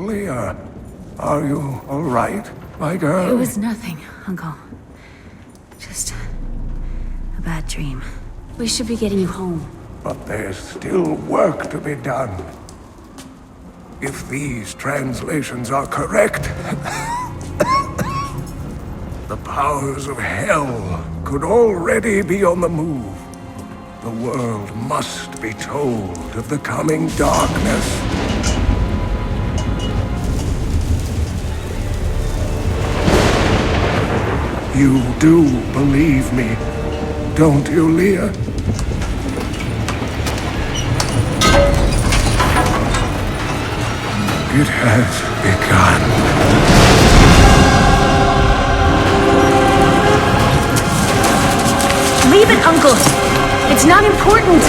Leah, are you all right, my girl? It was nothing, Uncle. Just a bad dream. We should be getting you home. But there's still work to be done. If these translations are correct, the powers of hell could already be on the move. The world must be told of the coming darkness. You do believe me, don't you, Leah? It has begun. Leave it, Uncle! It's not important!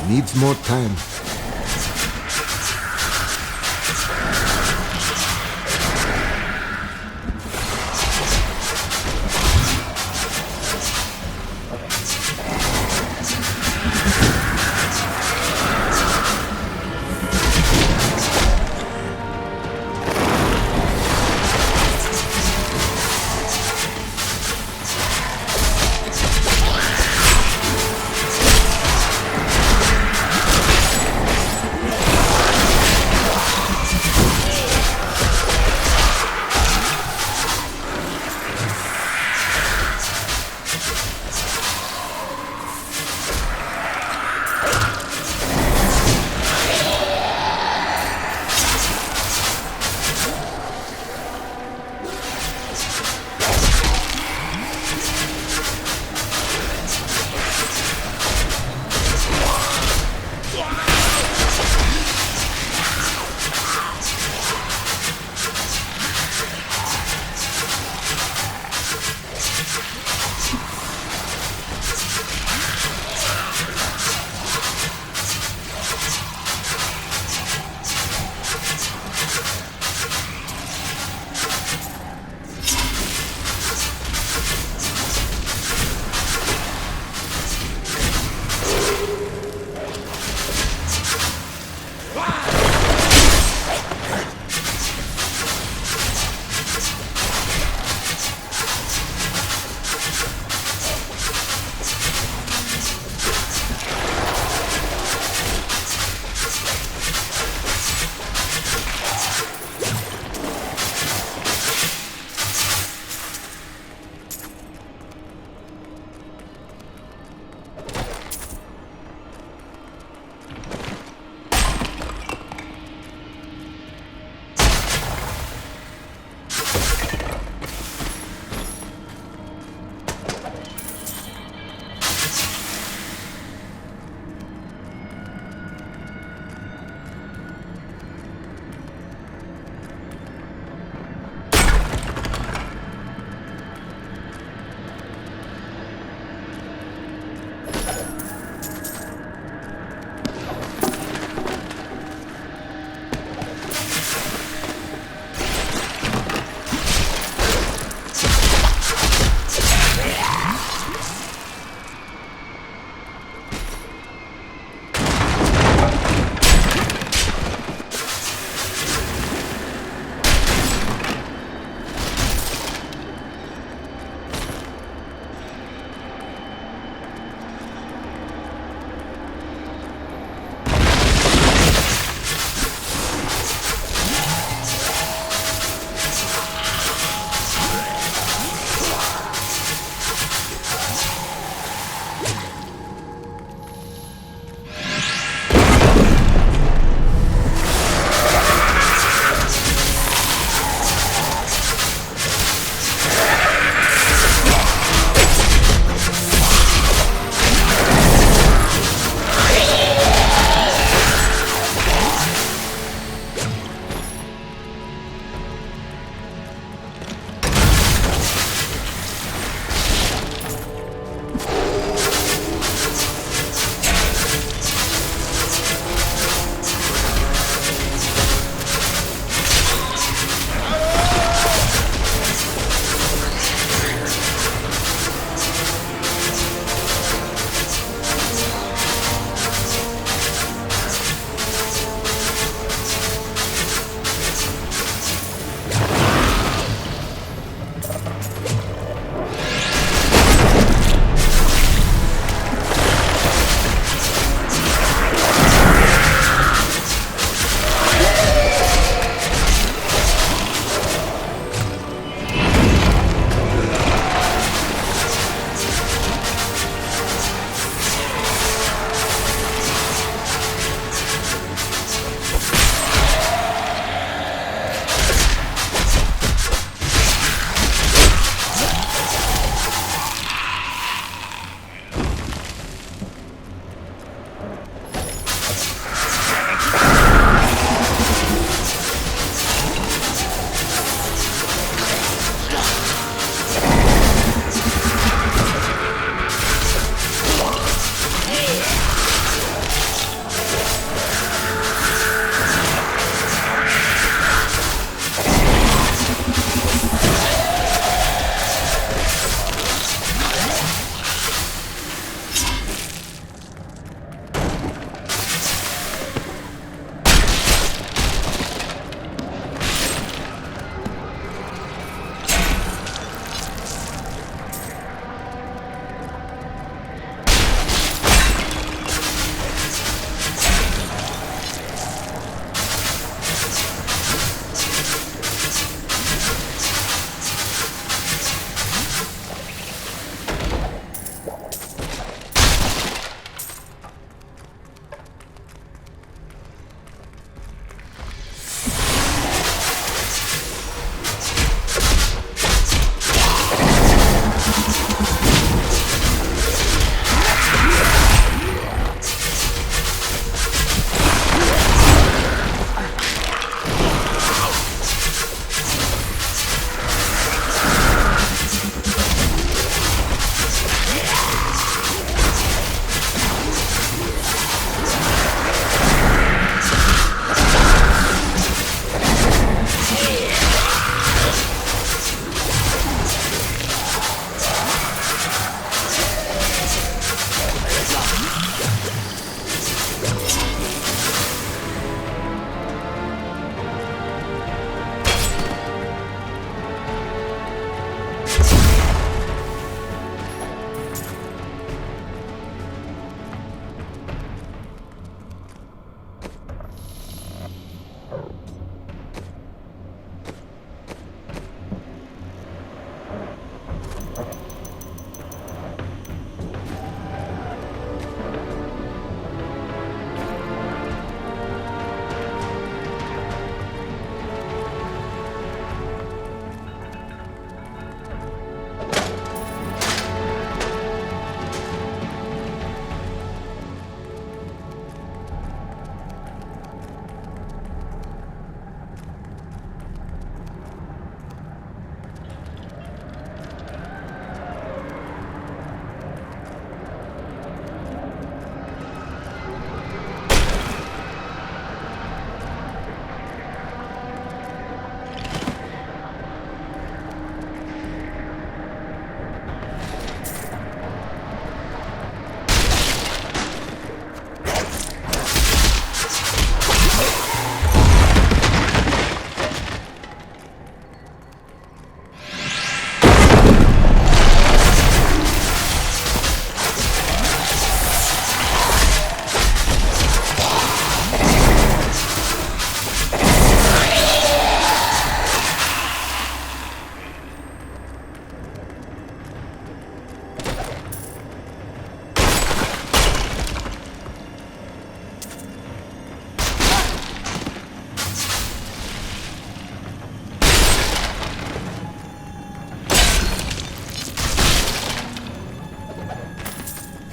Needs more time.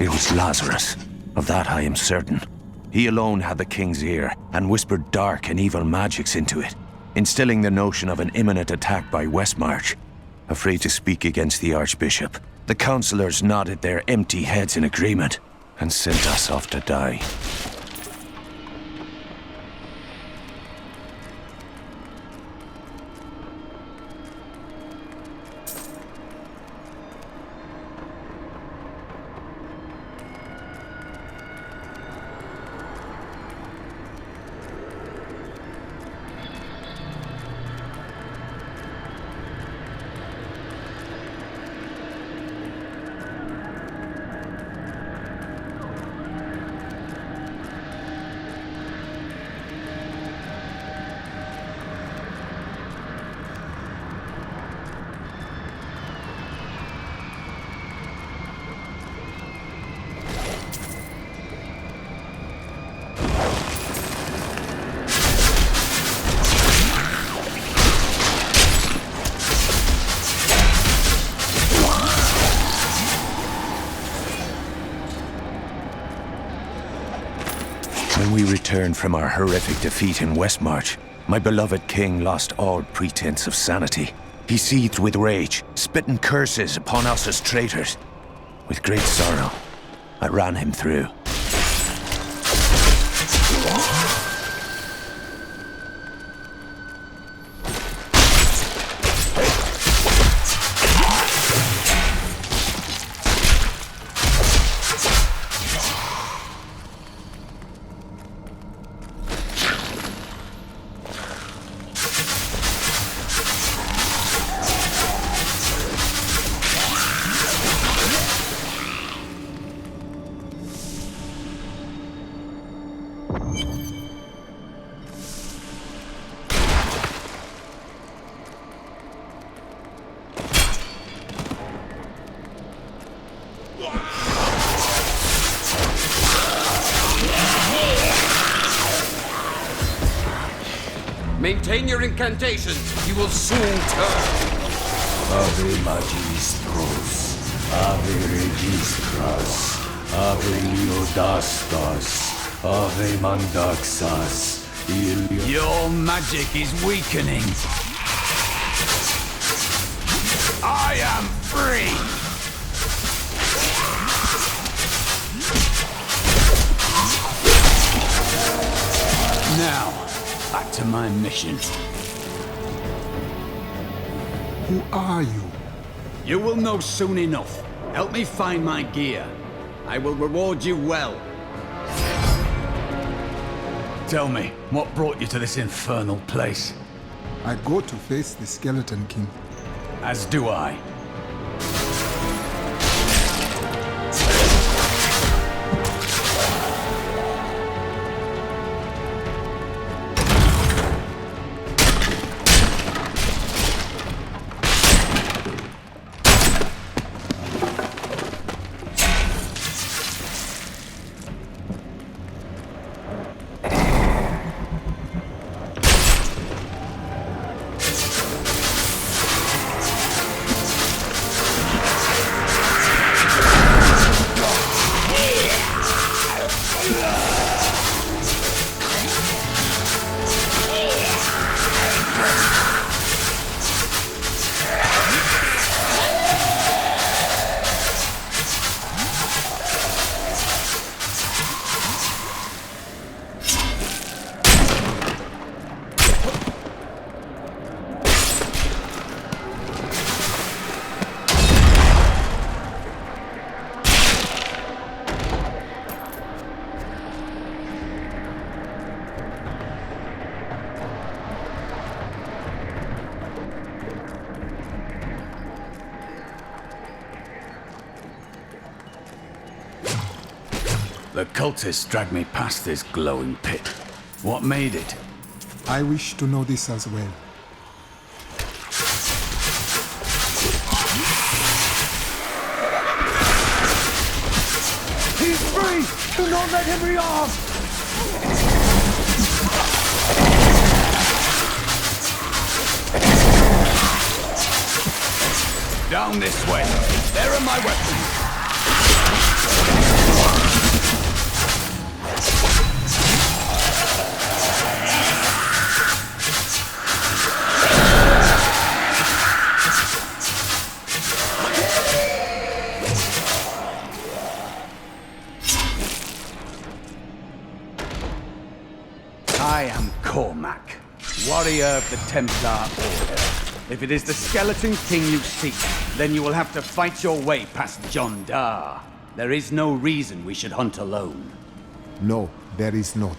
It was Lazarus. Of that I am certain. He alone had the king's ear, and whispered dark and evil magics into it, instilling the notion of an imminent attack by Westmarch. Afraid to speak against the Archbishop, the councillors nodded their empty heads in agreement, and sent us off to die. When we returned from our horrific defeat in Westmarch, my beloved king lost all pretense of sanity. He seethed with rage, spitting curses upon us as traitors. With great sorrow, I ran him through. Maintain your incantations. You will soon turn. Ave Magistros, Ave Registras, Ave Leodastas, Ave Mandaxas, Your magic is weakening. I am free! Now, back to my mission. Who are you? You will know soon enough. Help me find my gear. I will reward you well. Tell me, what brought you to this infernal place? I go to face the Skeleton King. As do I. The cultists dragged me past this glowing pit. What made it? I wish to know this as well. He's free! Do not let him be off! Down this way. There are my weapons. Warrior of the Templar Order. If it is the Skeleton King you seek, then you will have to fight your way past John Dar. There is no reason we should hunt alone. No, there is not.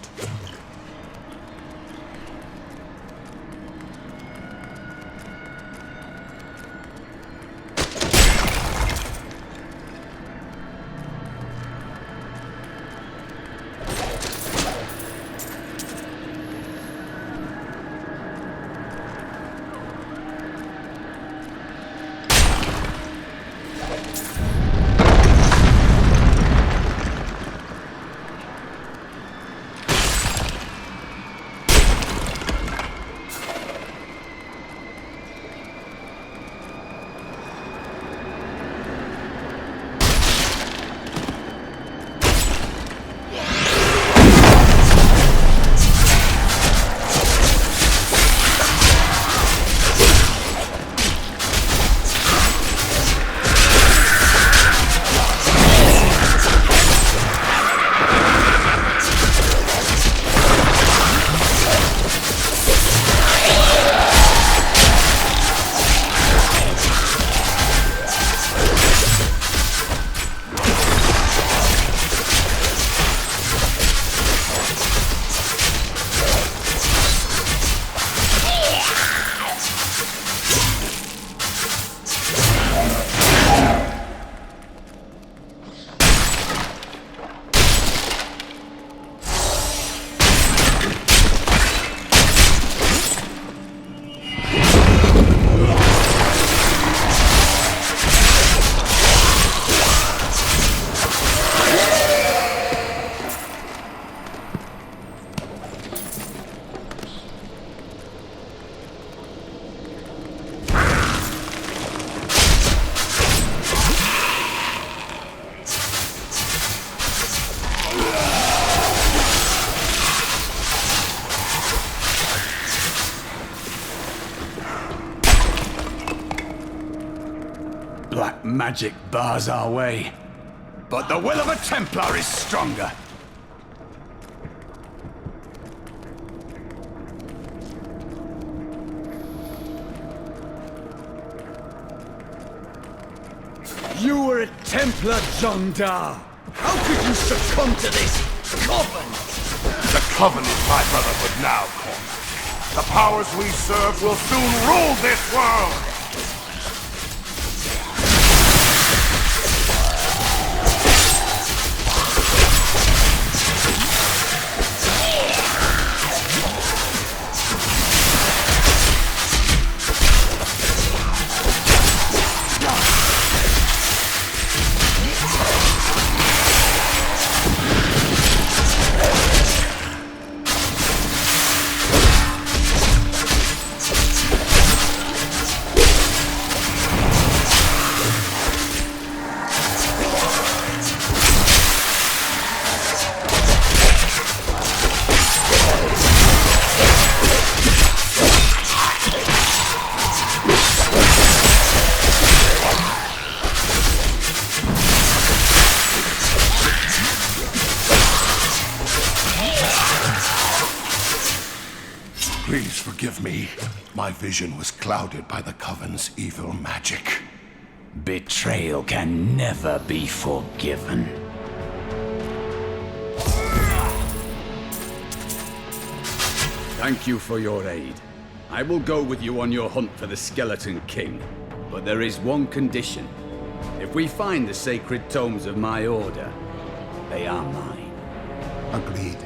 Black magic bars our way. But the will of a Templar is stronger. You were a Templar, John Dar. How could you succumb to this coven? The Coven is my brotherhood now, Cormac. The powers we serve will soon rule this world! Please forgive me. My vision was clouded by the Coven's evil magic. Betrayal can never be forgiven. Thank you for your aid. I will go with you on your hunt for the Skeleton King. But there is one condition. If we find the sacred tomes of my order, they are mine. Agreed.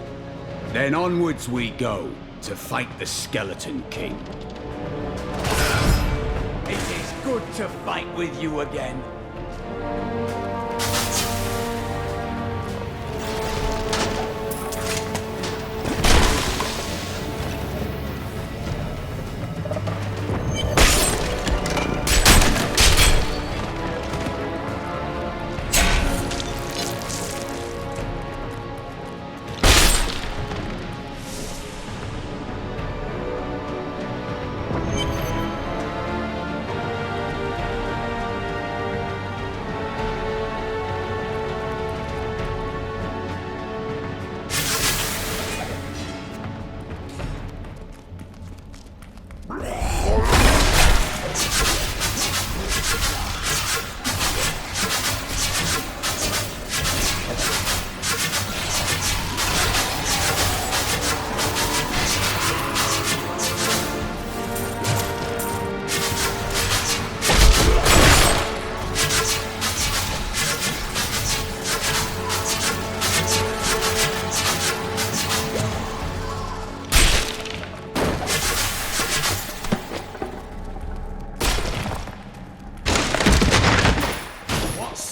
Then onwards we go to fight the Skeleton King. It is good to fight with you again.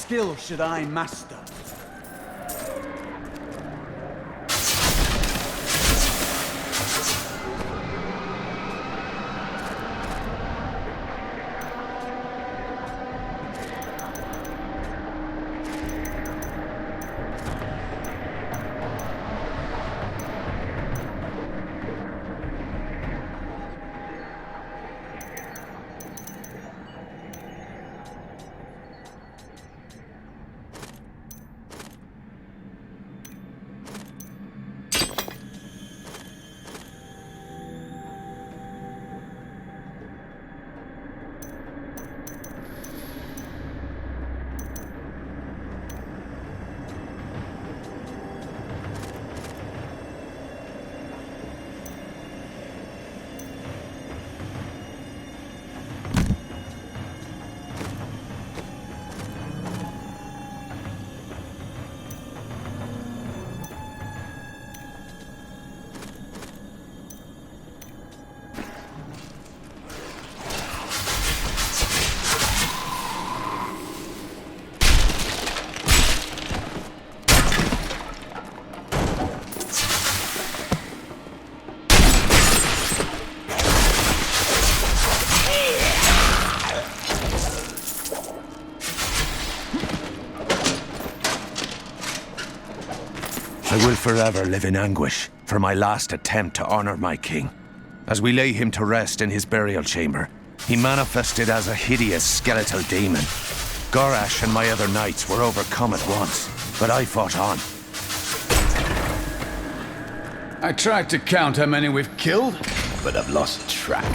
Skill should I master? I will forever live in anguish for my last attempt to honor my king. As we lay him to rest in his burial chamber, he manifested as a hideous skeletal demon. Gorash and my other knights were overcome at once, but I fought on. I tried to count how many we've killed, but I've lost track.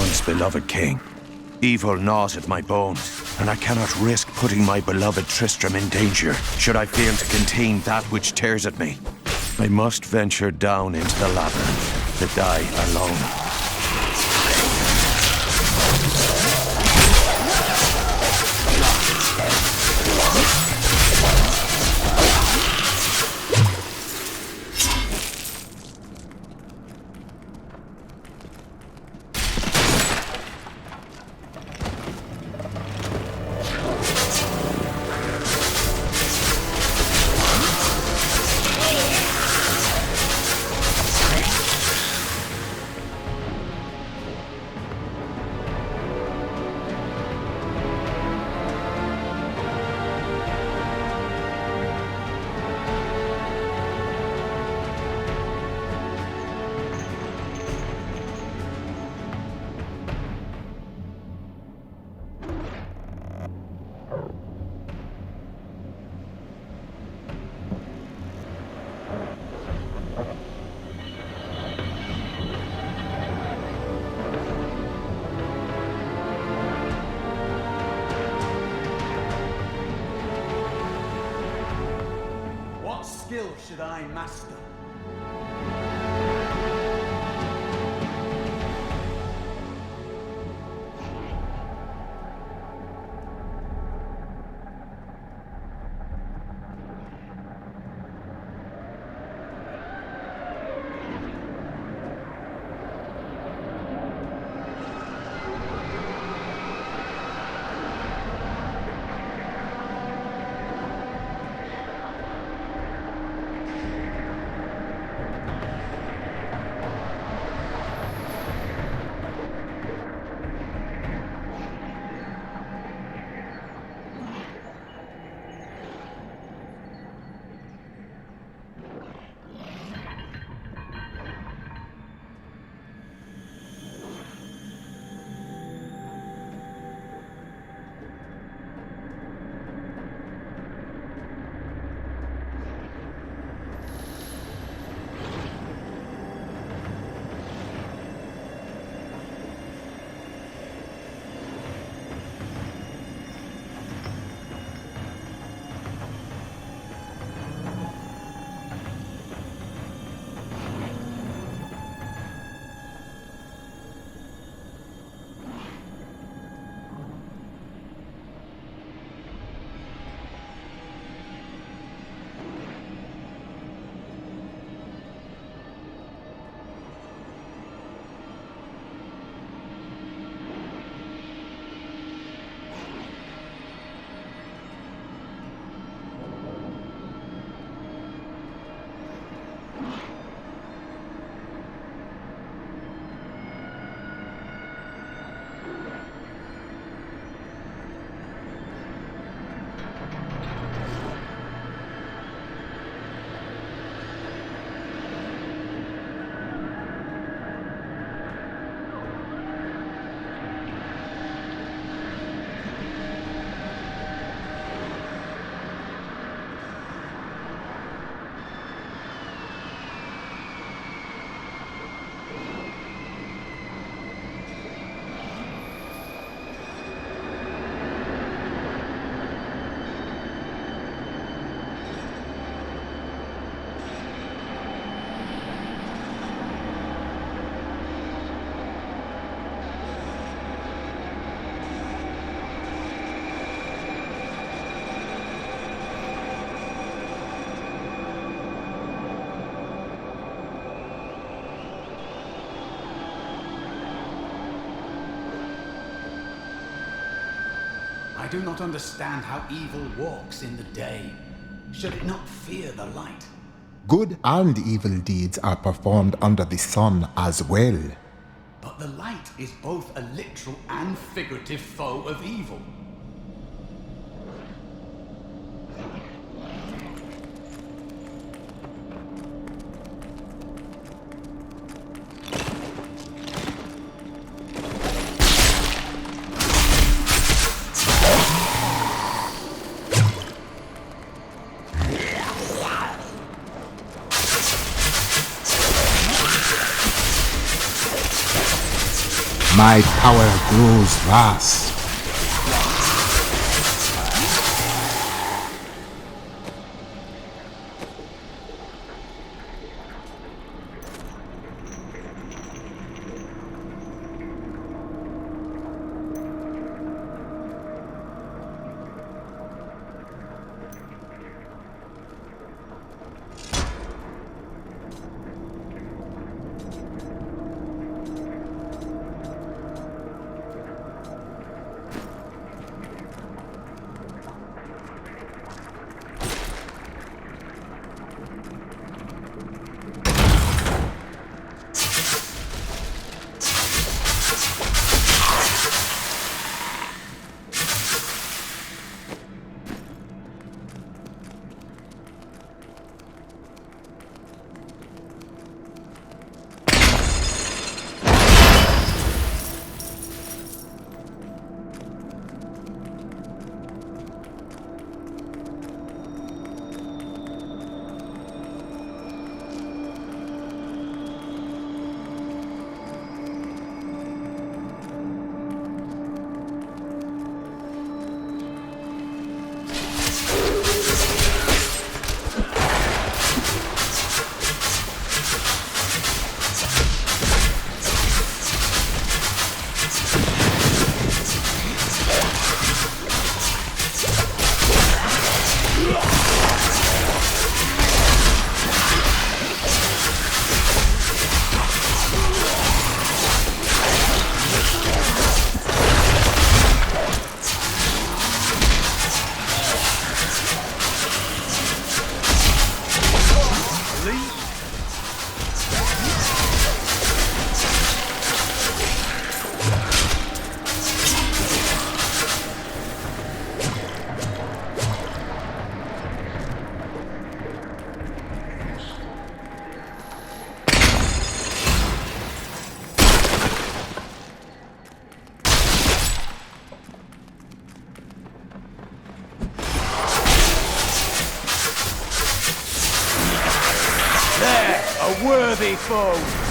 once beloved king. Evil gnaws at my bones, and I cannot risk putting my beloved Tristram in danger should I fail to contain that which tears at me. I must venture down into the labyrinth to die alone. What skill should I master? I do not understand how evil walks in the day. Should it not fear the light? Good and evil deeds are performed under the sun as well. But the light is both a literal and figurative foe of evil. My power grows vast. A worthy foe!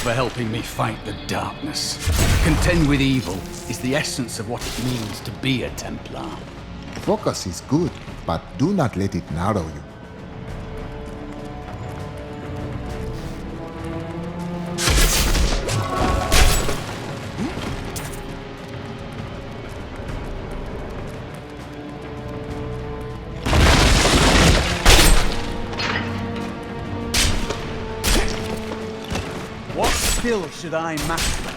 for helping me fight the darkness. To contend with evil is the essence of what it means to be a Templar. Focus is good, but do not let it narrow you. What skill should I master?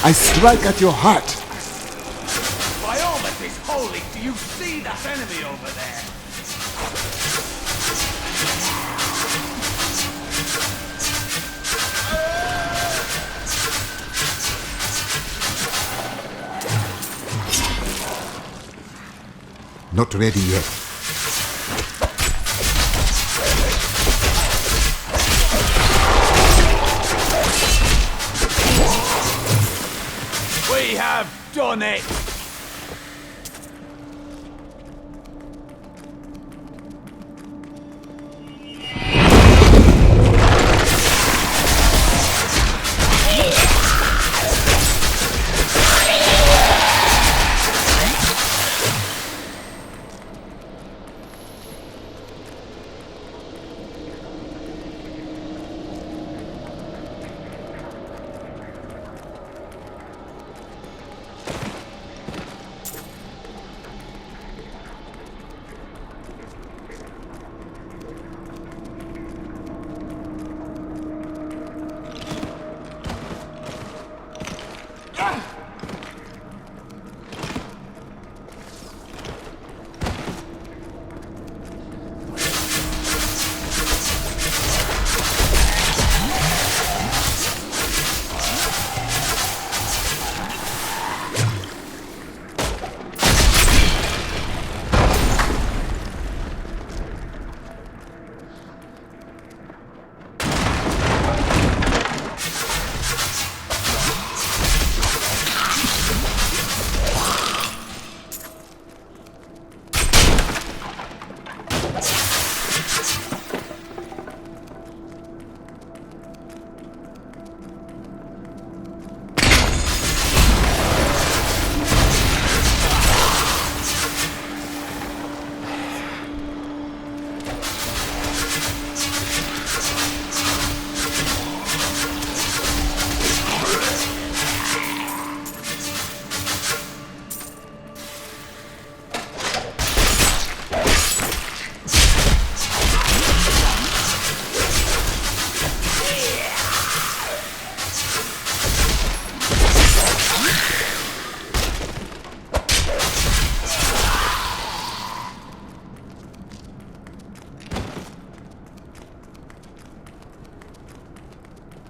I strike at your heart. By all that is holy, do you see that enemy over there? Not ready yet. We have done it!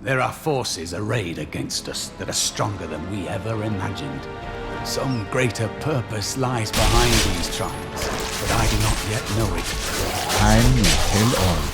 There are forces arrayed against us that are stronger than we ever imagined. Some greater purpose lies behind these trials, but I do not yet know it. Time will tell all.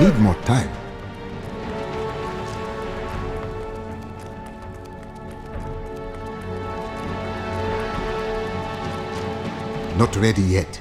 Need more time. Not ready yet.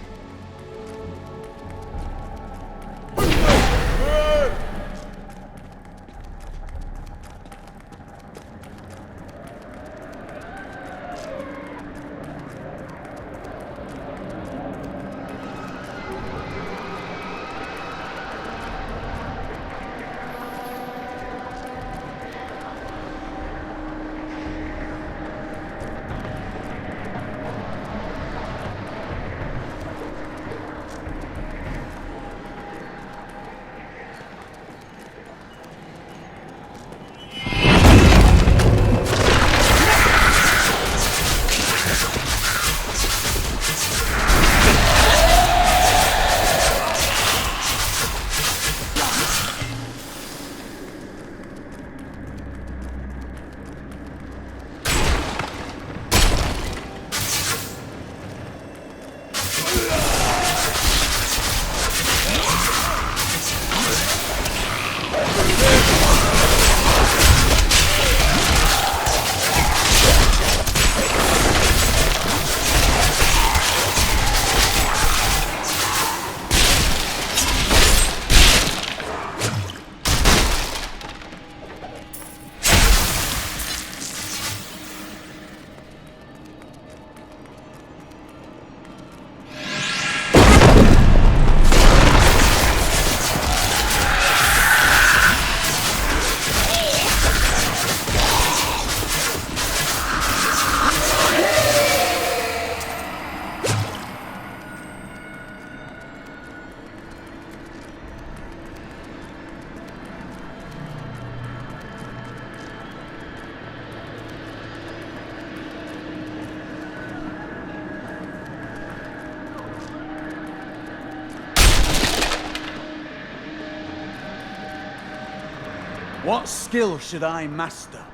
What skill should I master?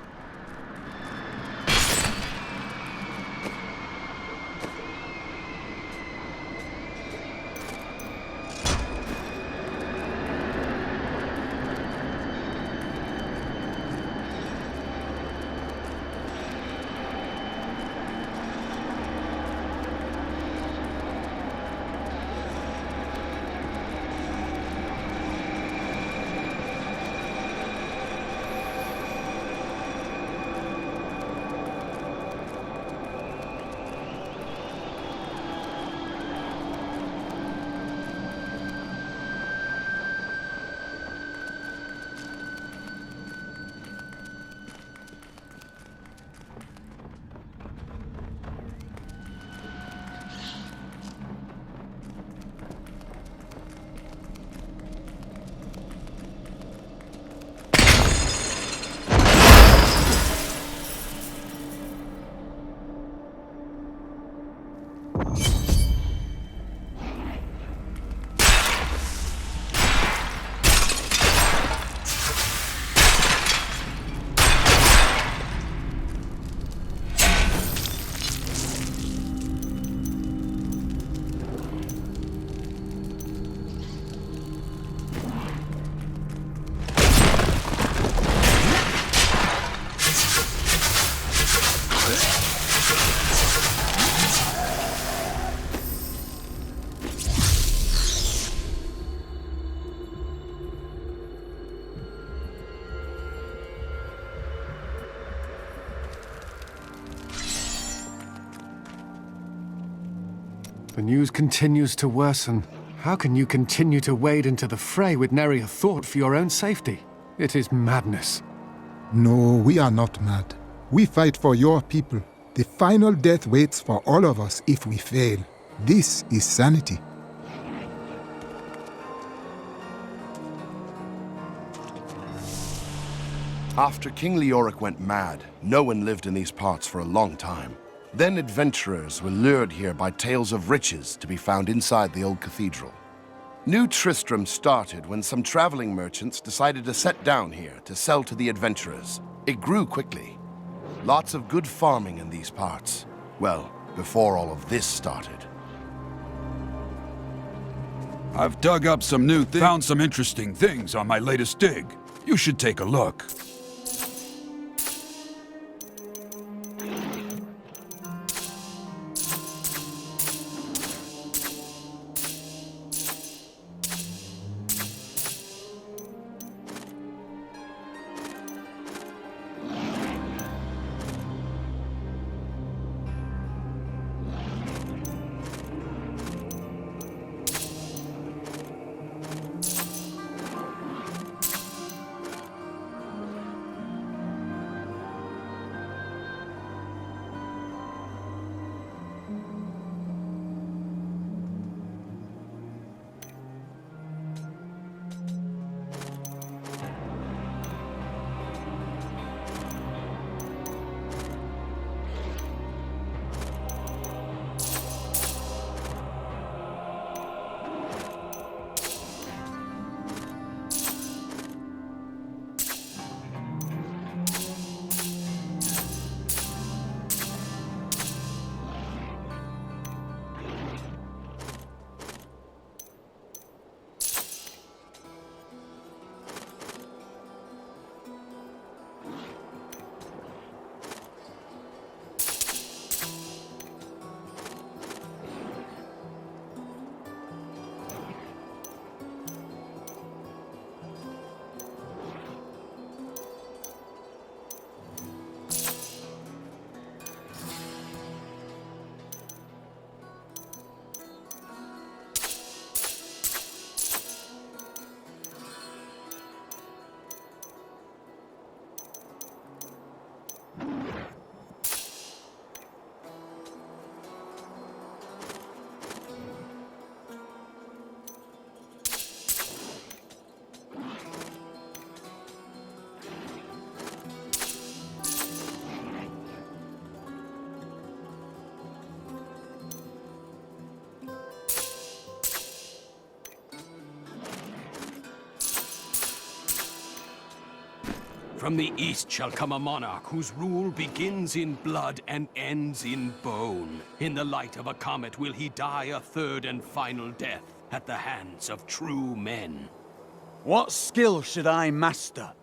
The news continues to worsen. How can you continue to wade into the fray with nary a thought for your own safety? It is madness. No, we are not mad. We fight for your people. The final death waits for all of us if we fail. This is sanity. After King Leoric went mad, no one lived in these parts for a long time. Then adventurers were lured here by tales of riches to be found inside the old cathedral. New Tristram started when some traveling merchants decided to set down here to sell to the adventurers. It grew quickly. Lots of good farming in these parts. Well, before all of this started. I've dug up some new things, found some interesting things on my latest dig. You should take a look. from the east shall come a monarch whose rule begins in blood and ends in bone. In the light of a comet will he die a third and final death at the hands of true men. What skill should I master?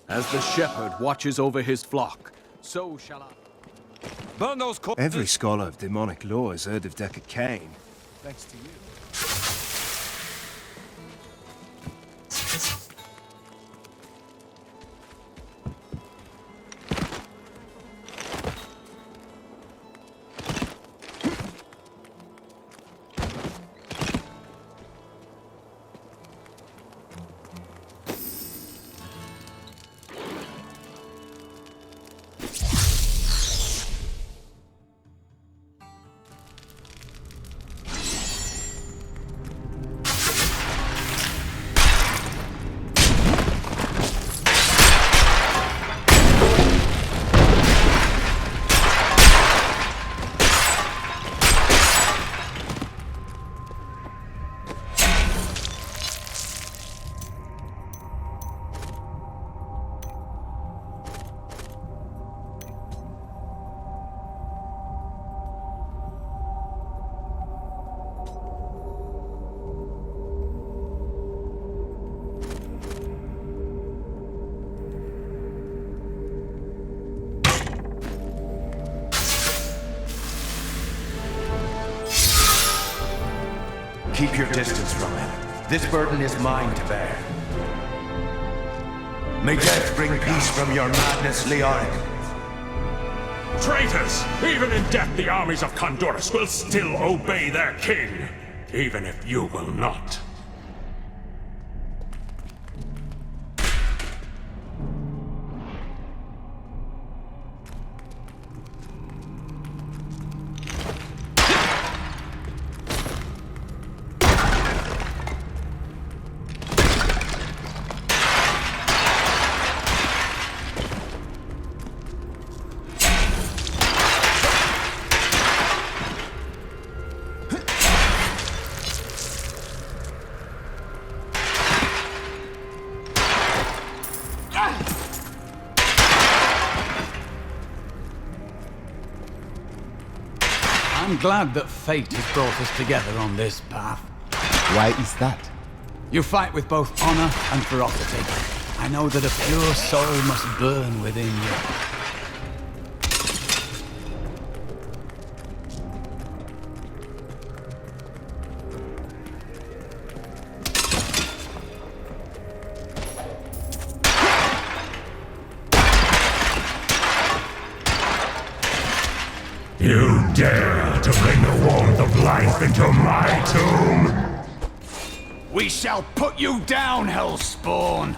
As the shepherd watches over his flock, so shall I. Burn those corpses! Every scholar of demonic lore has heard of Decker Cain. Thanks to you. Keep your distance from him. This burden is mine to bear. May death bring peace from your madness, Leoric. Traitors! Even in death, the armies of Condorus will still obey their king, even if you will not. I'm glad that fate has brought us together on this path. Why is that? You fight with both honor and ferocity. I know that a pure soul must burn within you. You dare to bring the warmth of life into my tomb? We shall put you down, Hellspawn!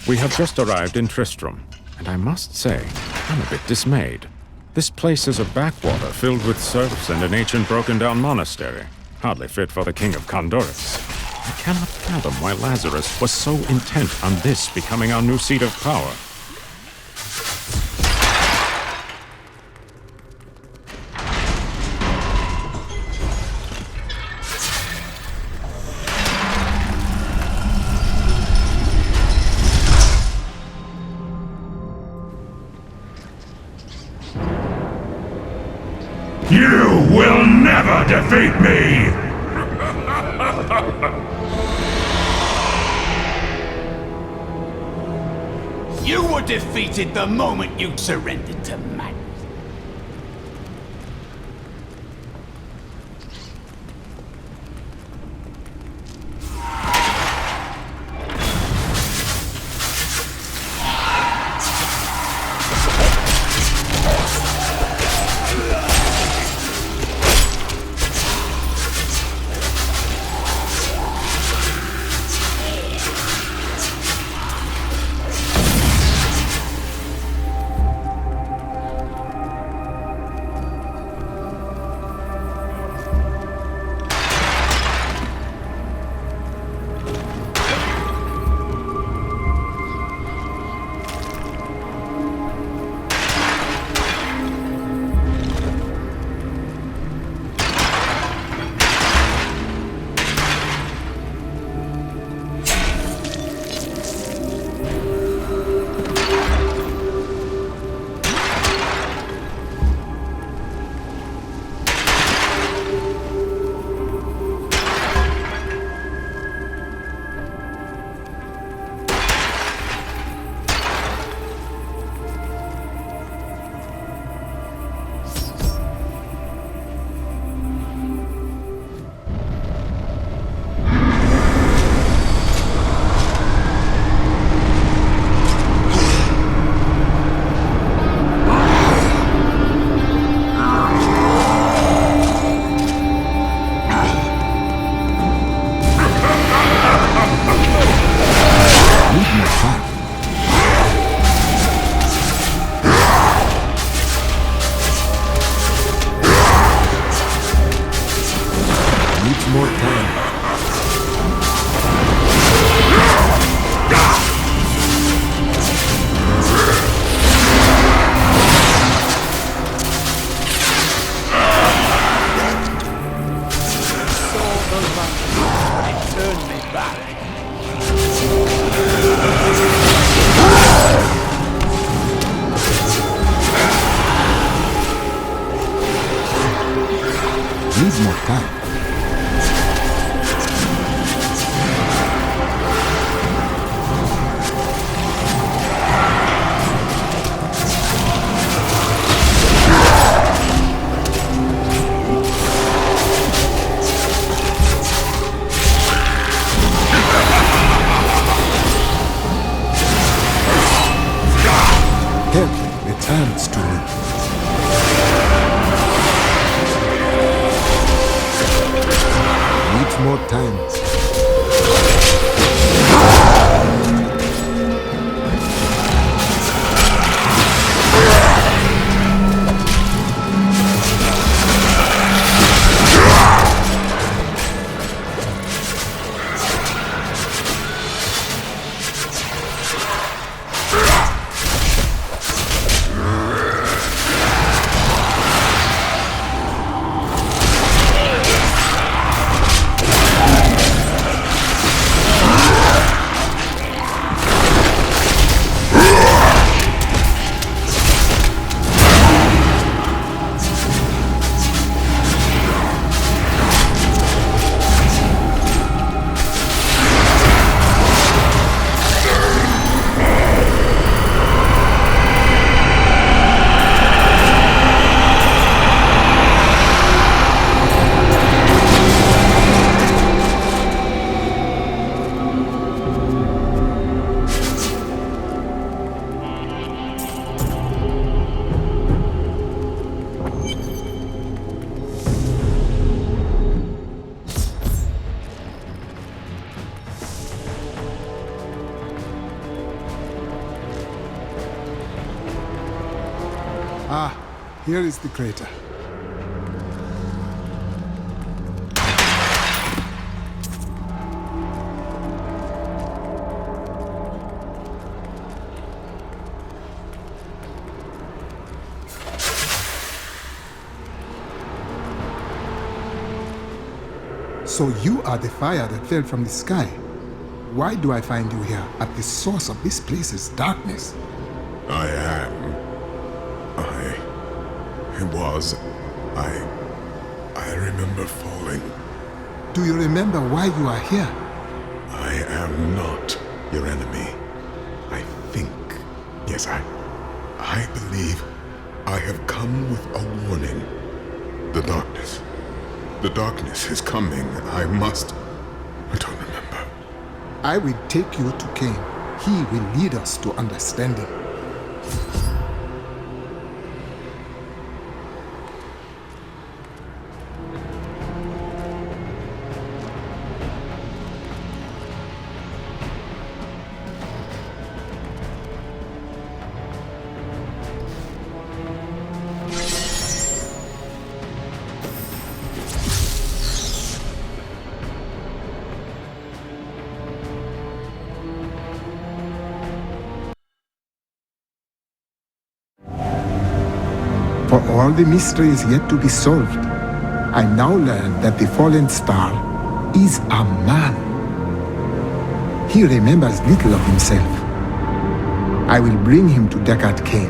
We have just arrived in Tristram, and I must say, I'm a bit dismayed. This place is a backwater filled with serfs and an ancient broken-down monastery, hardly fit for the King of Condorus. I cannot fathom why Lazarus was so intent on this becoming our new seat of power. You will never defeat me! You were defeated the moment you surrendered to madness. Needs more time. Help returns to me. Ah, here is the crater. So you are the fire that fell from the sky. Why do I find you here at the source of this place's darkness? I am. I remember falling. Do you remember why you are here? I am not your enemy. I think. Yes, I believe I have come with a warning. The darkness. The darkness is coming. I must. I don't remember. I will take you to Cain. He will lead us to understanding. For all the mysteries yet to be solved, I now learn that the fallen star is a man. He remembers little of himself. I will bring him to Deckard Cain.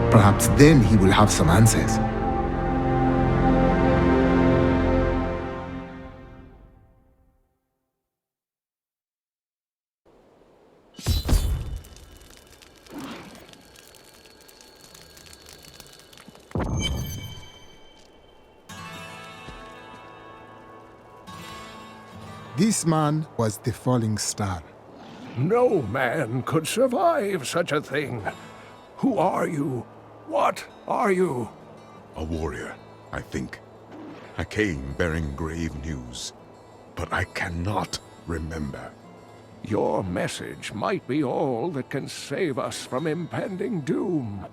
Perhaps then he will have some answers. This man was the falling star. No man could survive such a thing. Who are you? What are you? A warrior, I think. I came bearing grave news, but I cannot remember. Your message might be all that can save us from impending doom.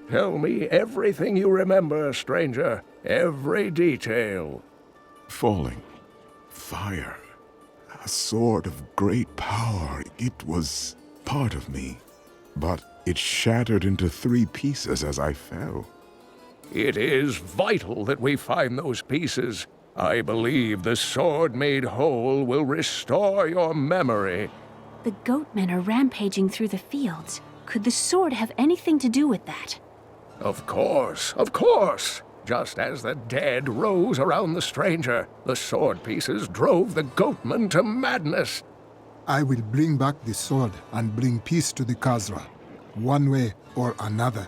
Tell me everything you remember, stranger. Every detail. Falling. Fire. A sword of great power. It was part of me. But it shattered into 3 pieces as I fell. It is vital that we find those pieces. I believe the sword made whole will restore your memory. The goatmen are rampaging through the fields. Could the sword have anything to do with that? Of course, of course. Just as the dead rose around the stranger, the sword pieces drove the goatmen to madness. I will bring back the sword and bring peace to the Khazra, one way or another.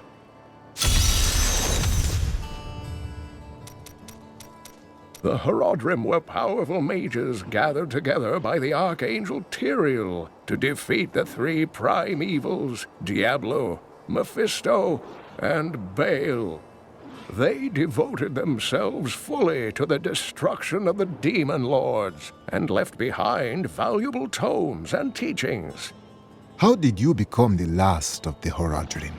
The Horadrim were powerful mages gathered together by the Archangel Tyrael to defeat the 3 prime evils, Diablo, Mephisto, and Baal. They devoted themselves fully to the destruction of the demon lords and left behind valuable tomes and teachings. How did you become the last of the Horadrim?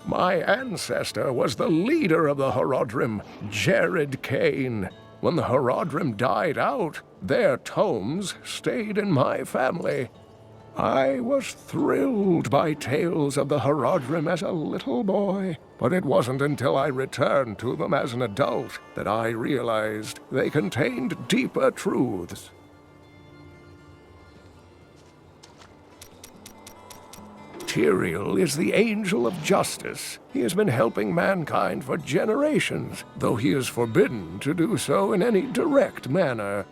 My ancestor was the leader of the Horodrim, Jared Kane. When the Horodrim died out, their tomes stayed in my family. I was thrilled by tales of the Horodrim as a little boy, but it wasn't until I returned to them as an adult that I realized they contained deeper truths. Tyrael is the angel of justice. He has been helping mankind for generations, though he is forbidden to do so in any direct manner.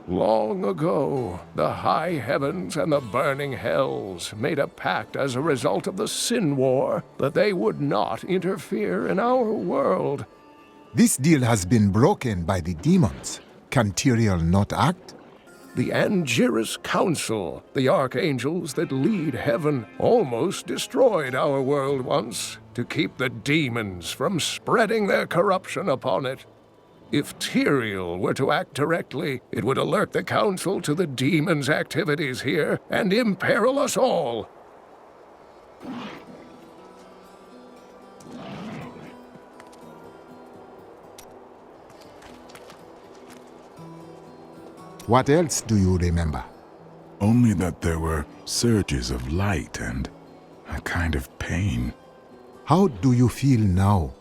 Long ago, the high heavens and the burning hells made a pact as a result of the Sin War that they would not interfere in our world. This deal has been broken by the demons. Can Tyrael not act? The Angiris Council, the archangels that lead heaven, almost destroyed our world once to keep the demons from spreading their corruption upon it. If Tyrael were to act directly, it would alert the Council to the demons' activities here and imperil us all. What else do you remember? Only that there were surges of light and a kind of pain. How do you feel now?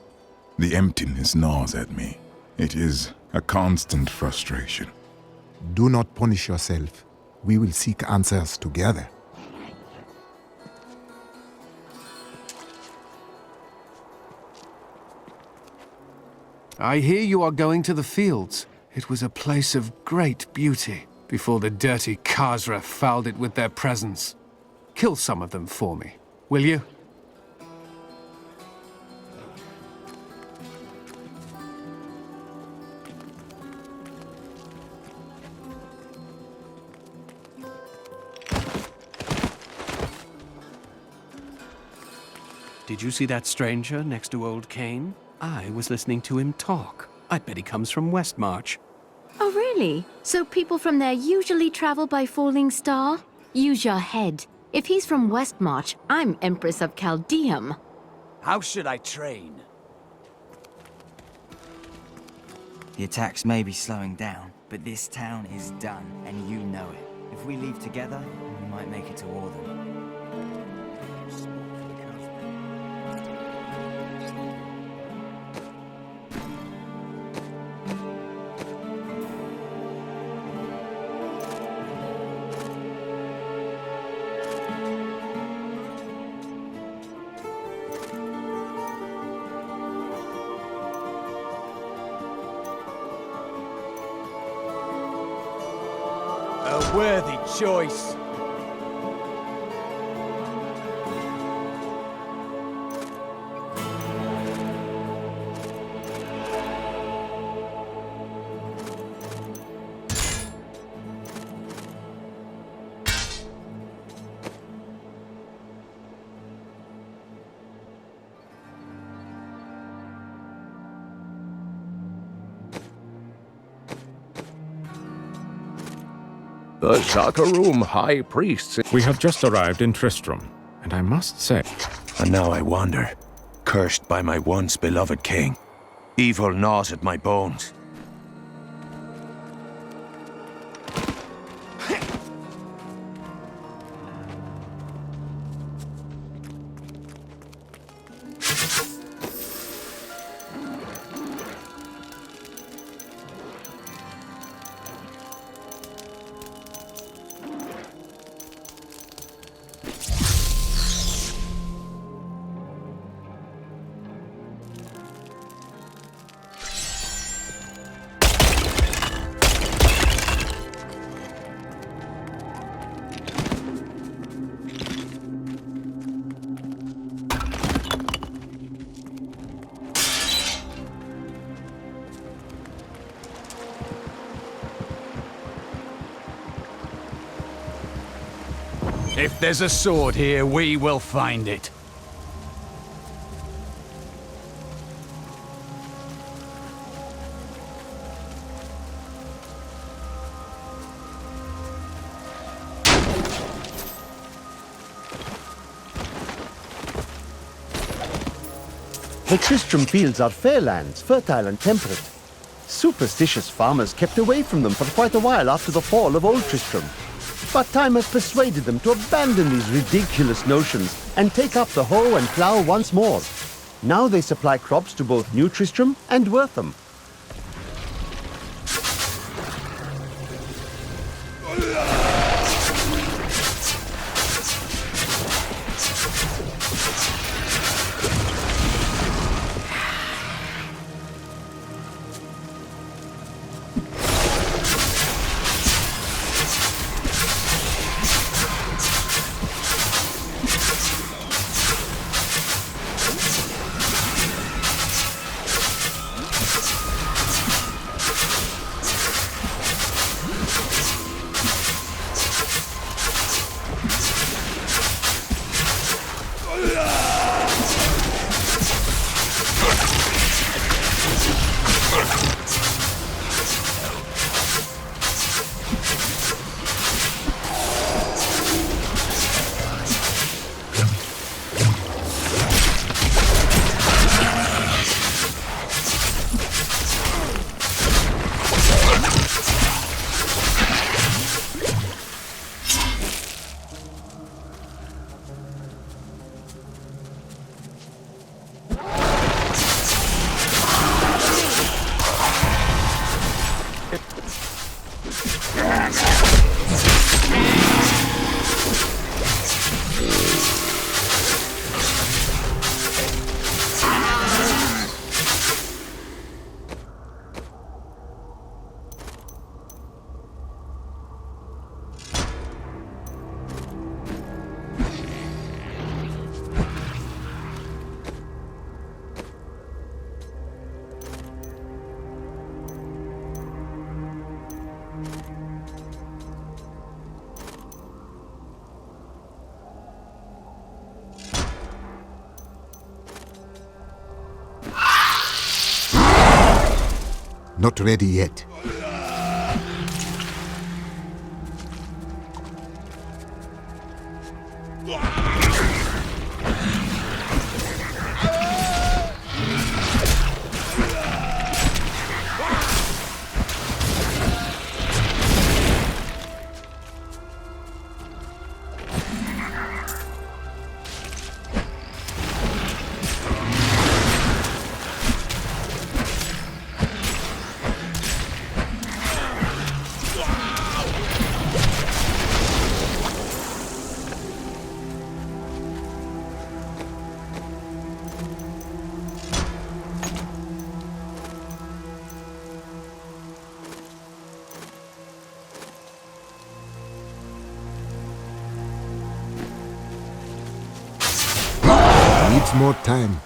The emptiness gnaws at me. It is a constant frustration. Do not punish yourself. We will seek answers together. I hear you are going to the fields. It was a place of great beauty before the dirty Khazra fouled it with their presence. Kill some of them for me, will you? Did you see that stranger next to old Kane? I was listening to him talk. I bet he comes from Westmarch. Oh, really? So people from there usually travel by falling star? Use your head. If he's from Westmarch, I'm Empress of Chaldeum. How should I train? The attacks may be slowing down, but this town is done, and you know it. If we leave together, we might make it to Orthem. A worthy choice. The Zakarum High Priests. We have just arrived in Tristram, and I must say... And now I wander, cursed by my once beloved king. Evil gnaws at my bones. If there's a sword here, we will find it. The Tristram fields are fair lands, fertile and temperate. Superstitious farmers kept away from them for quite a while after the fall of Old Tristram. But time has persuaded them to abandon these ridiculous notions and take up the hoe and plough once more. Now they supply crops to both New Tristram and Wortham. Not ready yet. Needs more time.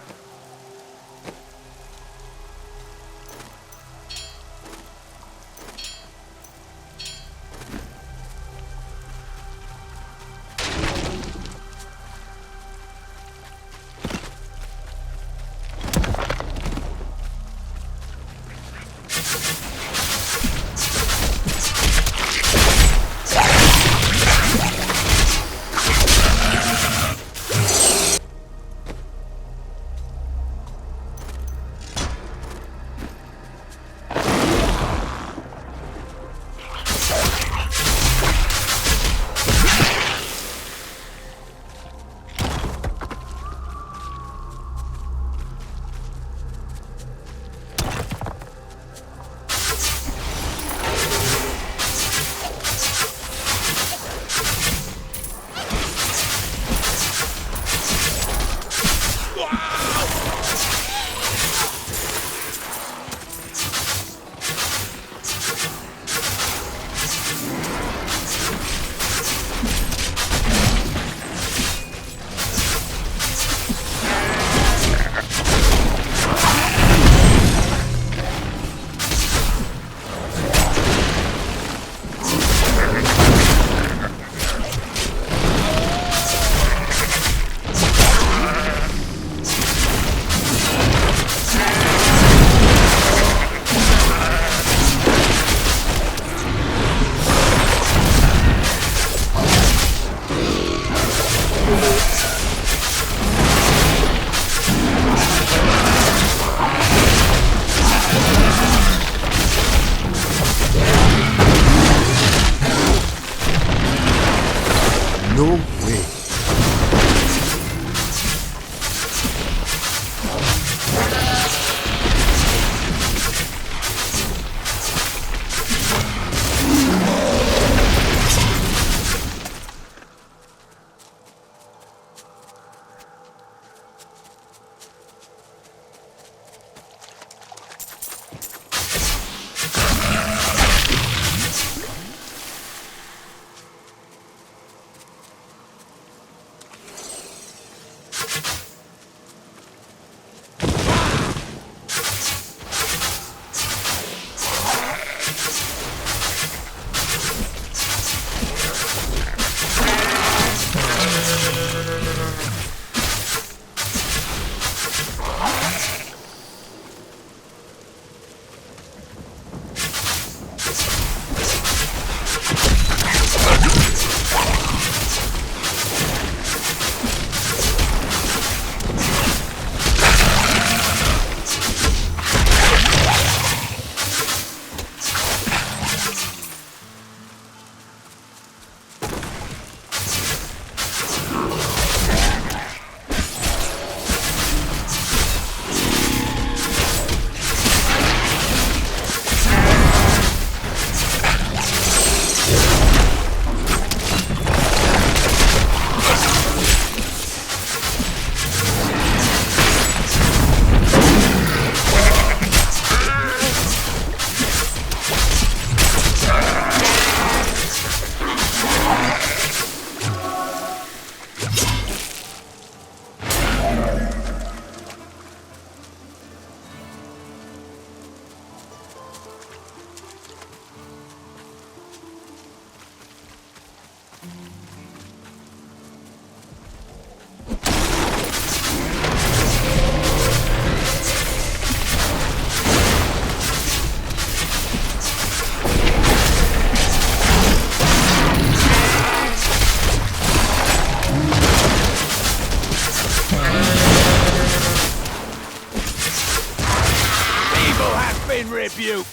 in rebuke!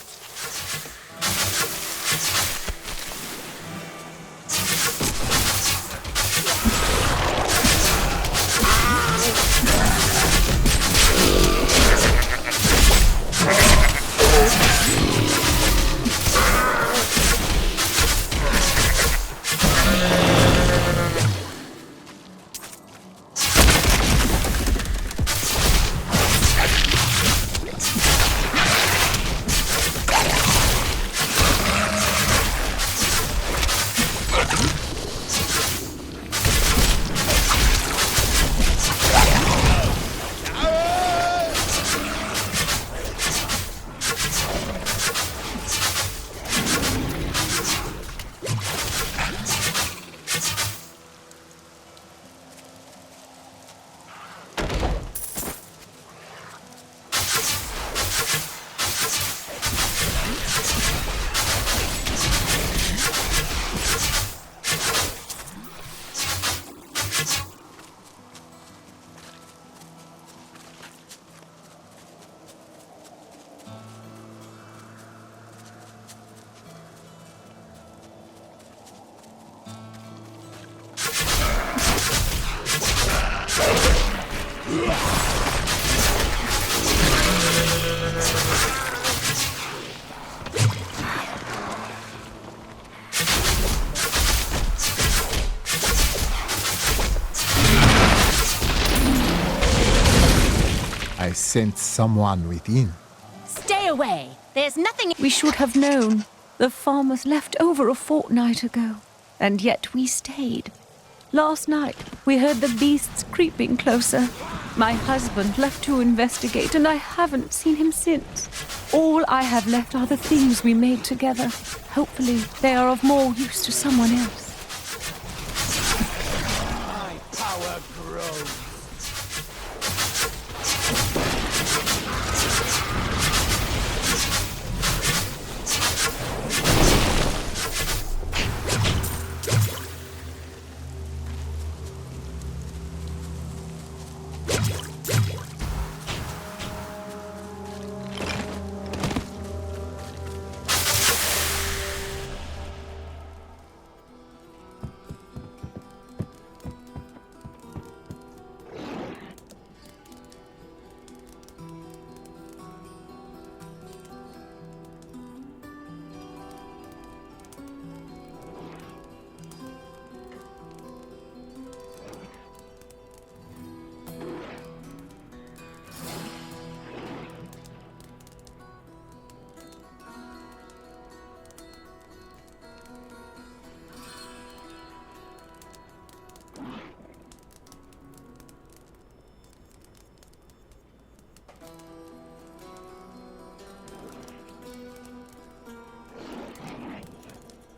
I sense someone within. Stay away! There's nothing. We should have known. The farmers left over a fortnight ago, and yet we stayed. Last night, we heard the beasts creeping closer. My husband left to investigate, and I haven't seen him since. All I have left are the things we made together. Hopefully, they are of more use to someone else. My power grows.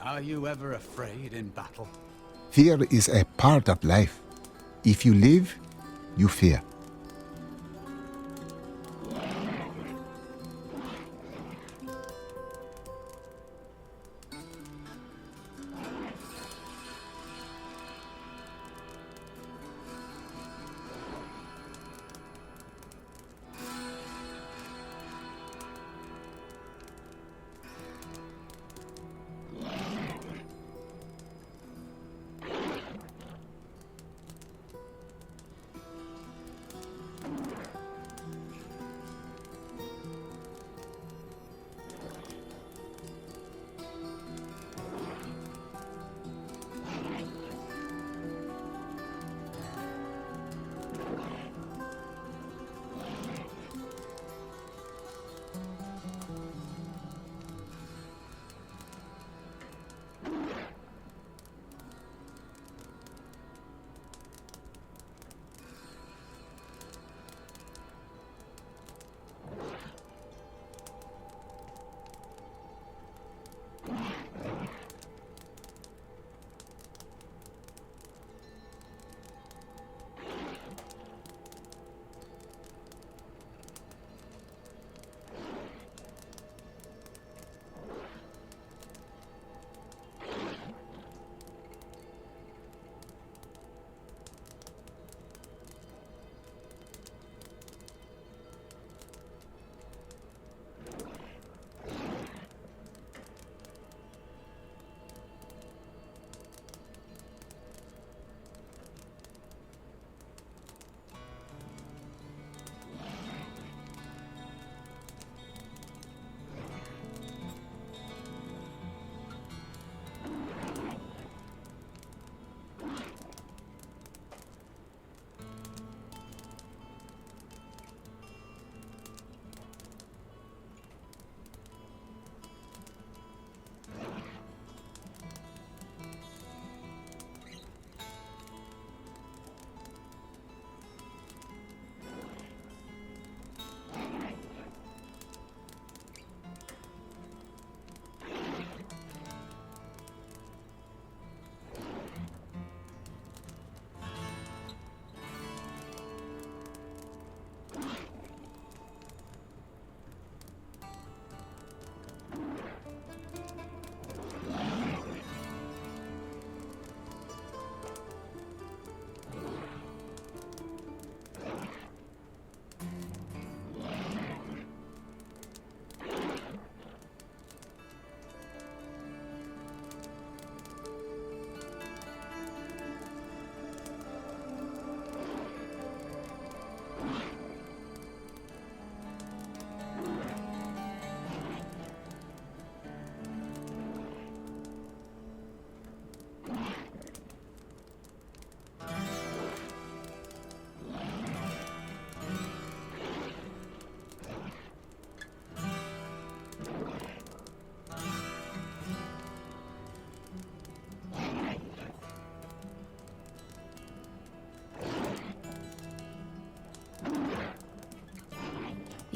Are you ever afraid in battle? Fear is a part of life. If you live, you fear.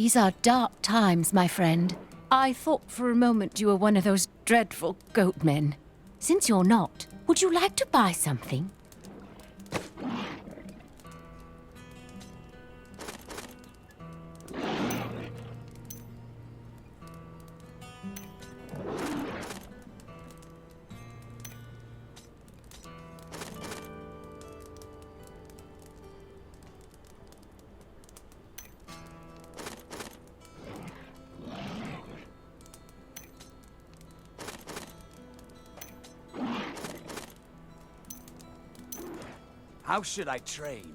These are dark times, my friend. I thought for a moment you were one of those dreadful goat men. Since you're not, would you like to buy something? How should I train?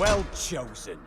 Well chosen.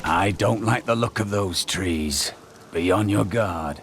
I don't like the look of those trees. Be on your guard.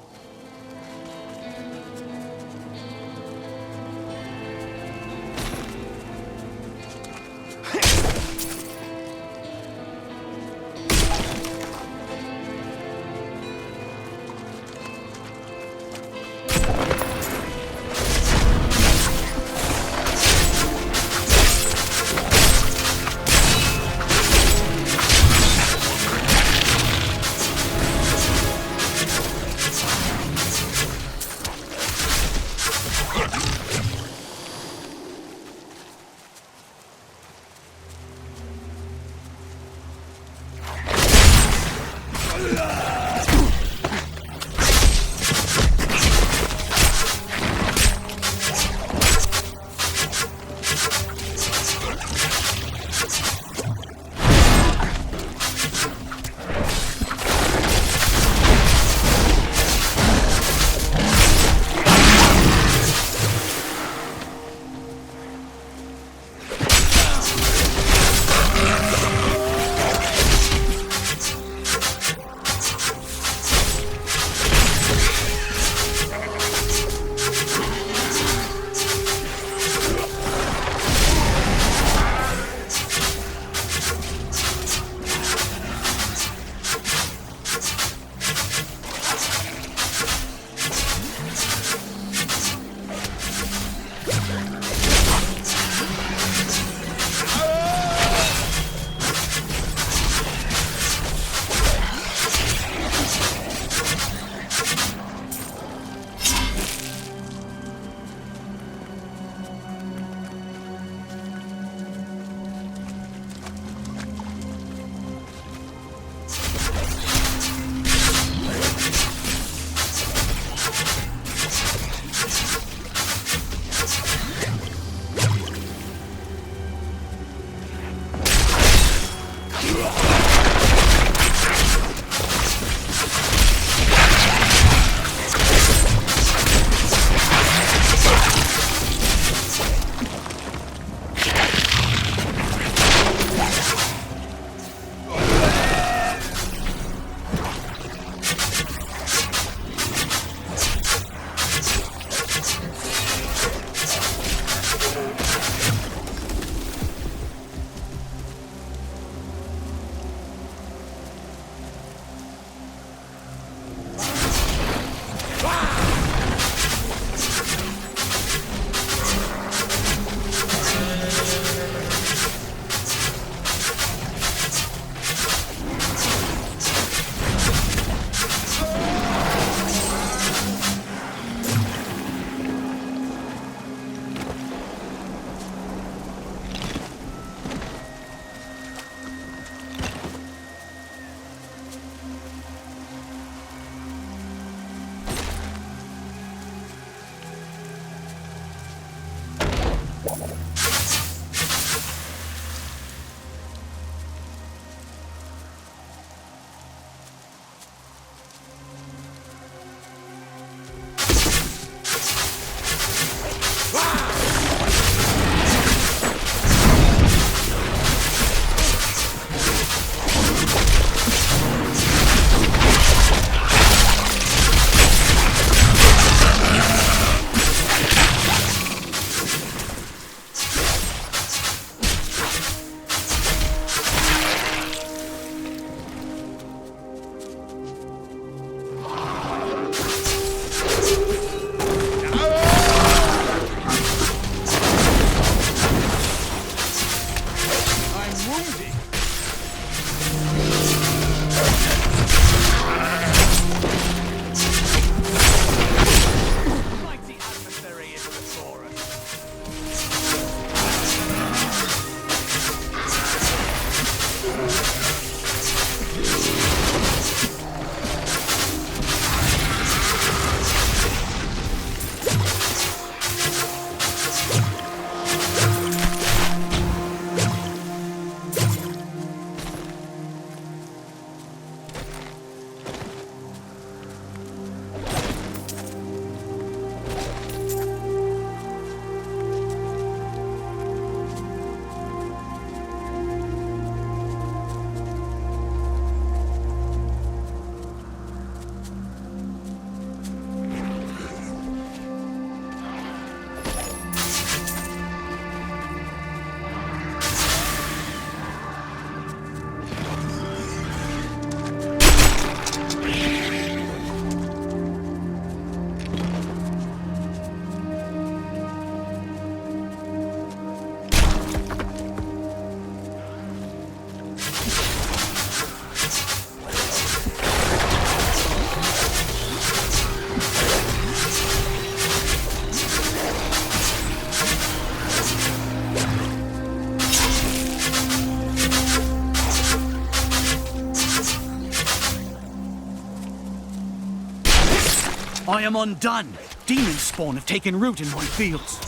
I am undone. Demon spawn have taken root in my fields.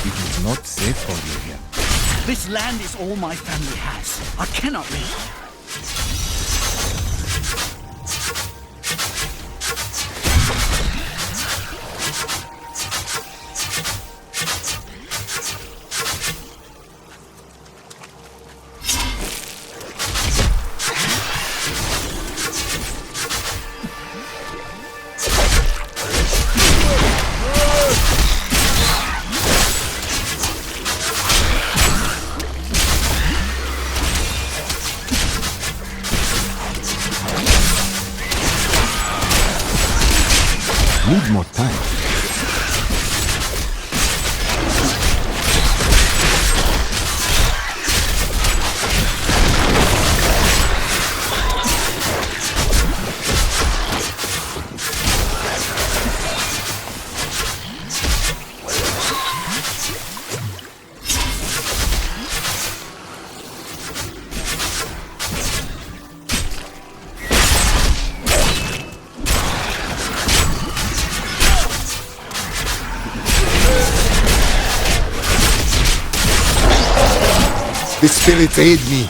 It is not safe for you here. This land is all my family has. I cannot leave. Need more time. The spirits aid me.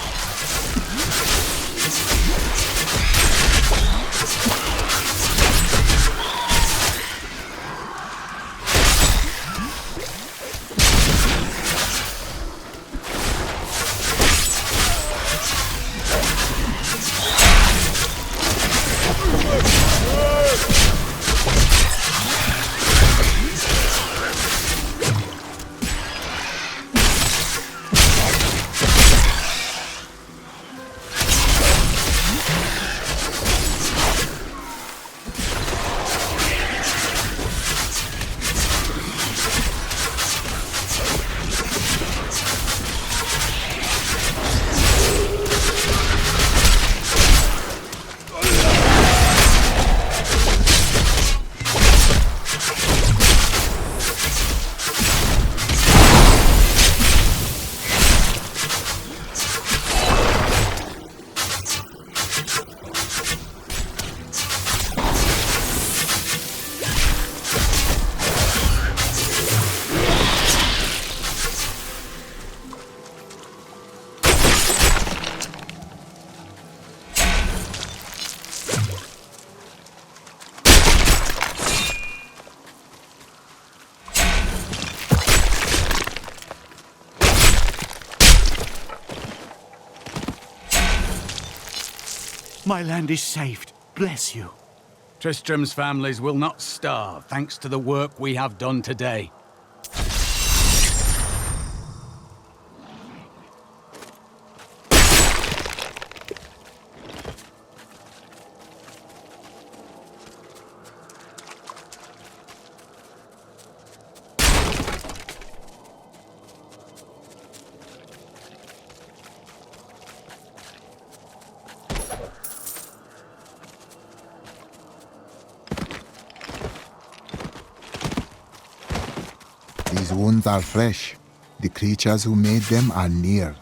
My land is saved. Bless you. Tristram's families will not starve thanks to the work we have done today. These wounds are fresh. The creatures who made them are near.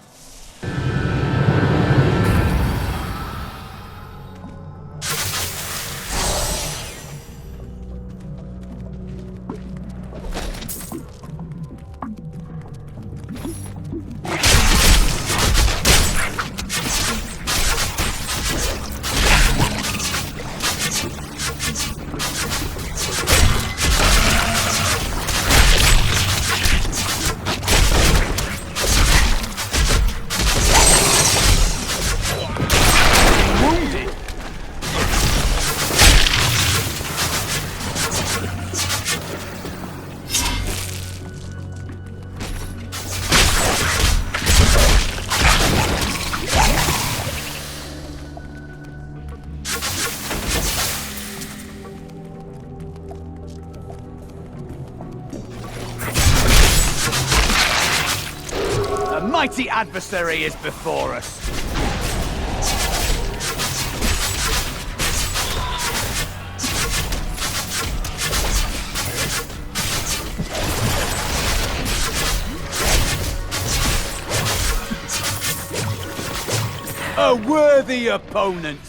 A mighty adversary is before us. A worthy opponent.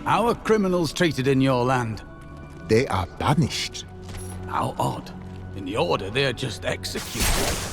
How are criminals treated in your land? They are banished. How odd. In the Order, they're just executed.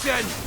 Destruction!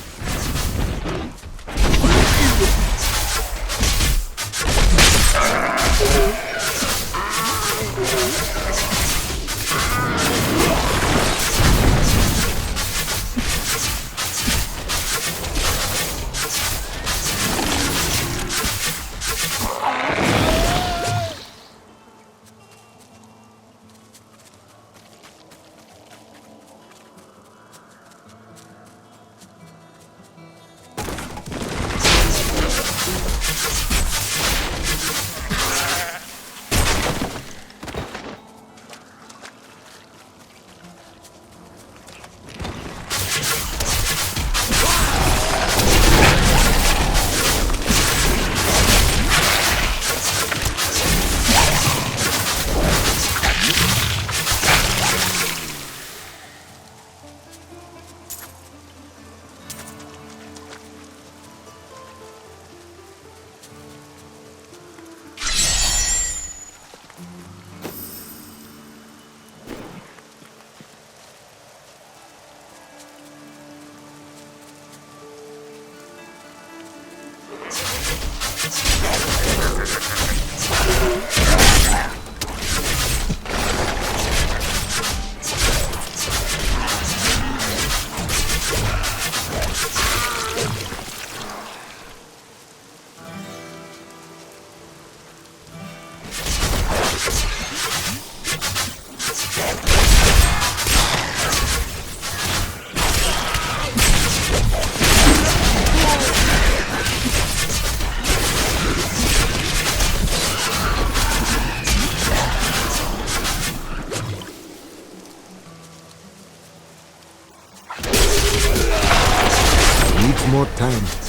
More time.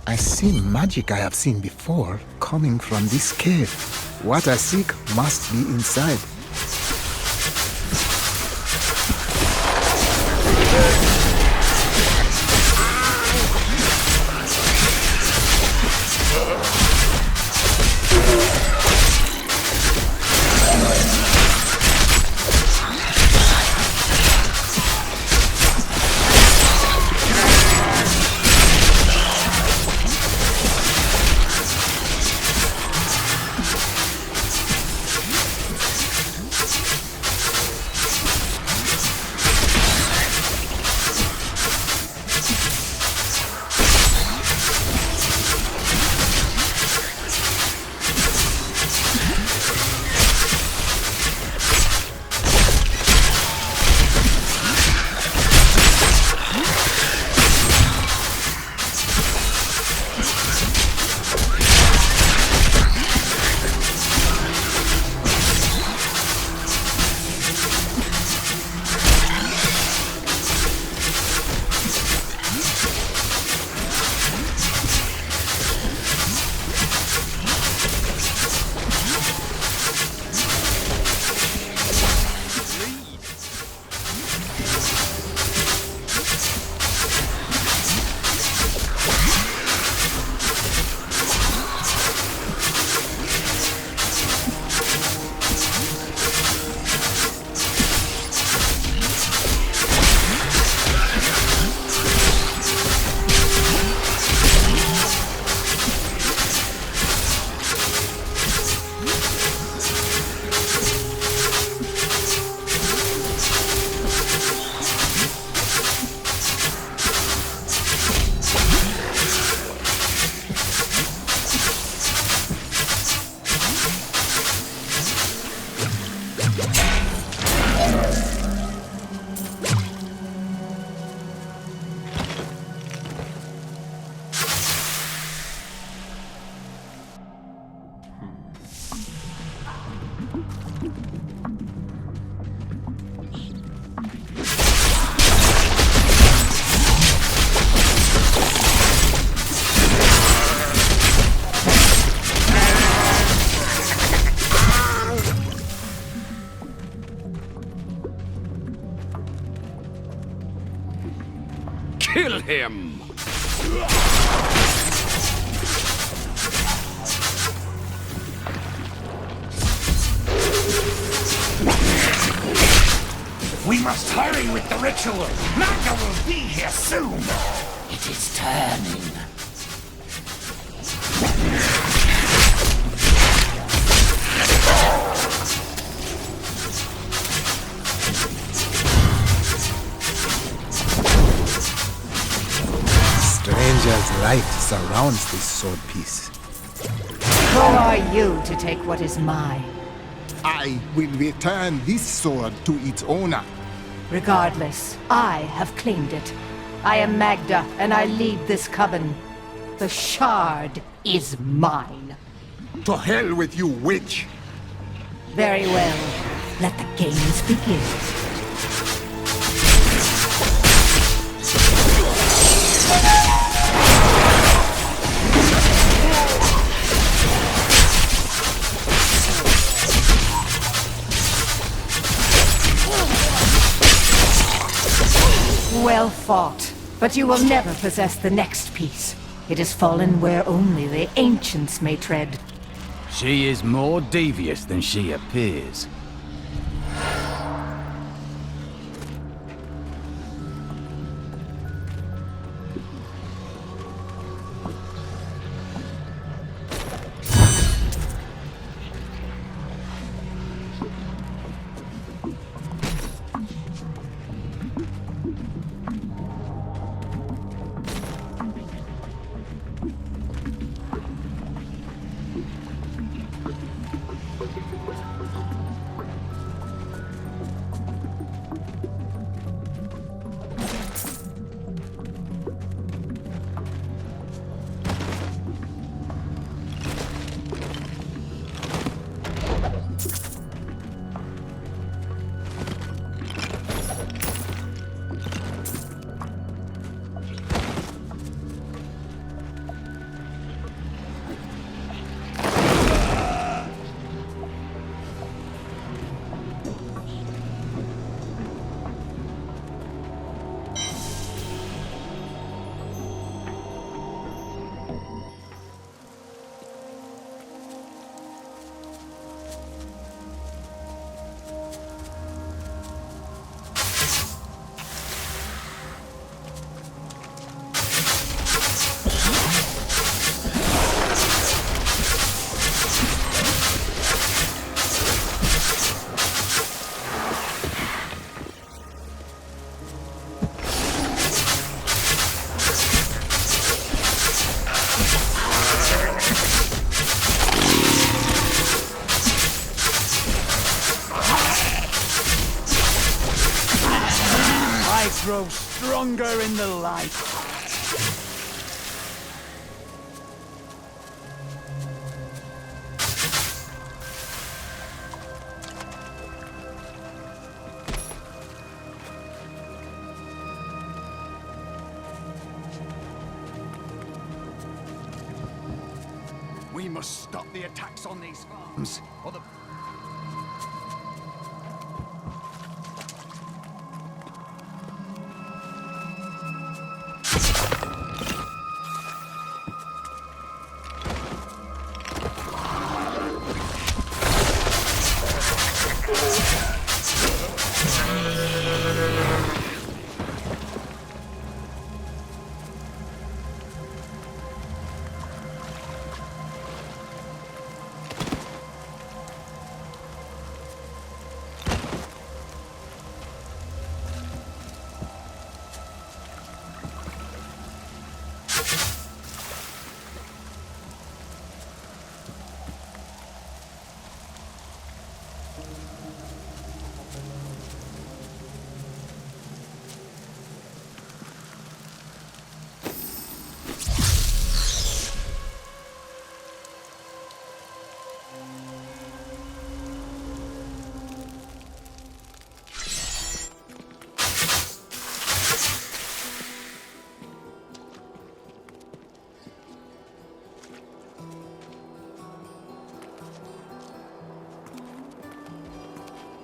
I see magic I have seen before coming from this cave. What I seek must be inside. Kill him! We must hurry with the ritual. Magda will be here soon. It is turning. Stranger's light surrounds this sword piece. Who are you to take what is mine? I will return this sword to its owner. Regardless, I have claimed it. I am Magda, and I lead this coven. The shard is mine. To hell with you, witch! Very well. Let the games begin. Well fought, but you will never possess the next piece. It has fallen where only the ancients may tread. She is more devious than she appears. Grow stronger in the light. We must stop the attacks on these farms, or the...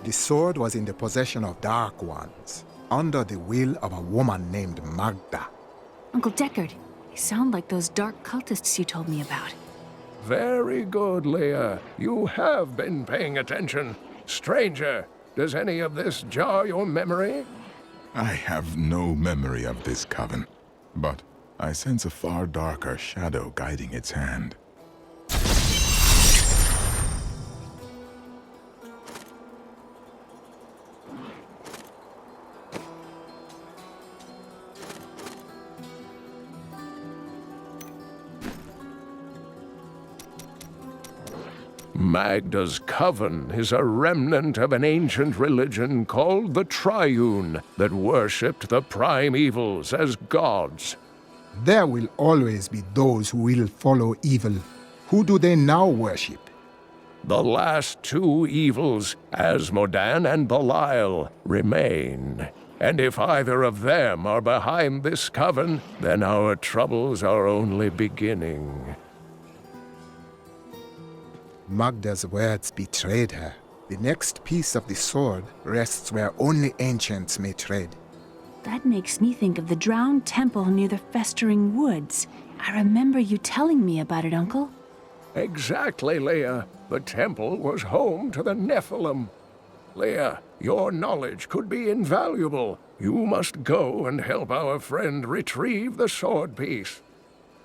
The sword was in the possession of Dark Ones, under the will of a woman named Magda. Uncle Deckard, you sound like those dark cultists you told me about. Very good, Leah. You have been paying attention. Stranger, does any of this jar your memory? I have no memory of this coven, but I sense a far darker shadow guiding its hand. Magda's coven is a remnant of an ancient religion called the Triune that worshipped the primevals as gods. There will always be those who will follow evil. Who do they now worship? The last two evils, Asmodan and Belial, remain. And if either of them are behind this coven, then our troubles are only beginning. Magda's words betrayed her. The next piece of the sword rests where only ancients may tread. That makes me think of the drowned temple near the festering woods. I remember you telling me about it, Uncle. Exactly, Leah. The temple was home to the Nephilim. Leah, your knowledge could be invaluable. You must go and help our friend retrieve the sword piece.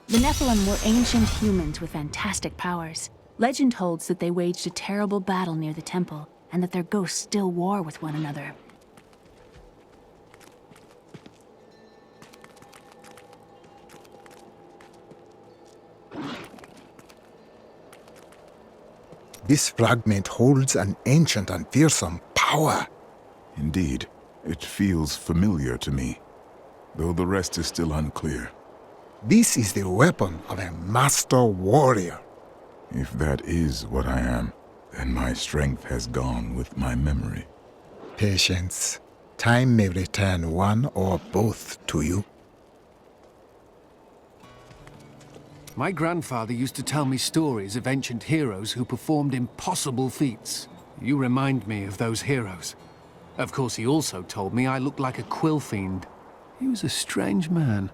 The Nephilim were ancient humans with fantastic powers. Legend holds that they waged a terrible battle near the temple, and that their ghosts still war with one another. This fragment holds an ancient and fearsome power. Indeed, it feels familiar to me, though the rest is still unclear. This is the weapon of a master warrior. If that is what I am, then my strength has gone with my memory. Patience. Time may return one or both to you. My grandfather used to tell me stories of ancient heroes who performed impossible feats. You remind me of those heroes. Of course, he also told me I looked like a quill fiend. He was a strange man.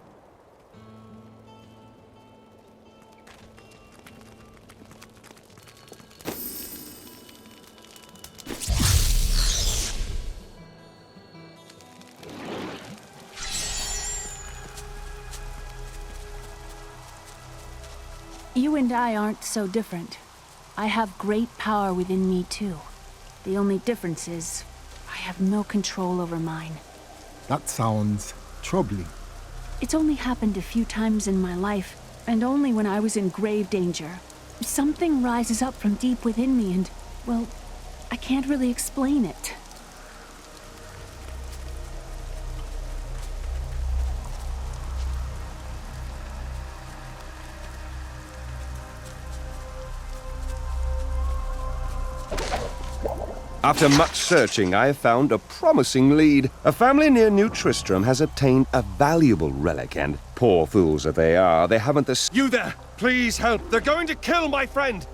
You and I aren't so different. I have great power within me, too. The only difference is, I have no control over mine. That sounds troubling. It's only happened a few times in my life, and only when I was in grave danger. Something rises up from deep within me and, well, I can't really explain it. After much searching, I have found a promising lead. A family near New Tristram has obtained a valuable relic, and poor fools that they are, they haven't the... You there! Please help! They're going to kill my friend!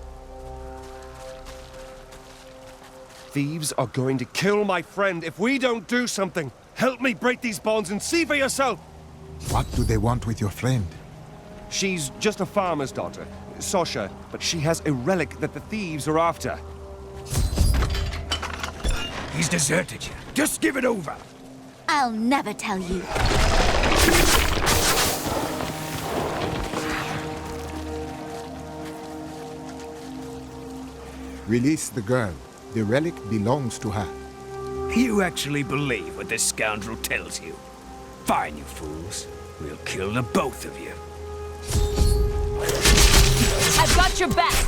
Thieves are going to kill my friend if we don't do something. Help me break these bonds and see for yourself! What do they want with your friend? She's just a farmer's daughter, Sasha, but she has a relic that the thieves are after. He's deserted you. Just give it over. I'll never tell you. Release the girl. The relic belongs to her. You actually believe what this scoundrel tells you? Fine, you fools. We'll kill the both of you. I've got your back!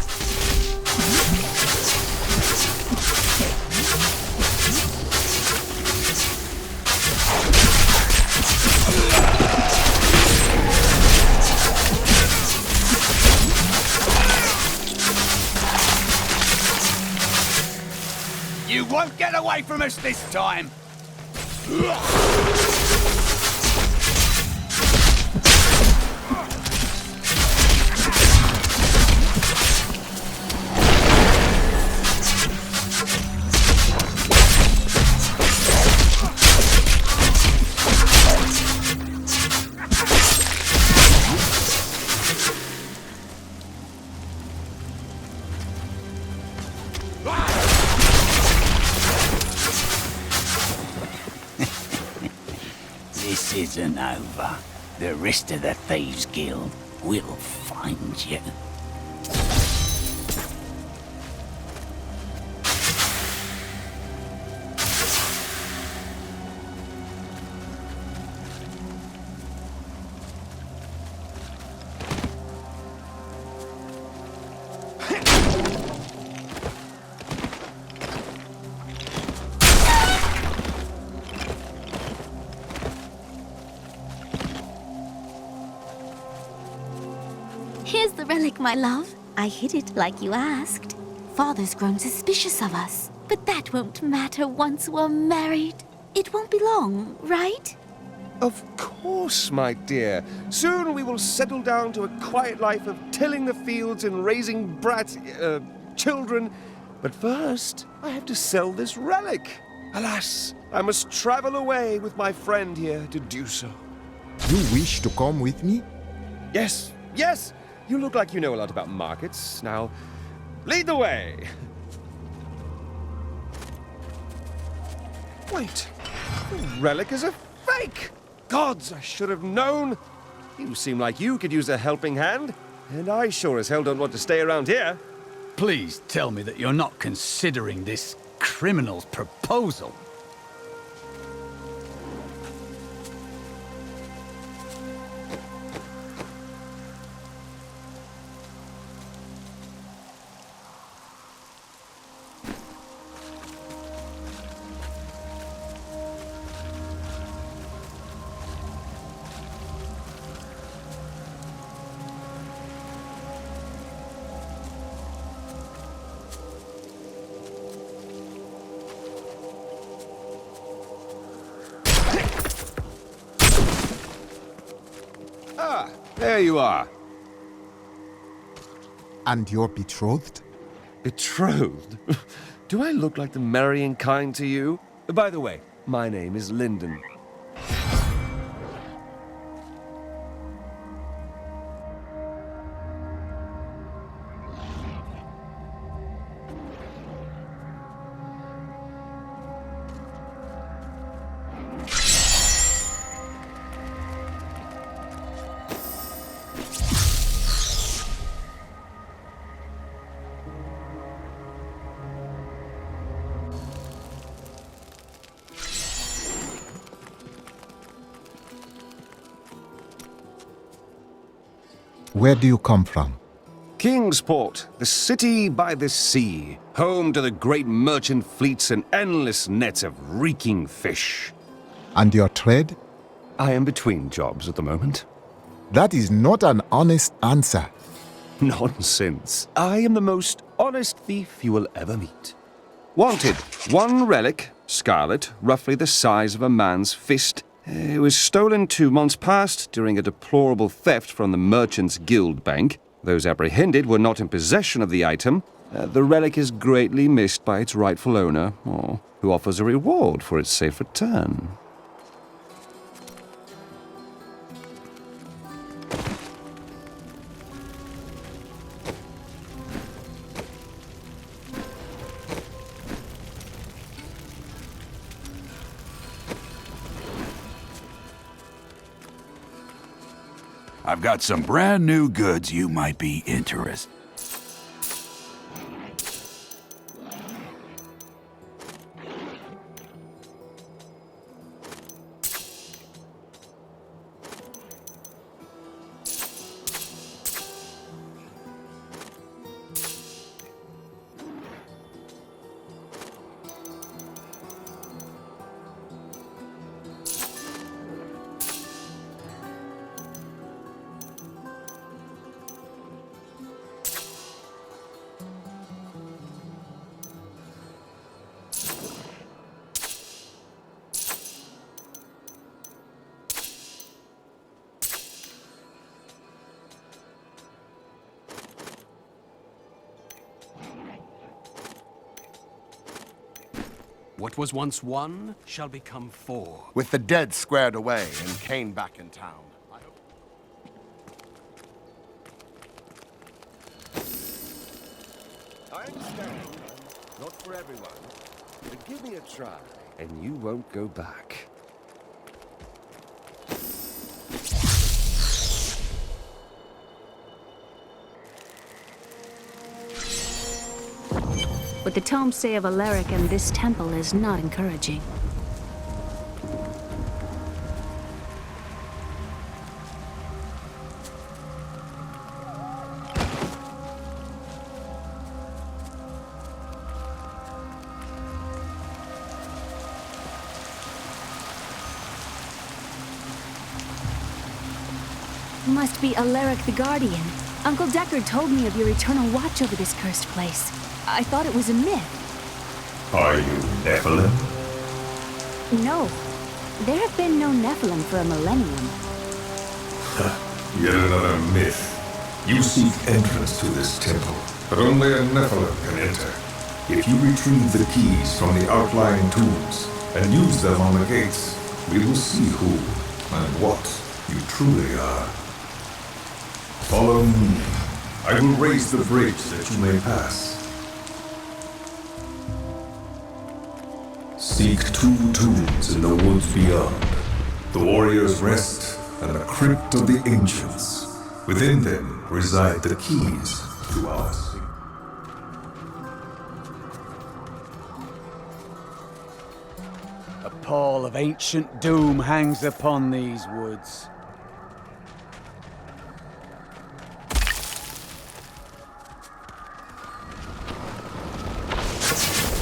You won't get away from us this time! This isn't over. The rest of the Thieves Guild will find you. Here's the relic, my love. I hid it like you asked. Father's grown suspicious of us, but that won't matter once we're married. It won't be long, right? Of course, my dear. Soon we will settle down to a quiet life of tilling the fields and raising children. But first, I have to sell this relic. Alas, I must travel away with my friend here to do so. You wish to come with me? Yes, yes! You look like you know a lot about markets. Now, lead the way! Wait, the relic is a fake! Gods, I should have known! You seem like you could use a helping hand, and I sure as hell don't want to stay around here. Please tell me that you're not considering this criminal's proposal. Ah, there you are. And you're betrothed? Betrothed? Do I look like the marrying kind to you? By the way, my name is Lyndon. Where do you come from? Kingsport, the city by the sea, home to the great merchant fleets and endless nets of reeking fish. And your trade? I am between jobs at the moment. That is not an honest answer. Nonsense. I am the most honest thief you will ever meet. Wanted, one relic, scarlet, roughly the size of a man's fist. It was stolen 2 months past during a deplorable theft from the Merchants Guild Bank. Those apprehended were not in possession of the item. The relic is greatly missed by its rightful owner, who offers a reward for its safe return. I've got some brand new goods you might be interested. What was once one shall become four. With the dead squared away and Cain back in town. I understand. Not for everyone. But give me a try, and you won't go back. What the tomes say of Alaric and this temple is not encouraging. Must be Alaric the Guardian. Uncle Deckard told me of your eternal watch over this cursed place. I thought it was a myth. Are you Nephilim? No. There have been no Nephilim for a millennium. Yet another myth. You seek entrance to this temple, but only a Nephilim can enter. If you retrieve the keys from the outlying tombs and use them on the gates, we will see who and what you truly are. Follow me. I will raise the bridge that you may pass. Seek 2 tombs in the woods beyond. The warrior's rest and the crypt of the ancients. Within them reside the keys to our secret. A pall of ancient doom hangs upon these woods.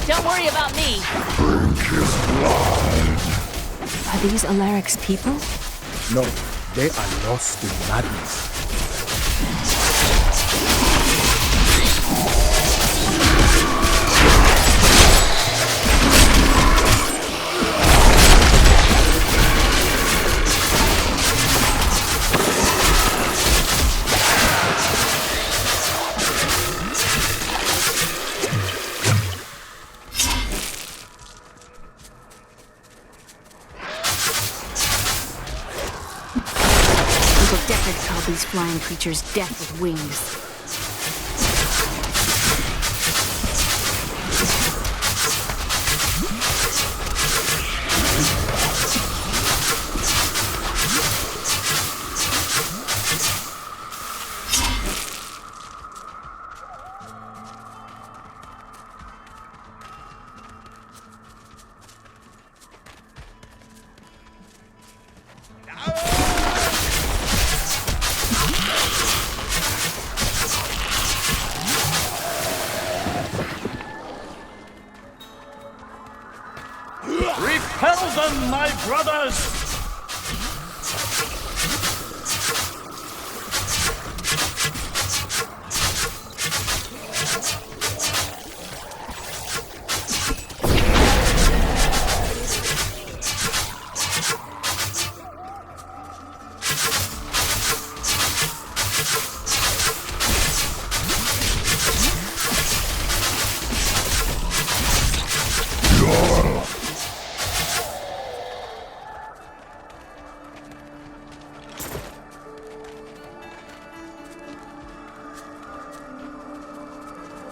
Don't worry about me. Are these Alaric's people? No, they are lost in madness. These flying creatures death with wings. Repel them, my brothers!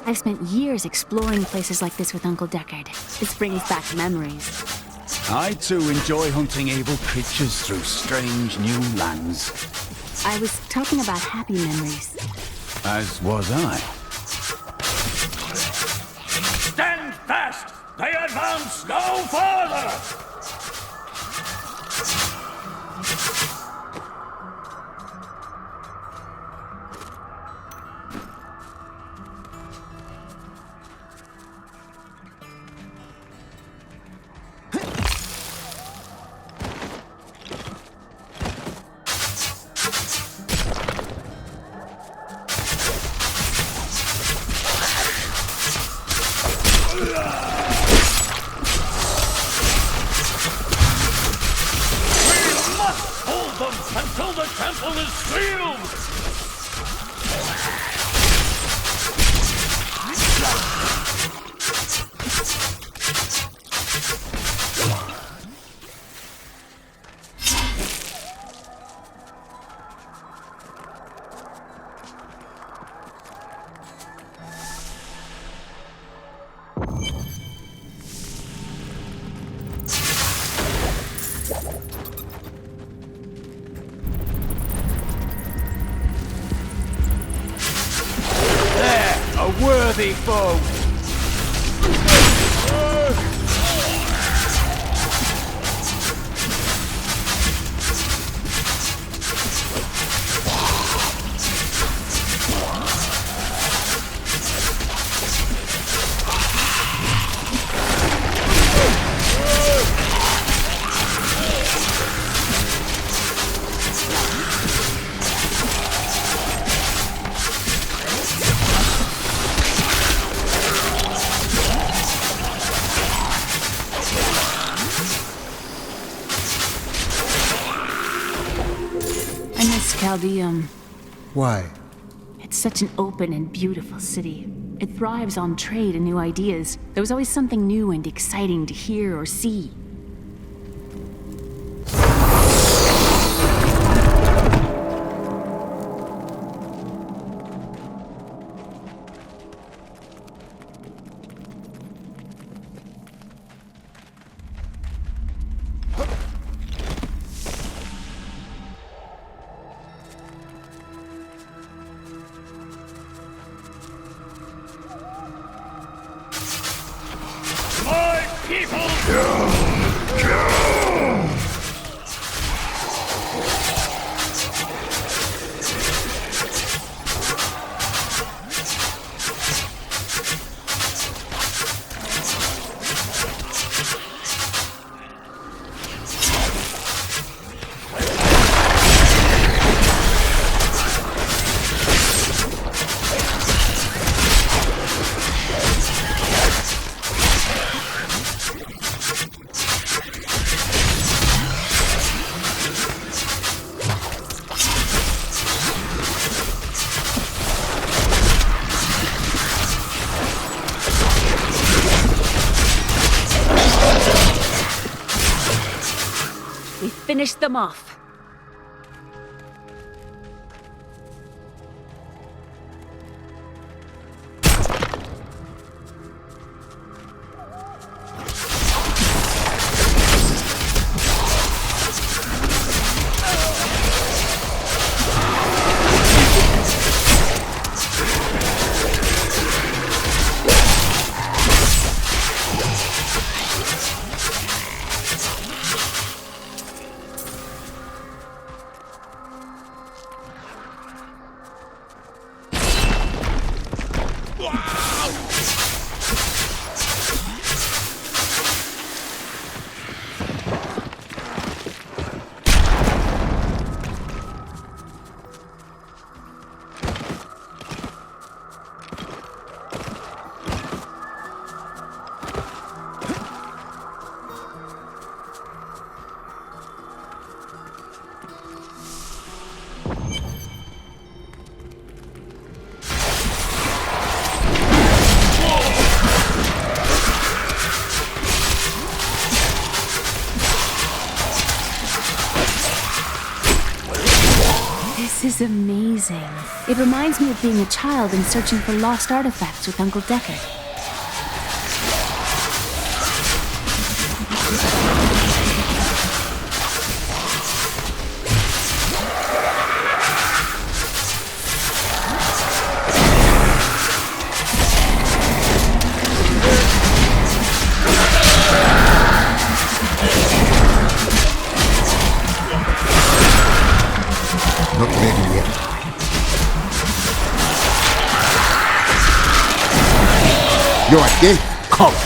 I've spent years exploring places like this with Uncle Deckard. This brings back memories. I too enjoy hunting evil creatures through strange new lands. I was talking about happy memories. As was I. Stand fast! They advance no farther! Until the temple is sealed! worthy foe! Chaldeum. Why? It's such an open and beautiful city. It thrives on trade and new ideas. There was always something new and exciting to hear or see. Finish them off. This is amazing. It reminds me of being a child and searching for lost artifacts with Uncle Deckard. Not ready yet. You are dead, cowards!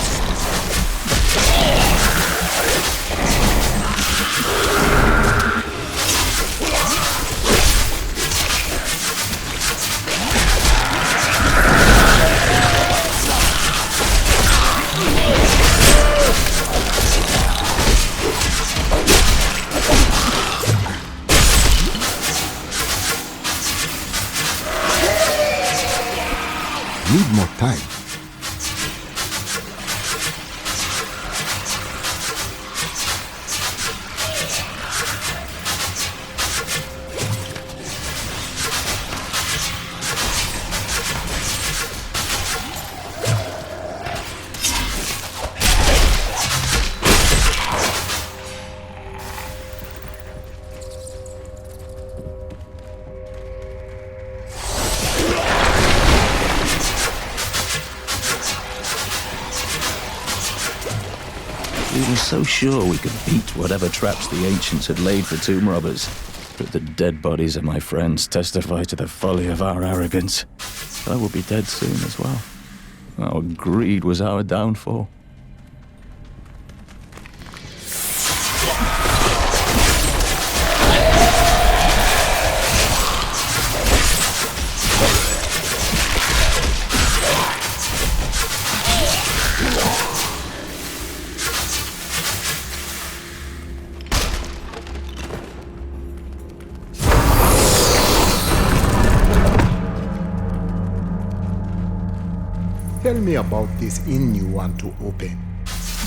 Need more time. We were so sure we could beat whatever traps the ancients had laid for tomb robbers. But the dead bodies of my friends testify to the folly of our arrogance. I will be dead soon as well. Our greed was our downfall. Tell me about this inn you want to open.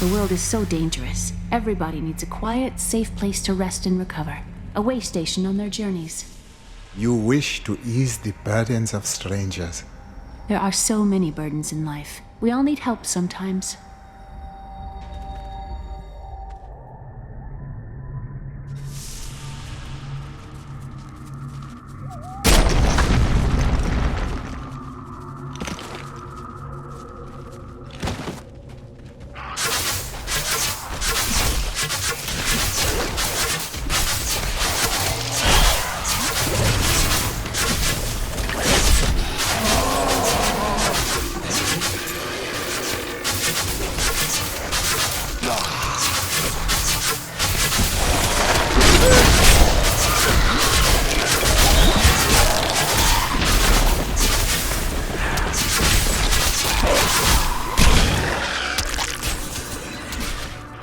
The world is so dangerous. Everybody needs a quiet, safe place to rest and recover. A way station on their journeys. You wish to ease the burdens of strangers. There are so many burdens in life. We all need help sometimes.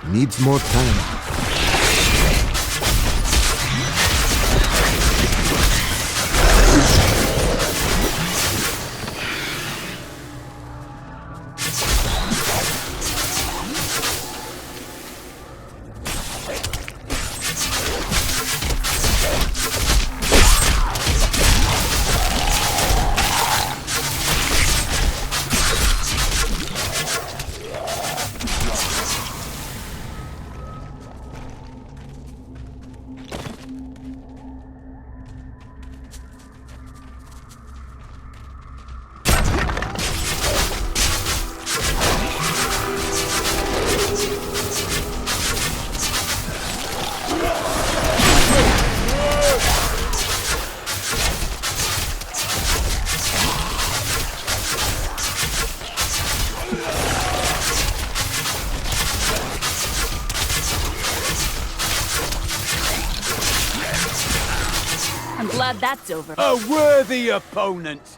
Needs more time. I'm glad that's over. A worthy opponent!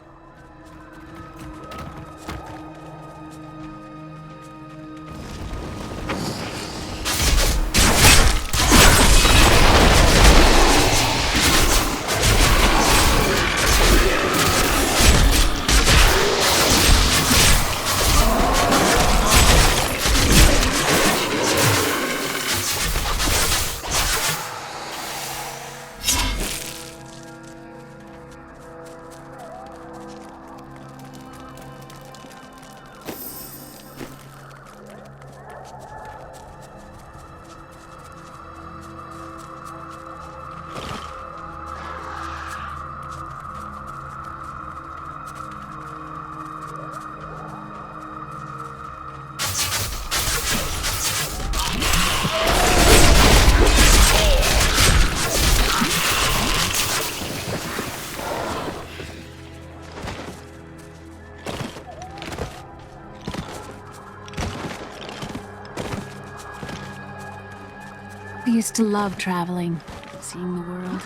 I used to love traveling, seeing the world.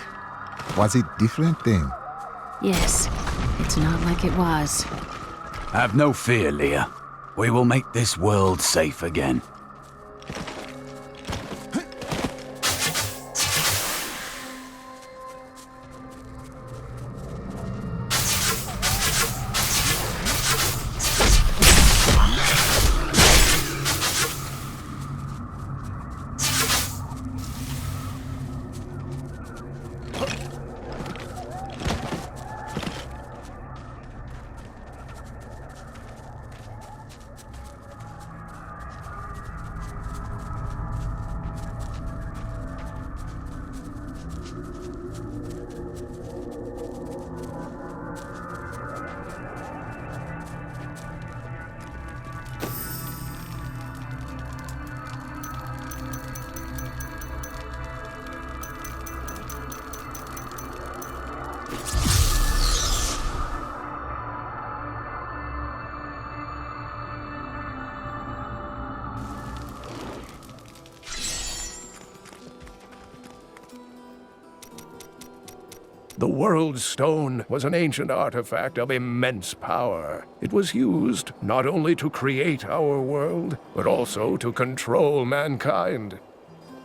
Was it different then? Yes, it's not like it was. Have no fear, Leah. We will make this world safe again. The World Stone was an ancient artifact of immense power. It was used not only to create our world, but also to control mankind.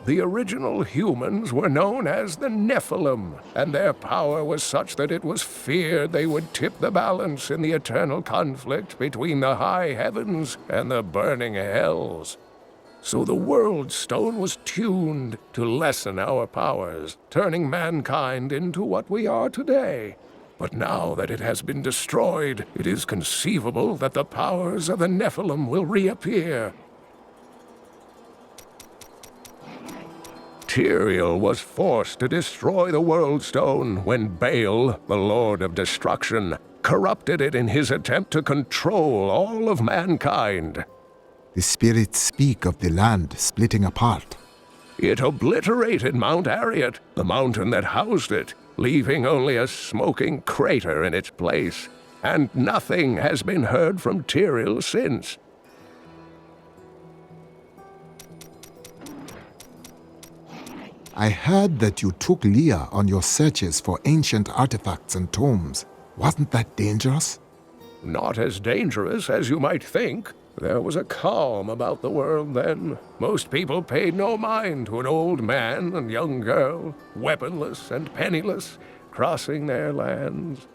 The original humans were known as the Nephilim, and their power was such that it was feared they would tip the balance in the eternal conflict between the high heavens and the burning hells. So the World Stone was tuned to lessen our powers, turning mankind into what we are today. But now that it has been destroyed, it is conceivable that the powers of the Nephilim will reappear. Tyrael was forced to destroy the World Stone when Baal, the Lord of Destruction, corrupted it in his attempt to control all of mankind. The spirits speak of the land splitting apart. It obliterated Mount Arreat, the mountain that housed it, leaving only a smoking crater in its place. And nothing has been heard from Tyrael since. I heard that you took Leah on your searches for ancient artifacts and tomes. Wasn't that dangerous? Not as dangerous as you might think. There was a calm about the world then. Most people paid no mind to an old man and young girl, weaponless and penniless, crossing their lands.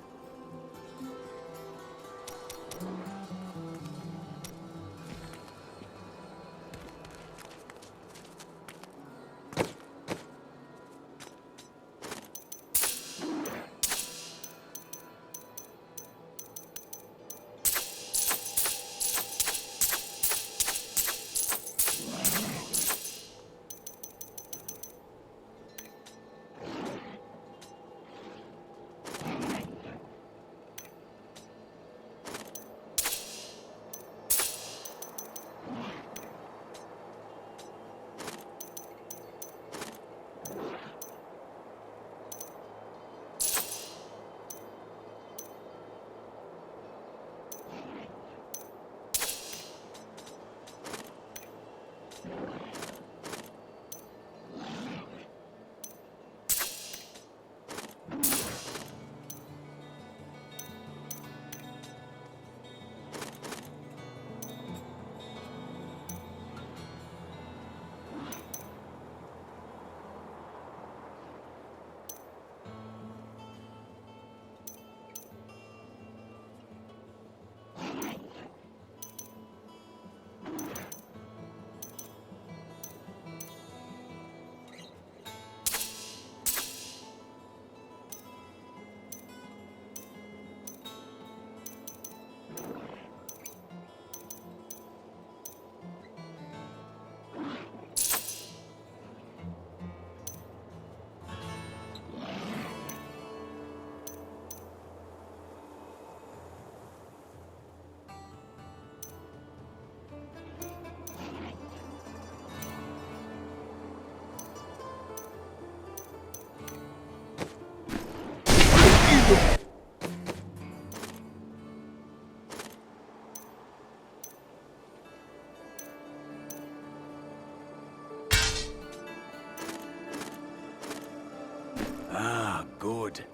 Ah, good.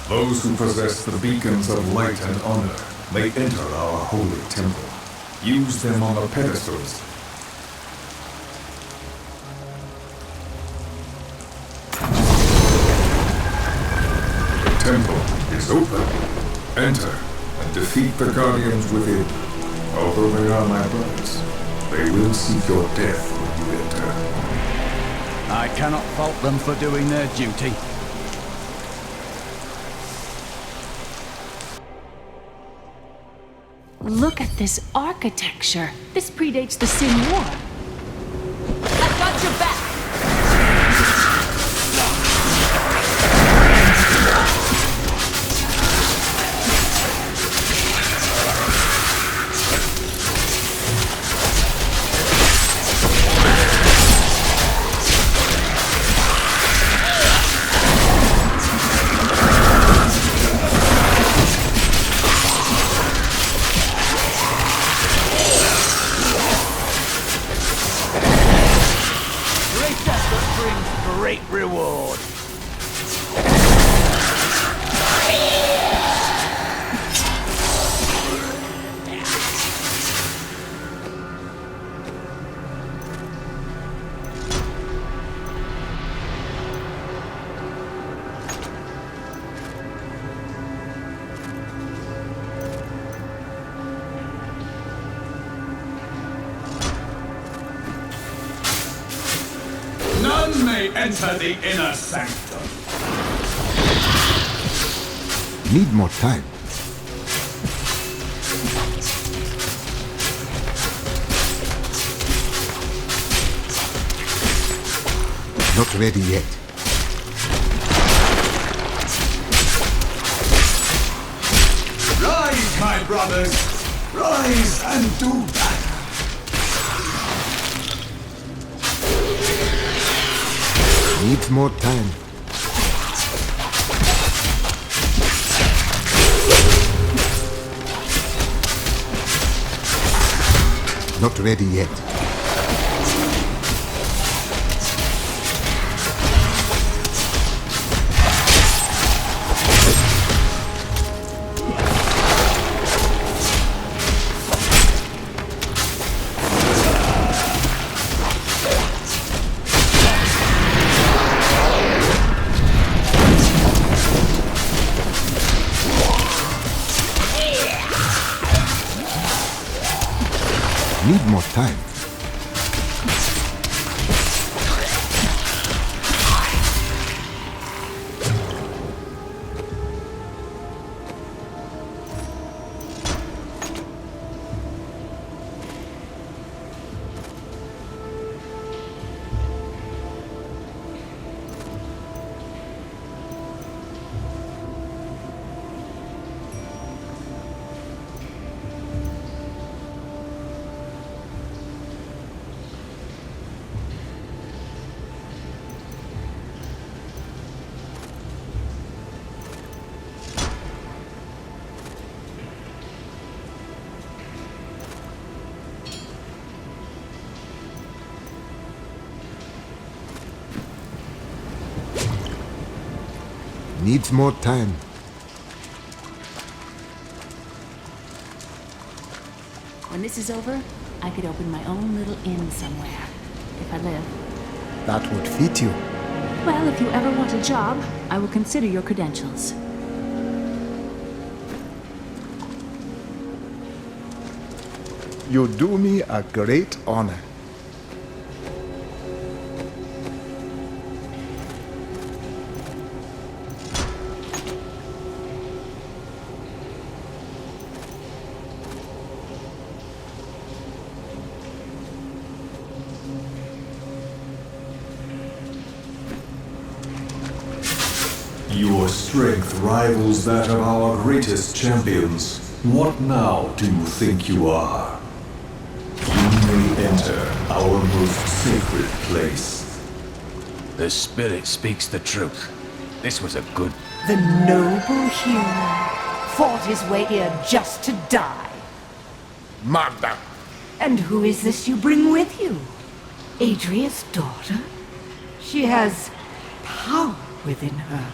Those who possess the beacons of light and honor may enter our holy temple. Use them on the pedestals. The temple is open. Enter and defeat the guardians within. Although they are my brothers, they will seek your death when you enter. I cannot fault them for doing their duty. Look at this architecture. This predates the Sin War. I've got your back! Great reward. None may enter the inner sanctum. Need more time. Not ready yet. Rise, my brothers! Rise and do battle! Needs more time. Not ready yet. Need more time. Needs more time. When this is over, I could open my own little inn somewhere. If I live. That would fit you. Well, if you ever want a job, I will consider your credentials. You do me a great honor. Your strength rivals that of our greatest champions. What now do you think you are? You may enter our most sacred place. The spirit speaks the truth. This was a good... The noble hero fought his way here just to die. Magda! And who is this you bring with you? Adria's daughter? She has power within her.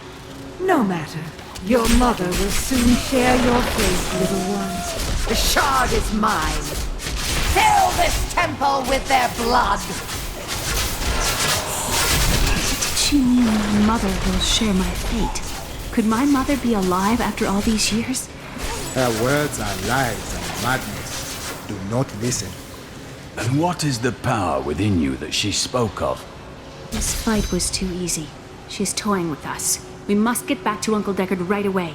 No matter. Your mother will soon share your fate, little ones. The shard is mine. Fill this temple with their blood! She mean my mother will share my fate. Could my mother be alive after all these years? Her words are lies and madness. Do not listen. And what is the power within you that she spoke of? This fight was too easy. She's toying with us. We must get back to Uncle Deckard right away.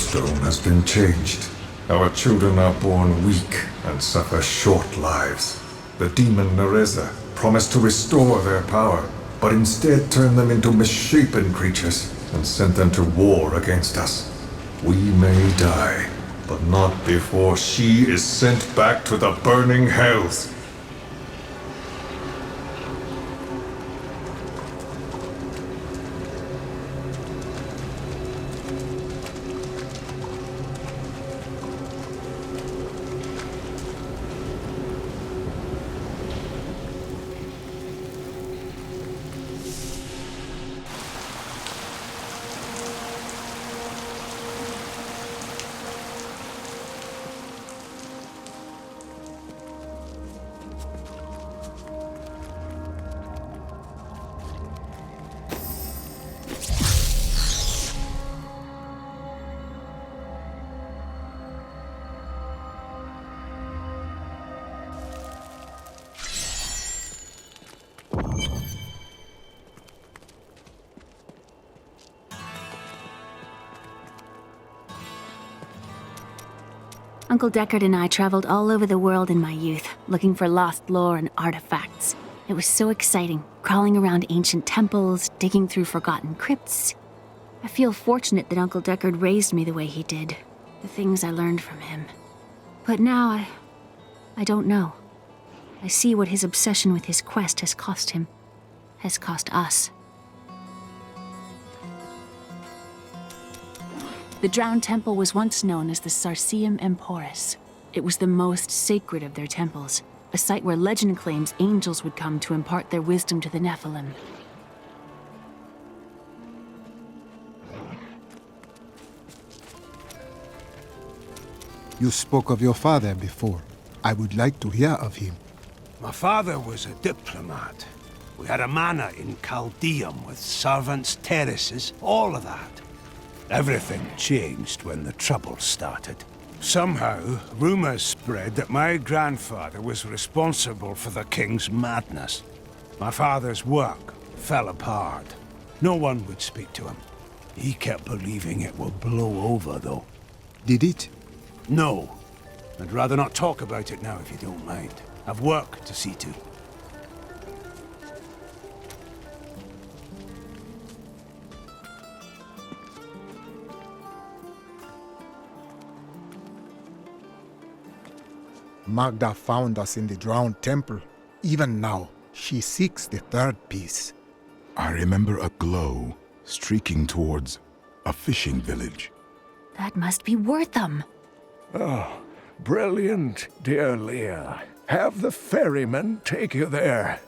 stone has been changed. Our children are born weak and suffer short lives. The demon Nereza promised to restore their power, but instead turned them into misshapen creatures and sent them to war against us. We may die, but not before she is sent back to the burning hells. Uncle Deckard and I traveled all over the world in my youth, looking for lost lore and artifacts. It was so exciting, crawling around ancient temples, digging through forgotten crypts. I feel fortunate that Uncle Deckard raised me the way he did, the things I learned from him. But now I don't know. I see what his obsession with his quest has cost him, has cost us. The Drowned Temple was once known as the Sarsium Emporis. It was the most sacred of their temples, a site where legend claims angels would come to impart their wisdom to the Nephilim. You spoke of your father before. I would like to hear of him. My father was a diplomat. We had a manor in Chaldeum with servants, terraces, all of that. Everything changed when the trouble started. Somehow, rumors spread that my grandfather was responsible for the king's madness. My father's work fell apart. No one would speak to him. He kept believing it would blow over, though. Did it? No. I'd rather not talk about it now, if you don't mind. I've work to see to. Magda found us in the Drowned Temple. Even now, she seeks the third piece. I remember a glow streaking towards a fishing village. That must be Wortham. Oh, brilliant, dear Leah. Have the ferryman take you there.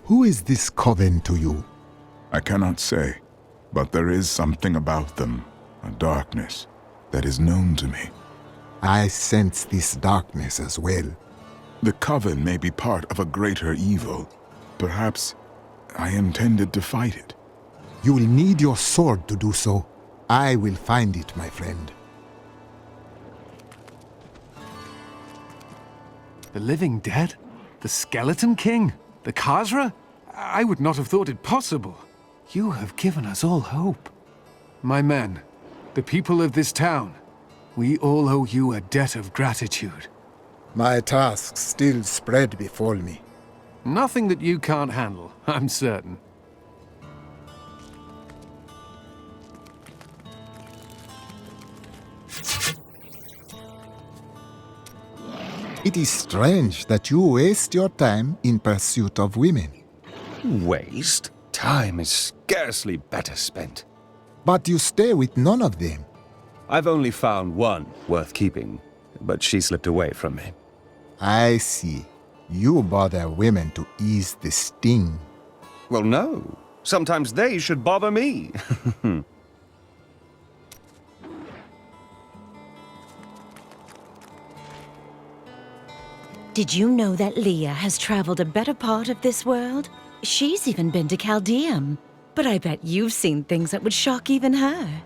Who is this coven to you? I cannot say, but there is something about them, a darkness, that is known to me. I sense this darkness as well. The coven may be part of a greater evil. Perhaps I intended to fight it. You will need your sword to do so. I will find it, my friend. The living dead? The Skeleton King? The Khazra? I would not have thought it possible. You have given us all hope. My men, the people of this town, we all owe you a debt of gratitude. My tasks still spread before me. Nothing that you can't handle, I'm certain. It is strange that you waste your time in pursuit of women. Waste? Time is scarcely better spent. But you stay with none of them. I've only found one worth keeping, but she slipped away from me. I see. You bother women to ease the sting. Well, no. Sometimes they should bother me. Did you know that Leah has traveled a better part of this world? She's even been to Chaldeum. But I bet you've seen things that would shock even her.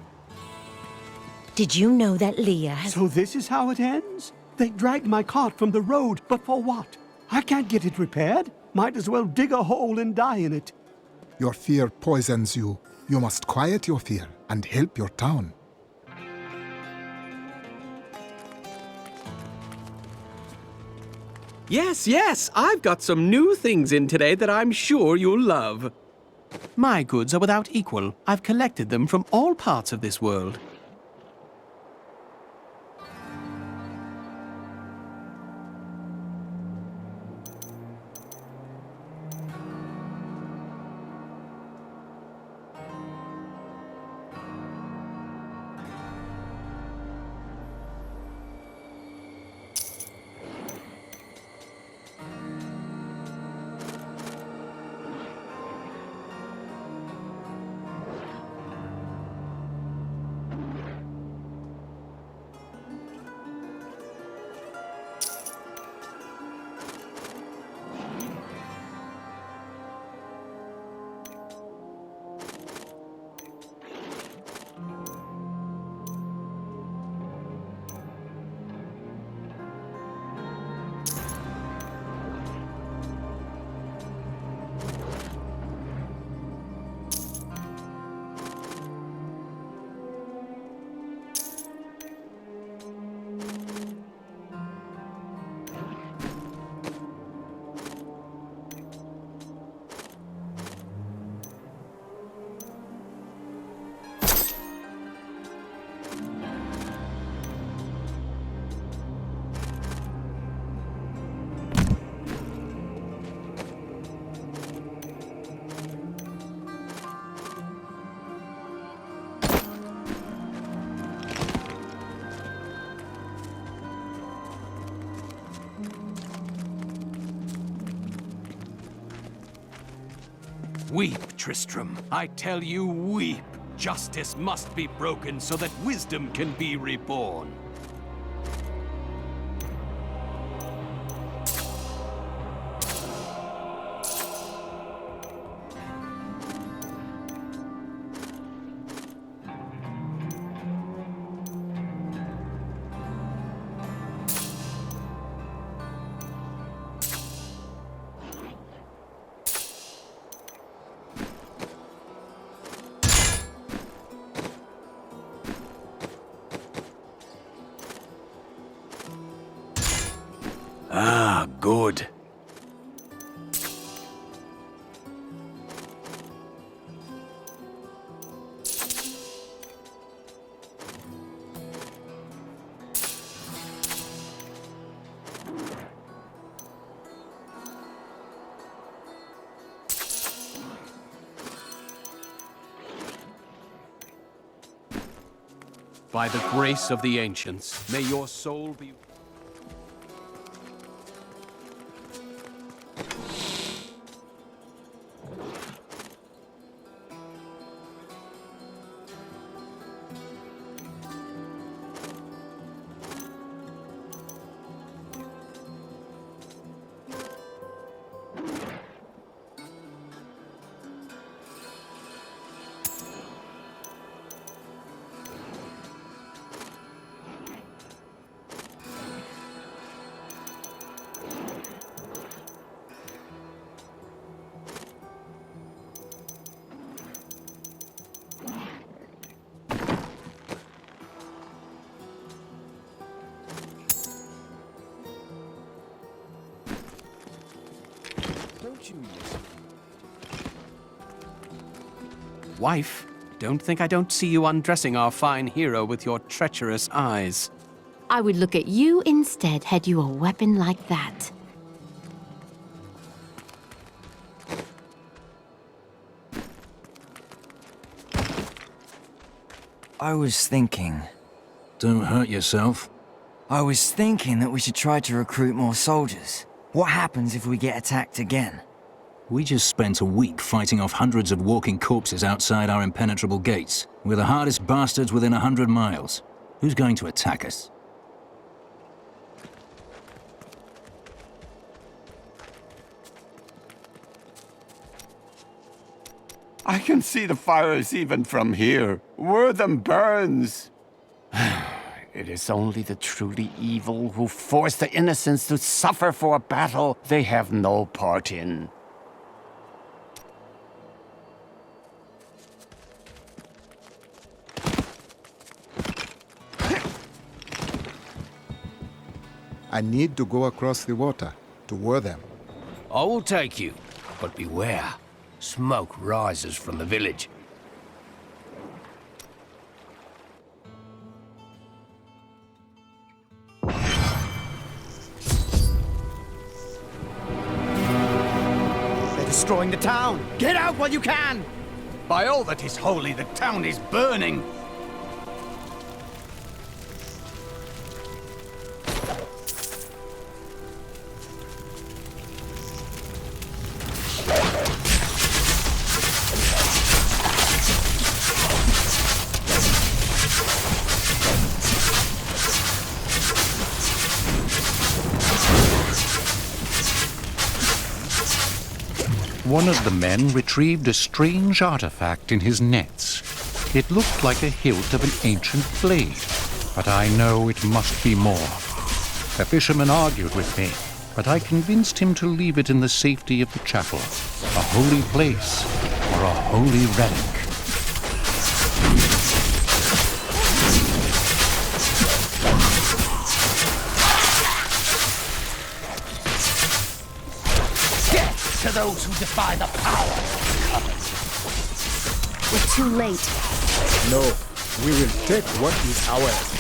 Did you know that Leah has... So this is how it ends? They dragged my cart from the road, but for what? I can't get it repaired. Might as well dig a hole and die in it. Your fear poisons you. You must quiet your fear and help your town. Yes, yes, I've got some new things in today that I'm sure you'll love. My goods are without equal. I've collected them from all parts of this world. Weep, Tristram. I tell you, weep. Justice must be broken so that wisdom can be reborn. Ah, good. By the grace of the ancients, may your soul be... Wife, don't think I don't see you undressing our fine hero with your treacherous eyes. I would look at you instead had you a weapon like that. I was thinking... Don't hurt yourself. I was thinking that we should try to recruit more soldiers. What happens if we get attacked again? We just spent a week fighting off hundreds of walking corpses outside our impenetrable gates. We're the hardest bastards within 100 miles. Who's going to attack us? I can see the fires even from here. Wortham burns. It is only the truly evil who force the innocents to suffer for a battle they have no part in. I need to go across the water to war them. I will take you, but beware. Smoke rises from the village. They're destroying the town! Get out while you can! By all that is holy, the town is burning! One of the men retrieved a strange artifact in his nets. It looked like a hilt of an ancient blade, but I know it must be more. The fisherman argued with me, but I convinced him to leave it in the safety of the chapel, a holy place or a holy relic. To those who defy the power of the We're too late. No, we will take what is ours.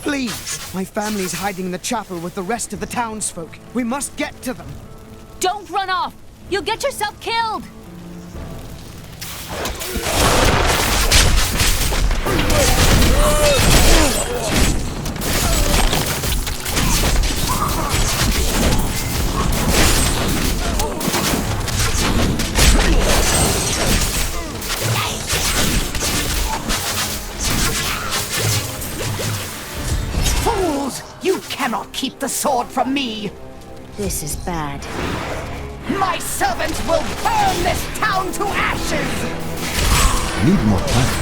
Please! My family's hiding in the chapel with the rest of the townsfolk. We must get to them. Don't run off! You'll get yourself killed! Fools! You cannot keep the sword from me! This is bad. My servants will burn this town to ashes! Need more time.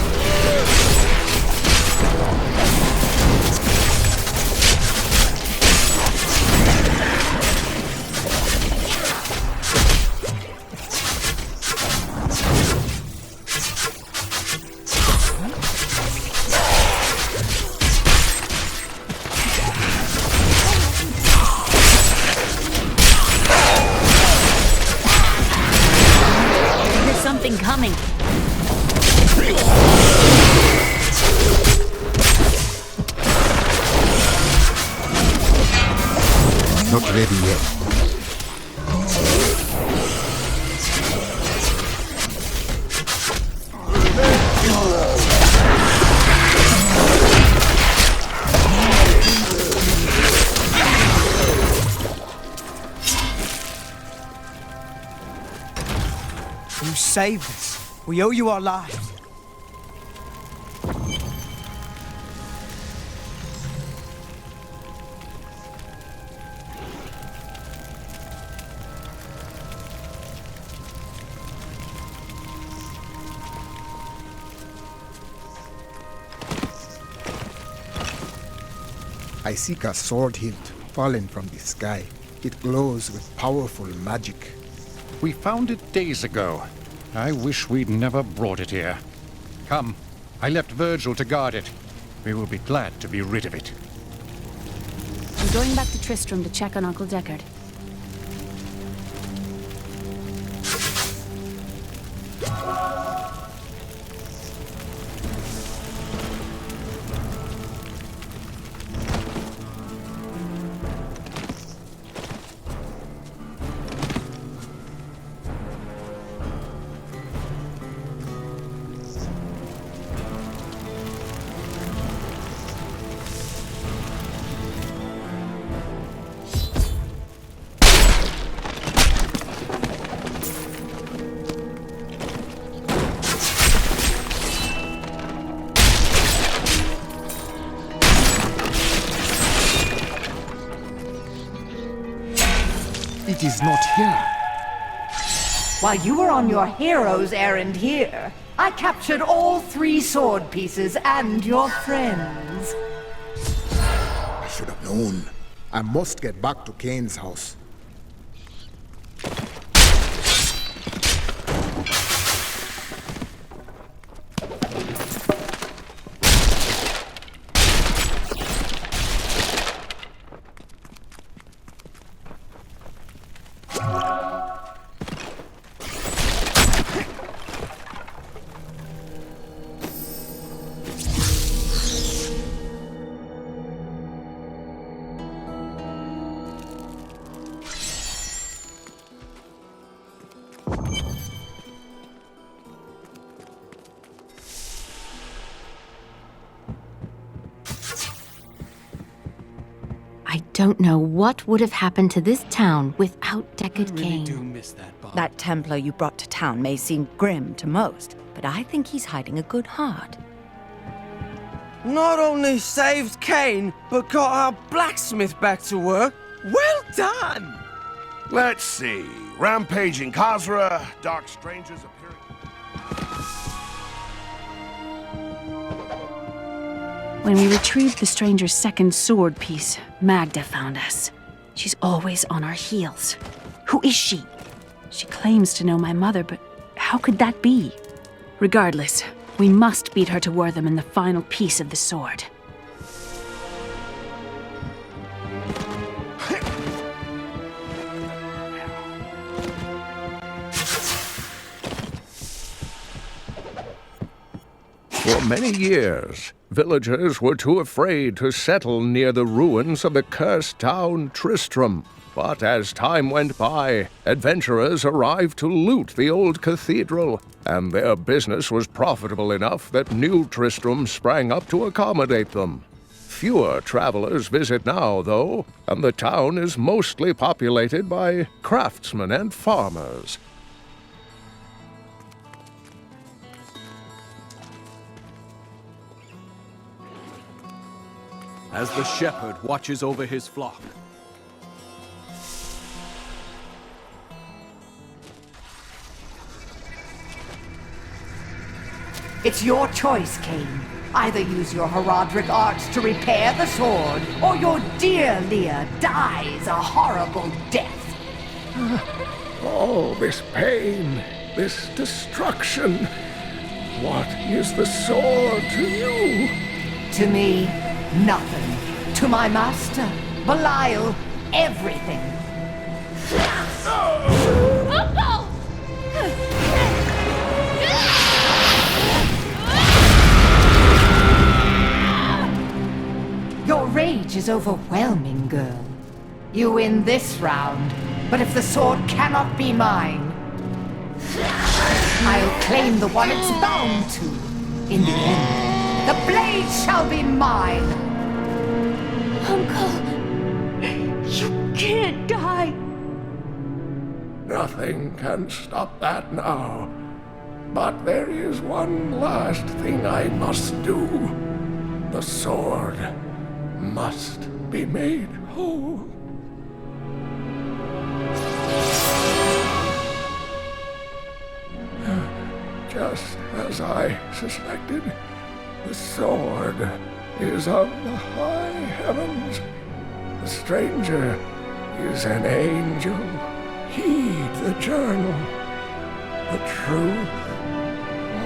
There's something coming. Not ready yet. You saved us. We owe you our lives. I seek a sword hilt fallen from the sky. It glows with powerful magic. We found it days ago. I wish we'd never brought it here. Come, I left Virgil to guard it. We will be glad to be rid of it. I'm going back to Tristram to check on Uncle Deckard. It is not here. While you were on your hero's errand here, I captured all 3 sword pieces and your friends. I should have known. I must get back to Kane's house. I don't know what would have happened to this town without Deckard Cain. do miss that, Bob. That Templar you brought to town may seem grim to most, but I think he's hiding a good heart. Not only saved Cain, but got our blacksmith back to work. Well done! Let's see. Rampaging Khazra, dark strangers appearing. When we retrieved the stranger's second sword piece, Magda found us. She's always on our heels. Who is she? She claims to know my mother, but how could that be? Regardless, we must beat her to Wortham in the final piece of the sword. For many years, villagers were too afraid to settle near the ruins of the cursed town Tristram. But as time went by, adventurers arrived to loot the old cathedral, and their business was profitable enough that new Tristram sprang up to accommodate them. Fewer travelers visit now, though, and the town is mostly populated by craftsmen and farmers. As the shepherd watches over his flock. It's your choice, Cain. Either use your Herodric arts to repair the sword, or your dear Leah dies a horrible death. All this pain, this destruction. What is the sword to you? To me, nothing. To my master, Belial, everything. Your rage is overwhelming, girl. You win this round, but if the sword cannot be mine, I'll claim the one it's bound to. In the end, the blade shall be mine. Uncle, you can't die. Nothing can stop that now. But there is one last thing I must do. The sword must be made whole. Just as I suspected, the sword is of the high heavens. The stranger is an angel. Heed the journal. The truth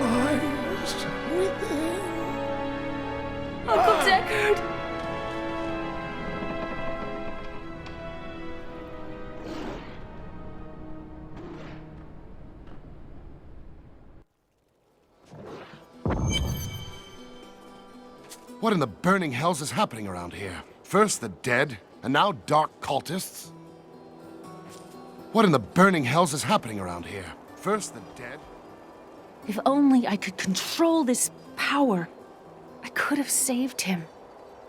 lies within. Uncle Deckard! What in the burning hells is happening around here? First the dead, and now dark cultists? What in the burning hells is happening around here? First the dead... If only I could control this power, I could have saved him.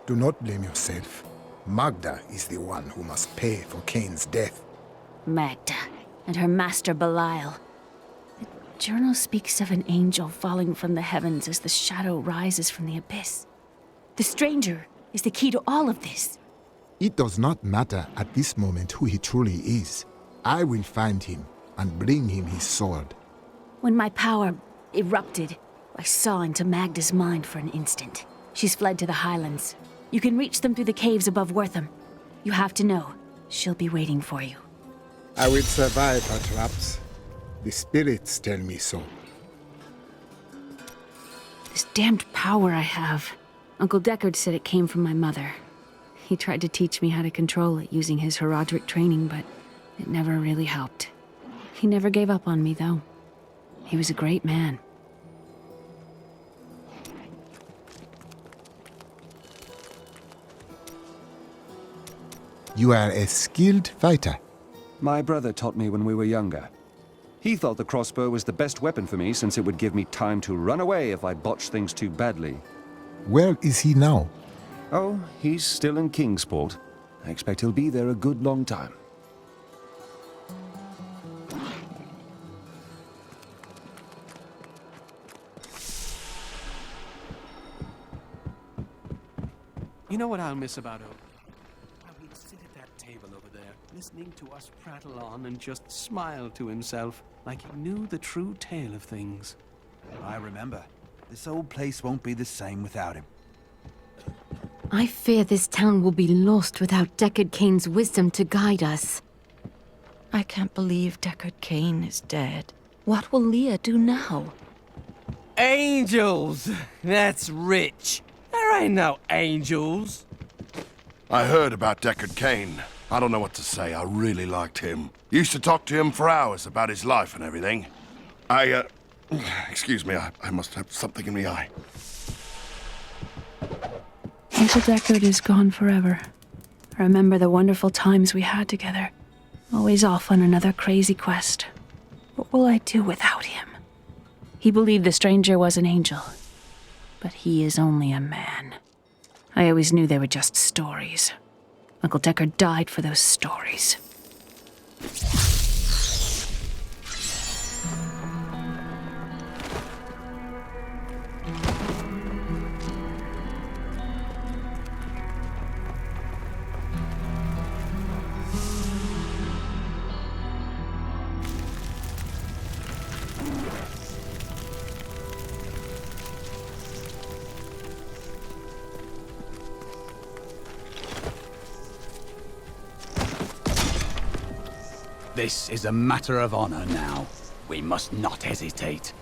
Do not blame yourself. Magda is the one who must pay for Cain's death. Magda and her master Belial. The journal speaks of an angel falling from the heavens as the shadow rises from the abyss. The stranger is the key to all of this. It does not matter at this moment who he truly is. I will find him, and bring him his sword. When my power erupted, I saw into Magda's mind for an instant. She's fled to the highlands. You can reach them through the caves above Wortham. You have to know, she'll be waiting for you. I will survive her traps. The spirits tell me so. This damned power I have. Uncle Deckard said it came from my mother. He tried to teach me how to control it using his Herodric training, but it never really helped. He never gave up on me, though. He was a great man. You are a skilled fighter. My brother taught me when we were younger. He thought the crossbow was the best weapon for me since it would give me time to run away if I botched things too badly. Where is he now? Oh, he's still in Kingsport. I expect he'll be there a good long time. You know what I'll miss about Odin? How he'd sit at that table over there, listening to us prattle on and just smile to himself, like he knew the true tale of things. I remember. This old place won't be the same without him. I fear this town will be lost without Deckard Cain's wisdom to guide us. I can't believe Deckard Cain is dead. What will Leah do now? Angels! That's rich. There ain't no angels. I heard about Deckard Cain. I don't know what to say. I really liked him. Used to talk to him for hours about his life and everything. Excuse me, I must have something in my eye. Uncle Deckard is gone forever. I remember the wonderful times we had together. Always off on another crazy quest. What will I do without him? He believed the stranger was an angel. But he is only a man. I always knew they were just stories. Uncle Deckard died for those stories. This is a matter of honor now. We must not hesitate.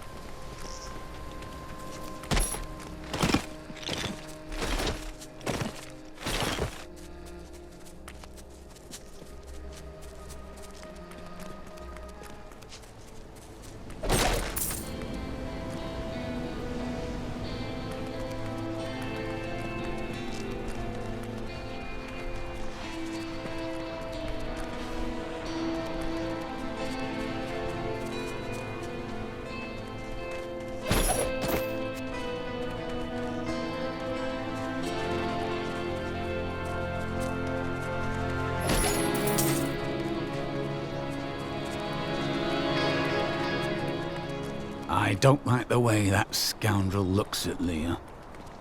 I don't like the way that scoundrel looks at Leah.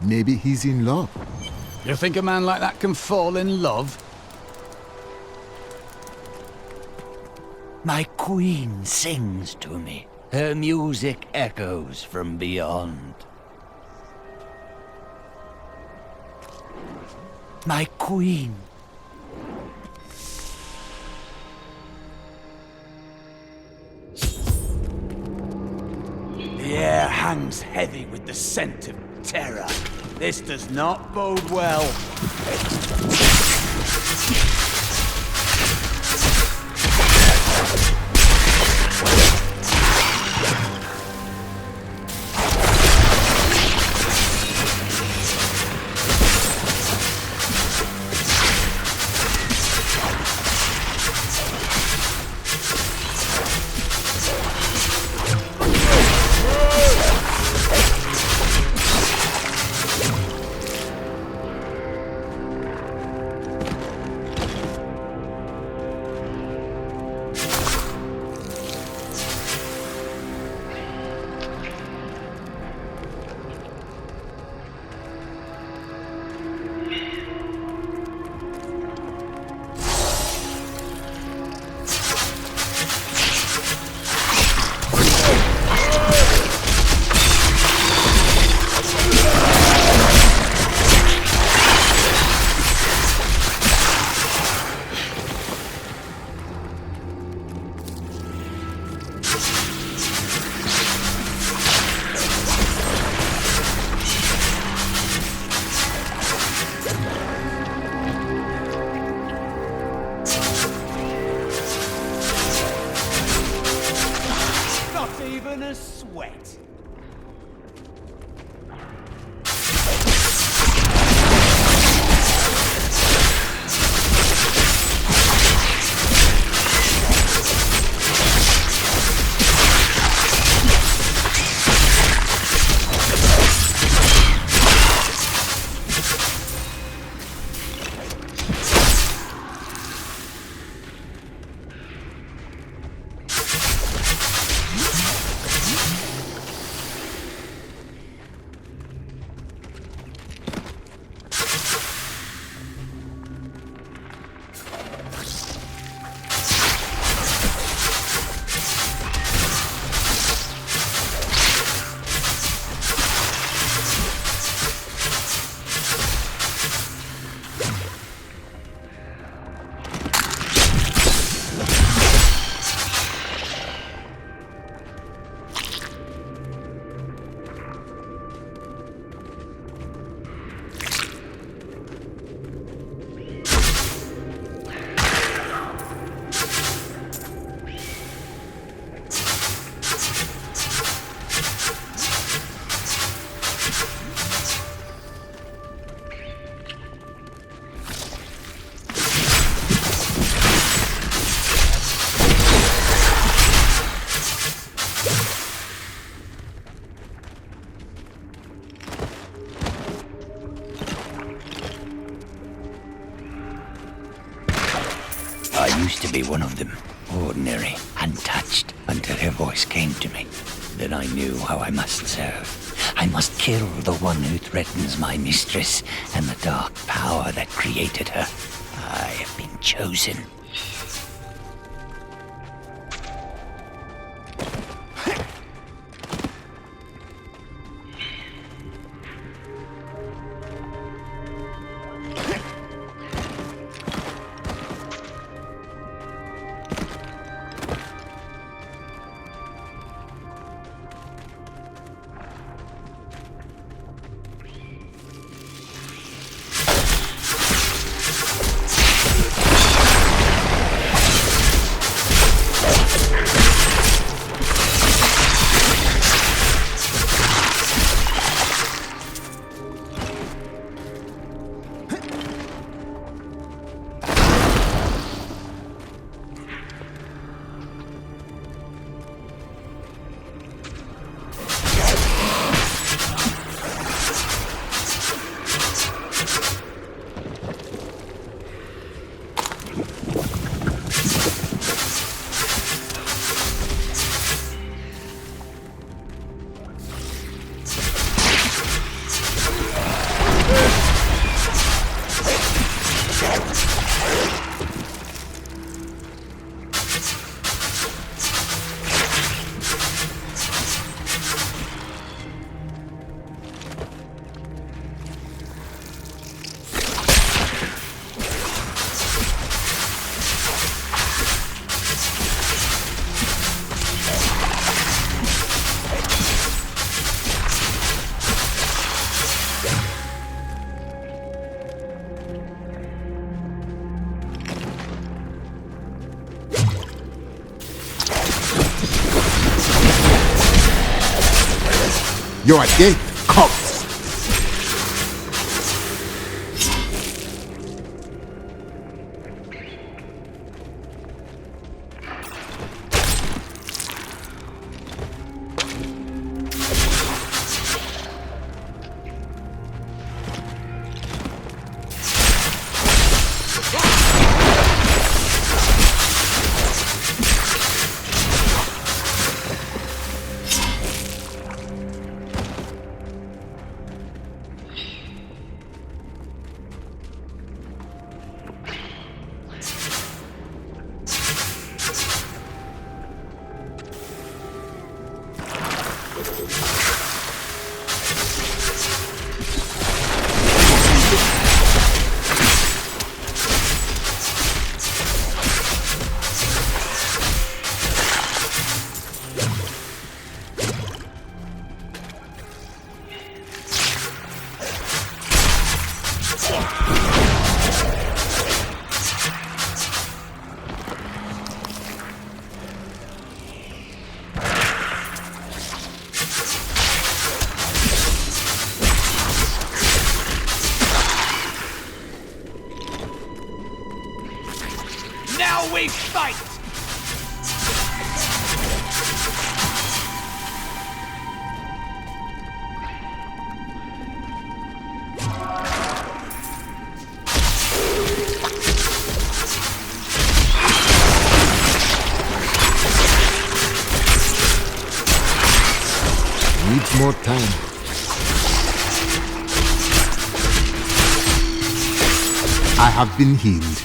Maybe he's in love. You think a man like that can fall in love? My queen sings to me. Her music echoes from beyond. My queen. The air hangs heavy with the scent of terror. This does not bode well. I used to be one of them. Ordinary, untouched, until her voice came to me. Then I knew how I must serve. I must kill the one who threatens my mistress and the dark power that created her. I have been chosen. You are dead, corpse. Now we fight! Needs more time. I have been healed.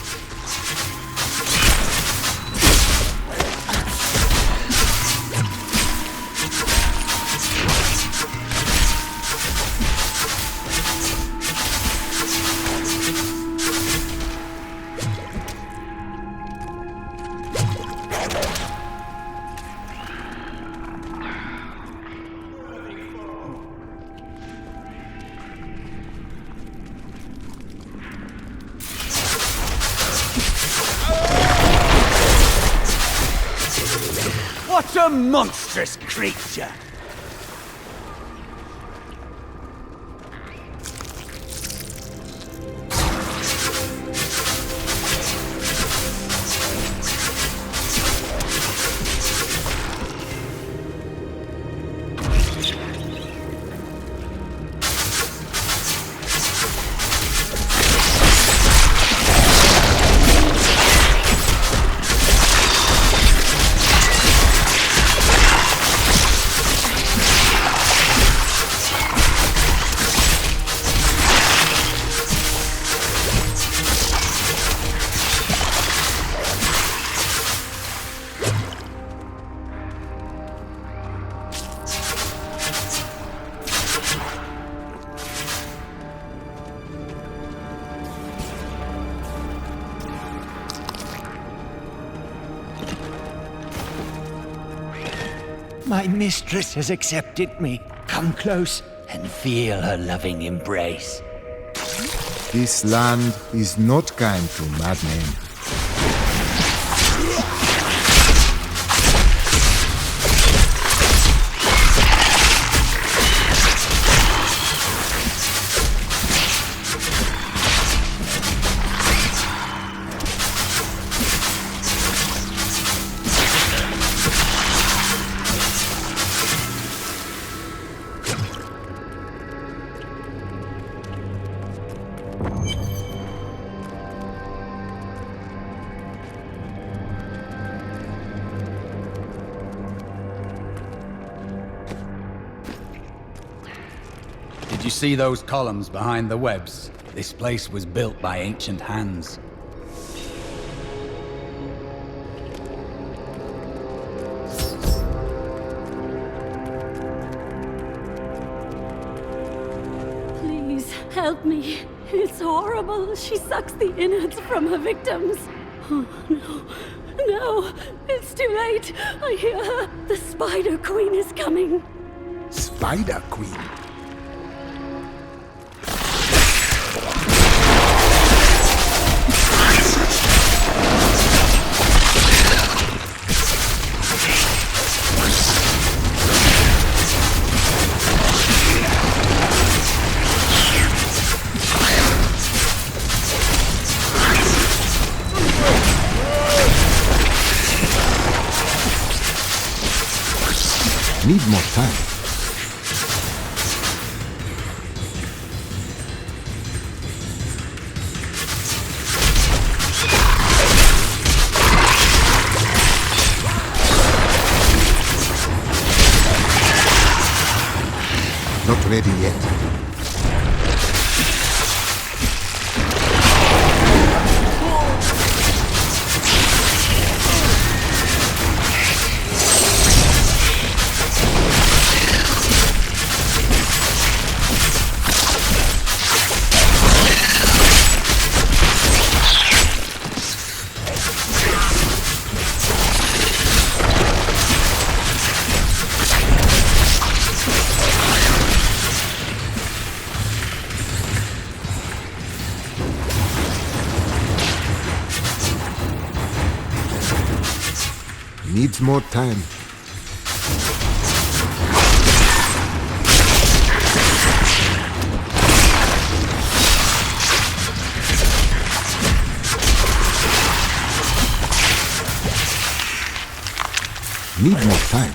What a monstrous creature! My mistress has accepted me. Come close and feel her loving embrace. This land is not kind to madmen. Did you see those columns behind the webs? This place was built by ancient hands. Please, help me. It's horrible. She sucks the innards from her victims. Oh, no. No, it's too late. I hear her. The Spider Queen is coming. Spider Queen? Need more time. Not ready yet. Needs more time. Need more time.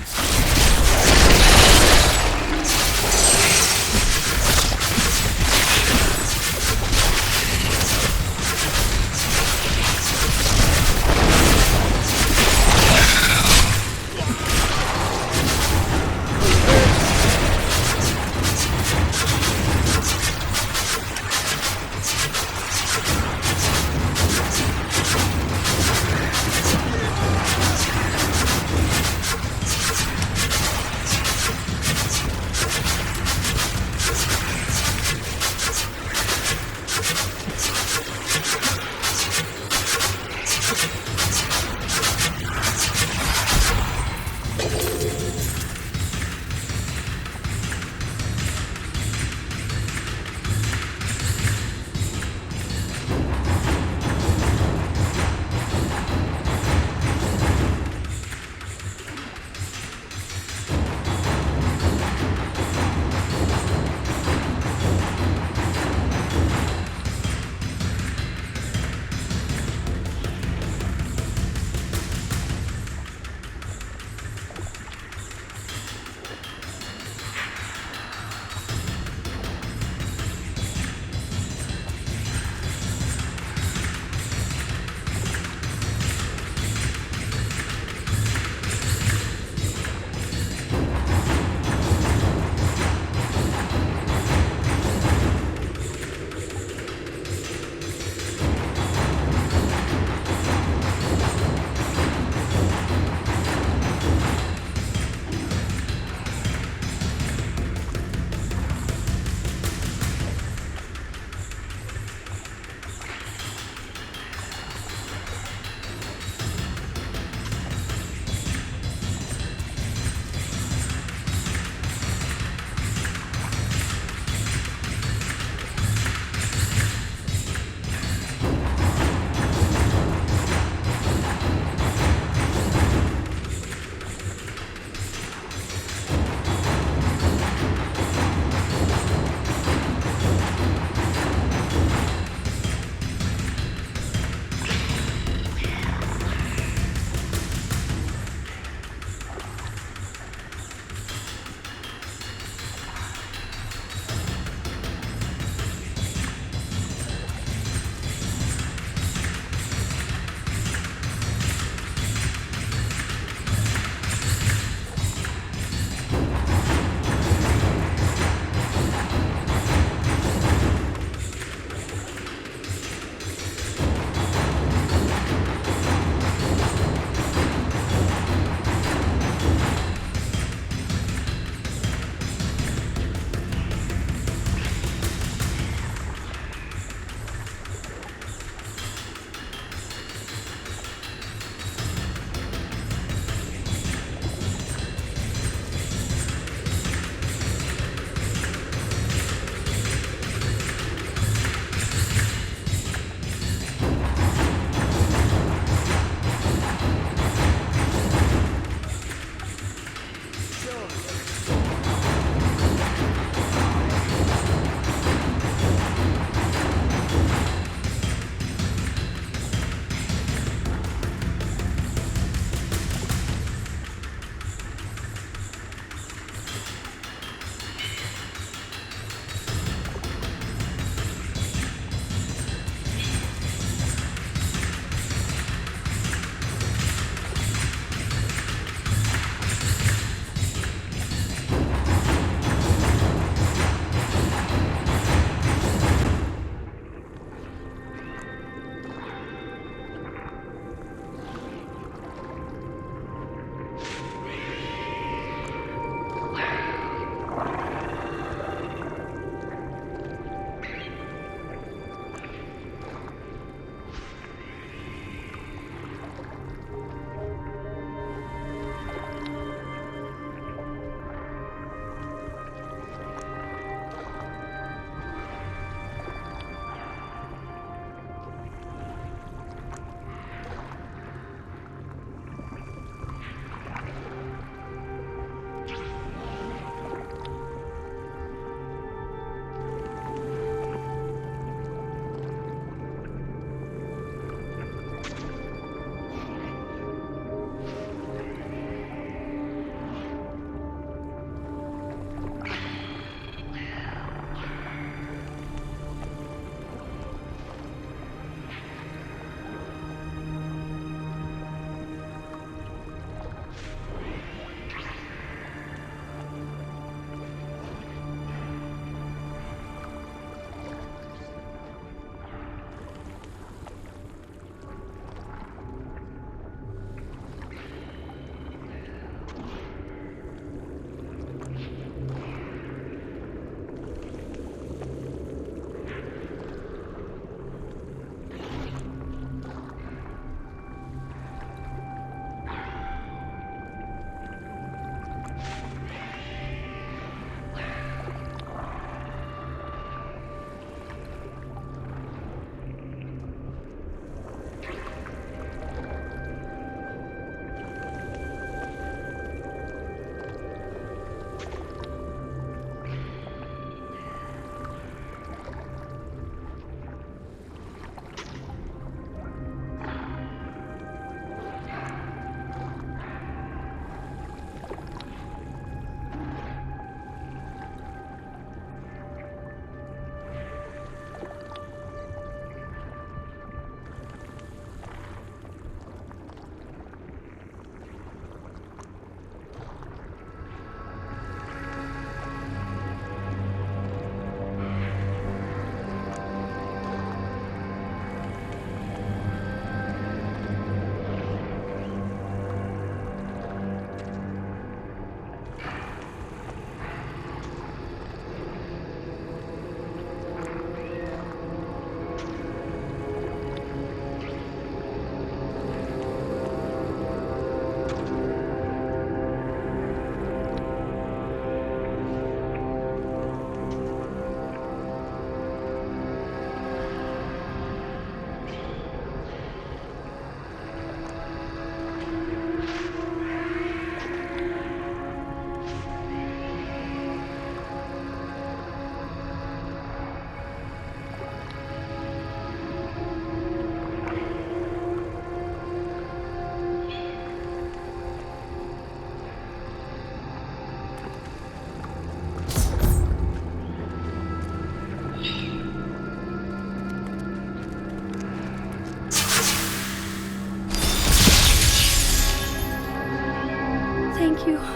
Thank you.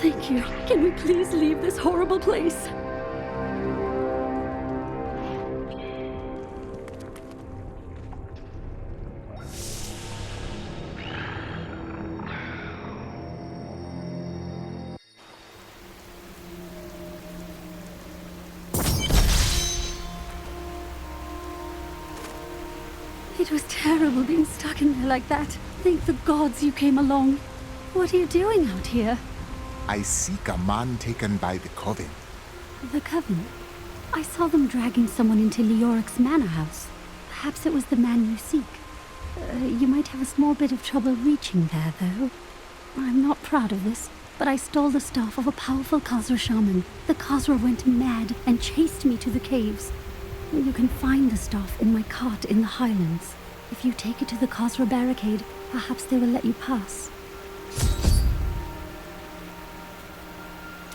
Thank you. Can we please leave this horrible place? It was terrible being stuck in there like that. Thank the gods you came along. What are you doing out here? I seek a man taken by the Coven. The Coven? I saw them dragging someone into Leoric's manor house. Perhaps it was the man you seek. You might have a small bit of trouble reaching there, though. I'm not proud of this, but I stole the staff of a powerful Khazra shaman. The Khazra went mad and chased me to the caves. You can find the staff in my cart in the highlands. If you take it to the Khazra barricade, perhaps they will let you pass.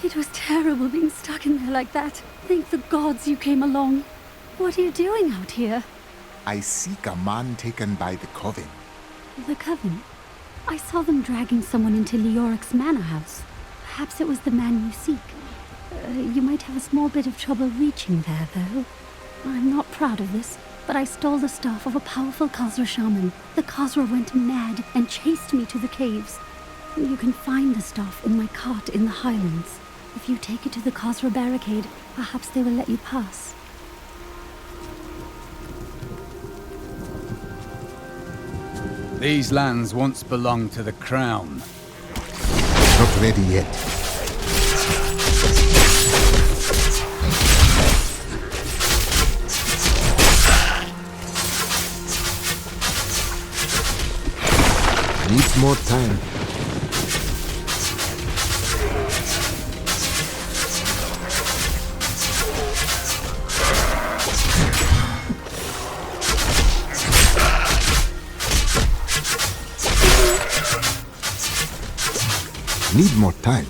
It was terrible being stuck in there like that. Thank the gods you came along. What are you doing out here? I seek a man taken by the Coven. The Coven? I saw them dragging someone into Leoric's manor house. Perhaps it was the man you seek. You might have a small bit of trouble reaching there, though. I'm not proud of this, but I stole the staff of a powerful Khazra shaman. The Khazra went mad and chased me to the caves. You can find the staff in my cart in the highlands. If you take it to the Khazra barricade, perhaps they will let you pass. These lands once belonged to the Crown. Not ready yet. Needs more time. Need more time.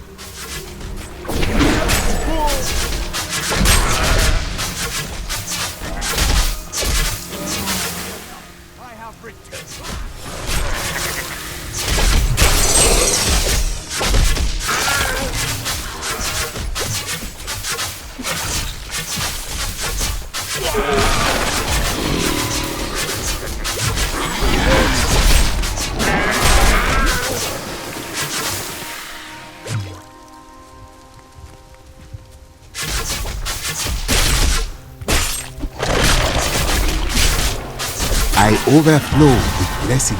I overflow with blessings.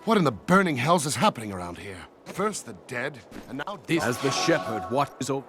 What in the burning hells is happening around here? First the dead, and now... As the shepherd watches over...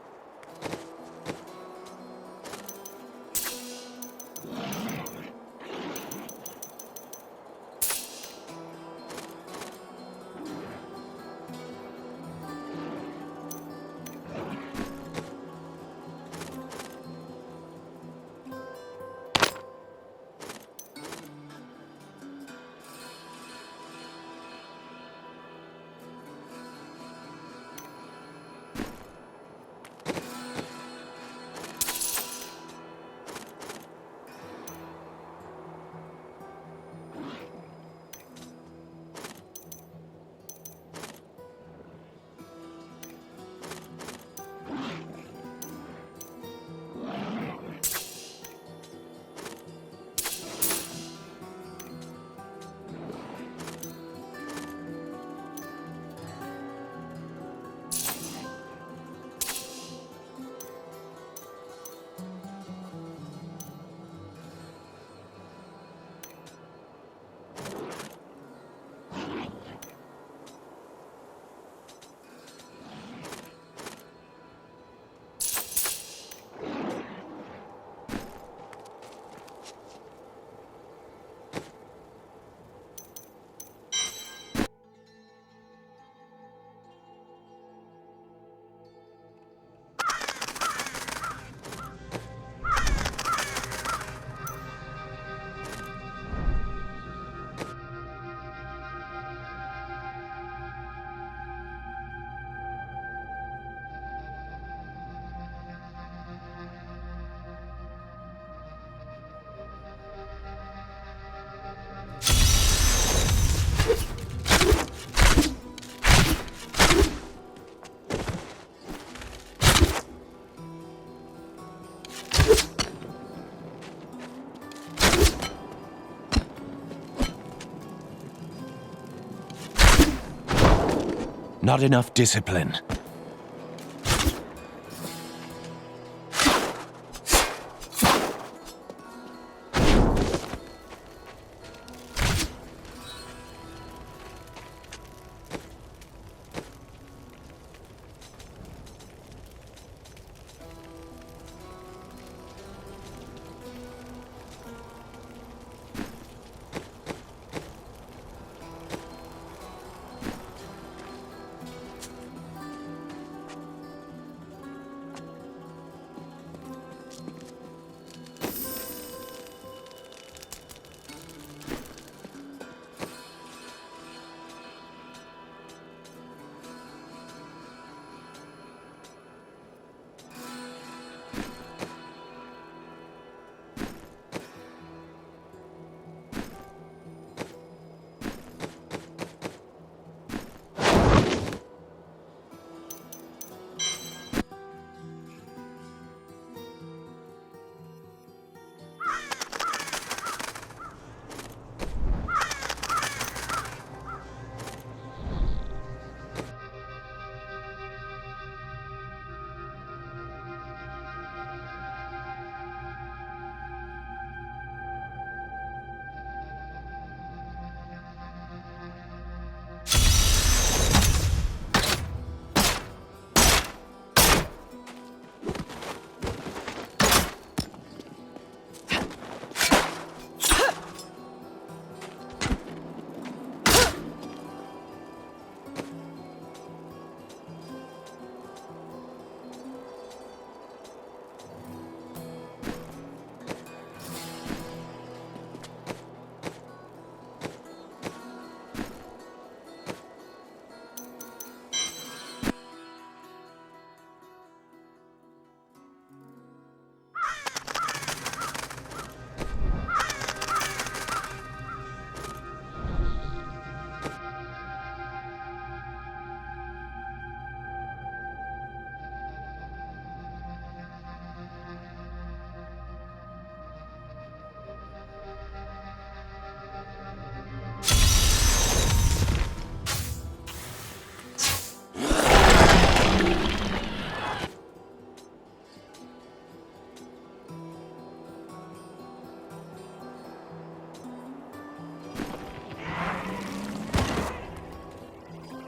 Not enough discipline.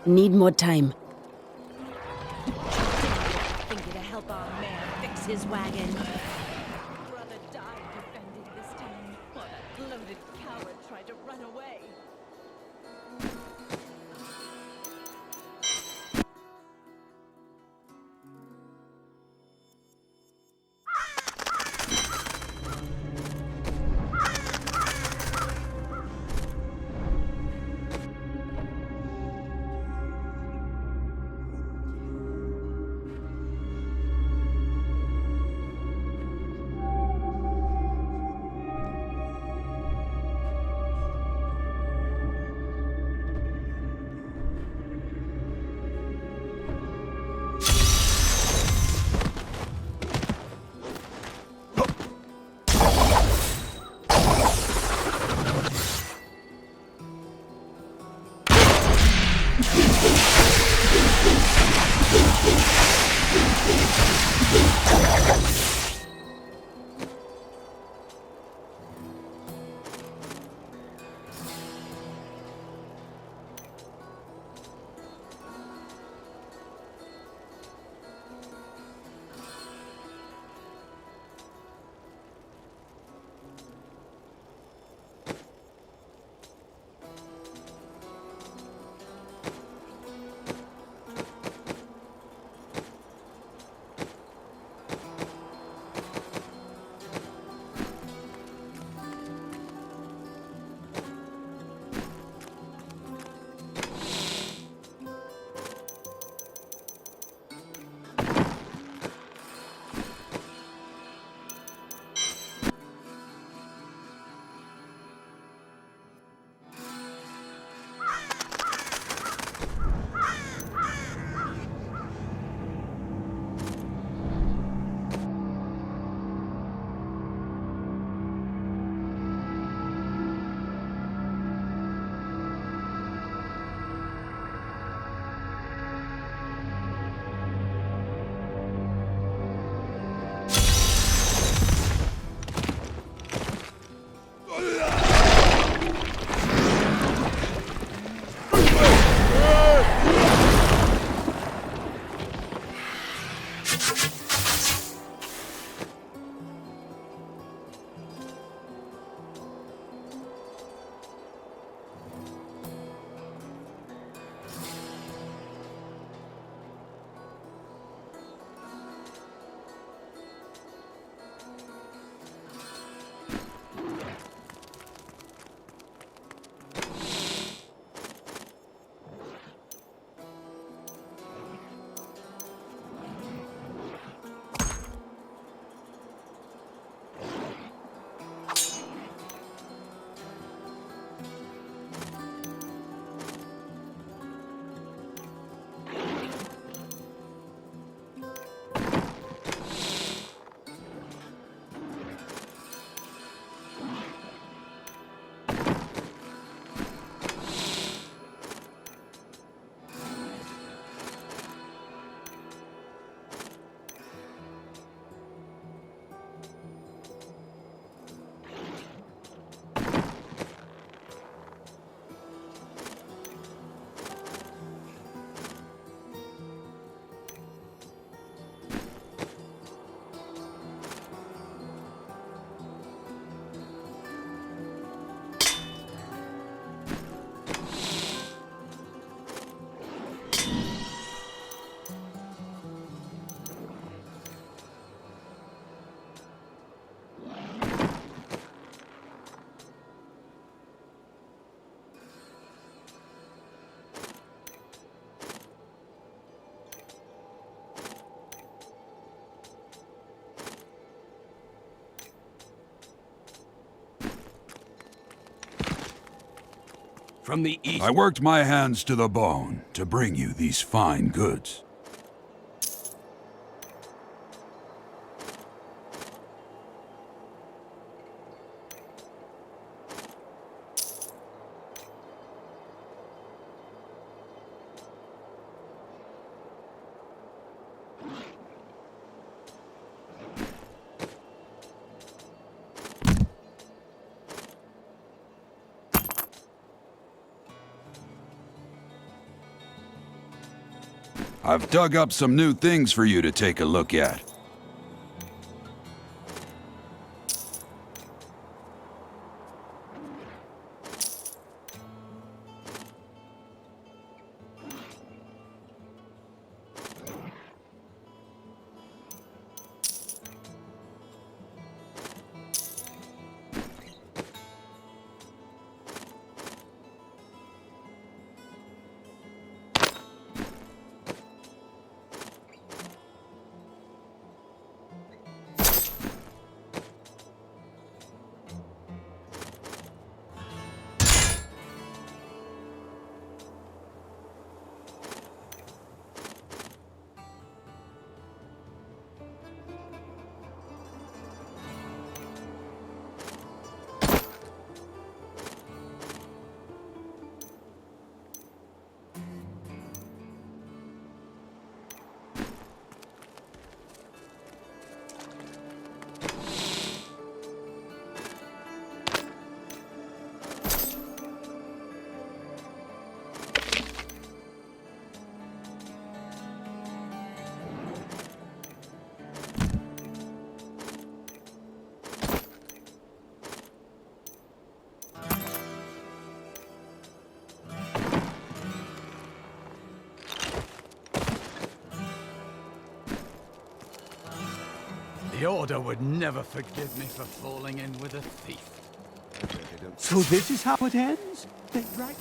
Need more time. Thinking to help our mayor fix his wagon. Brother died defending this town while that bloated coward tried to run away. From the east. I worked my hands to the bone to bring you these fine goods. I've dug up some new things for you to take a look at. The Order would never forgive me for falling in with a thief. So this is how it ends? Right?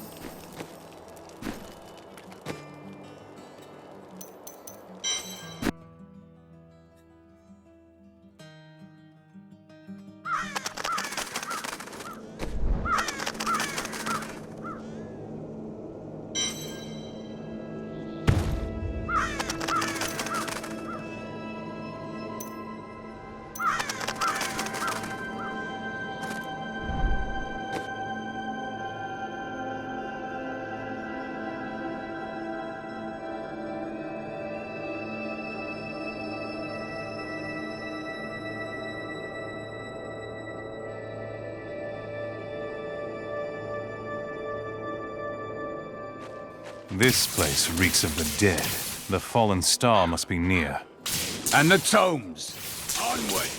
This place reeks of the dead. The fallen star must be near. And the tomes! Onward!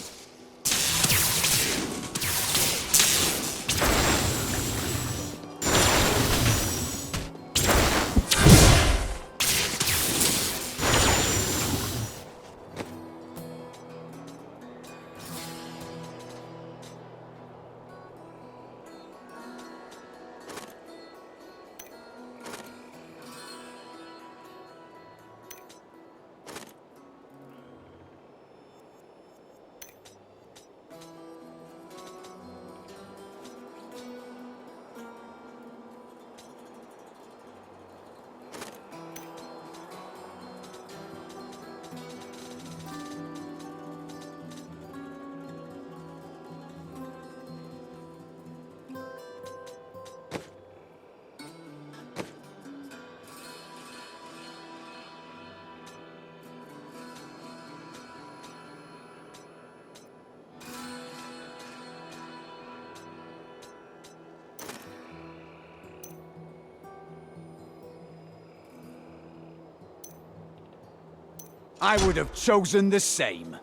I would have chosen the same.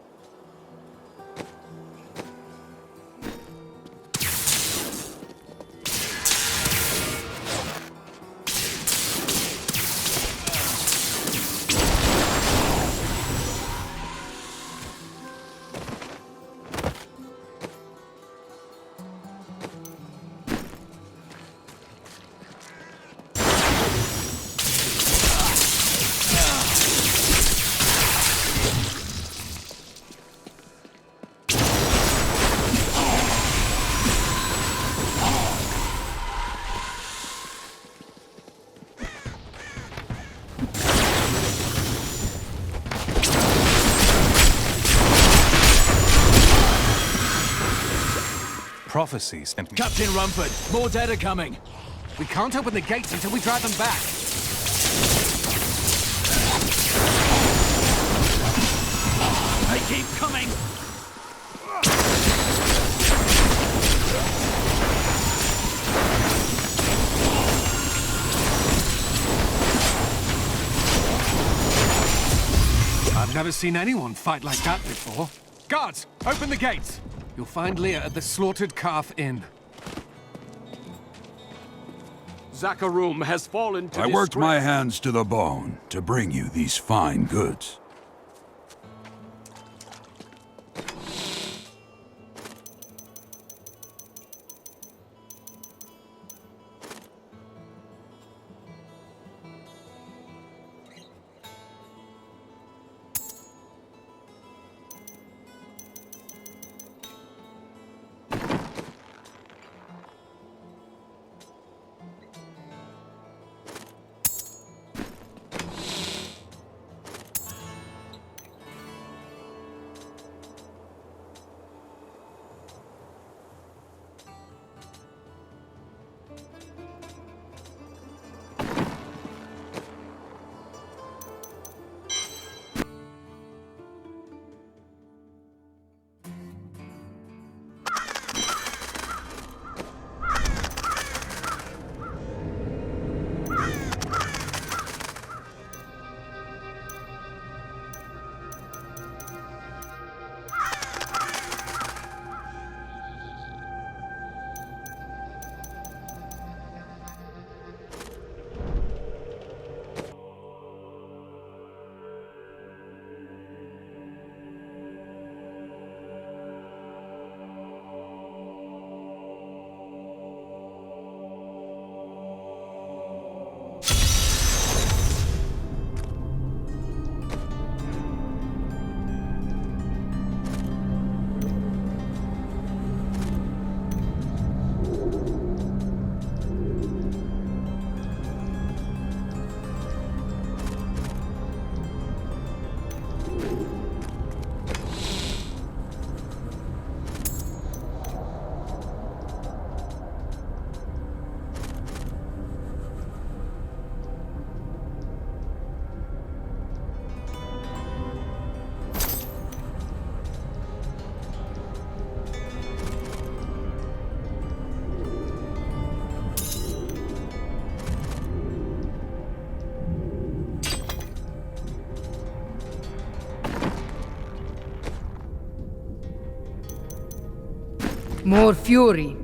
Prophecies and... Captain Rumford, more dead are coming. We can't open the gates until we drive them back. They keep coming! I've never seen anyone fight like that before. Guards, open the gates! You'll find Leah at the Slaughtered Calf Inn. Zakharum has fallen to I worked my disgrace. hands to the bone to bring you these fine goods. More fury.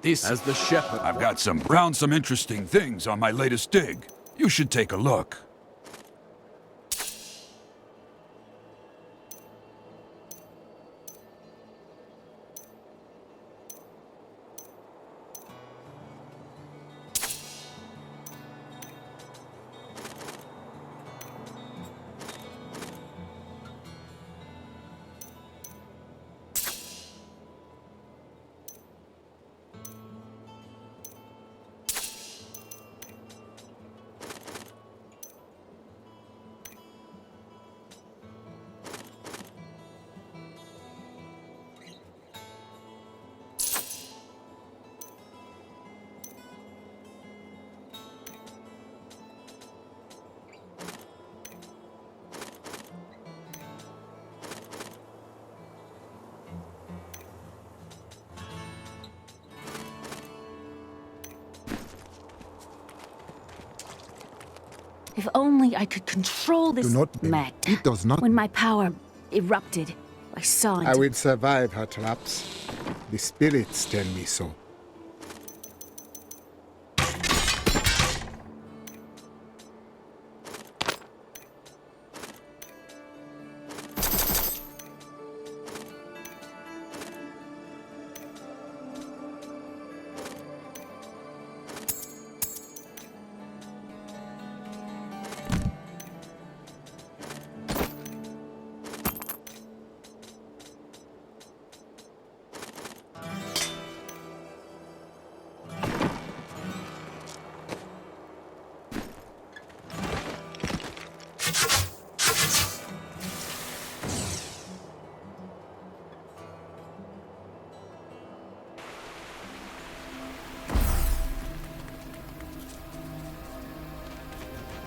This as the shepherd. I've got found some interesting things on my latest dig. You should take a look. If only I could control this matter. It does not. When my power erupted, I saw it. I will survive her traps. The spirits tell me so.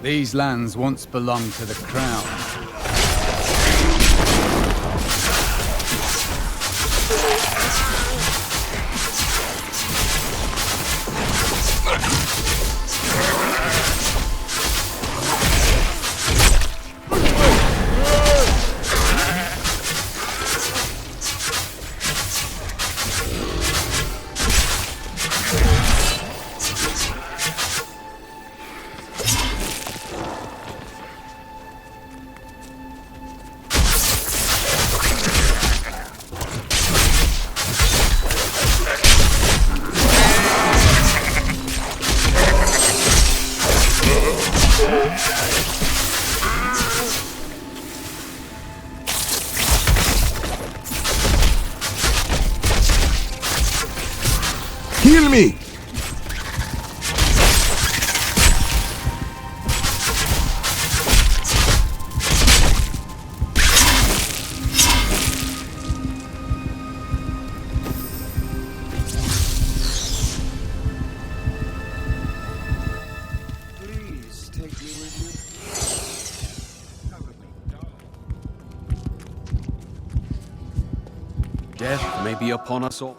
These lands once belonged to the crown. Heal me! Please take me with you. Death may be upon us all.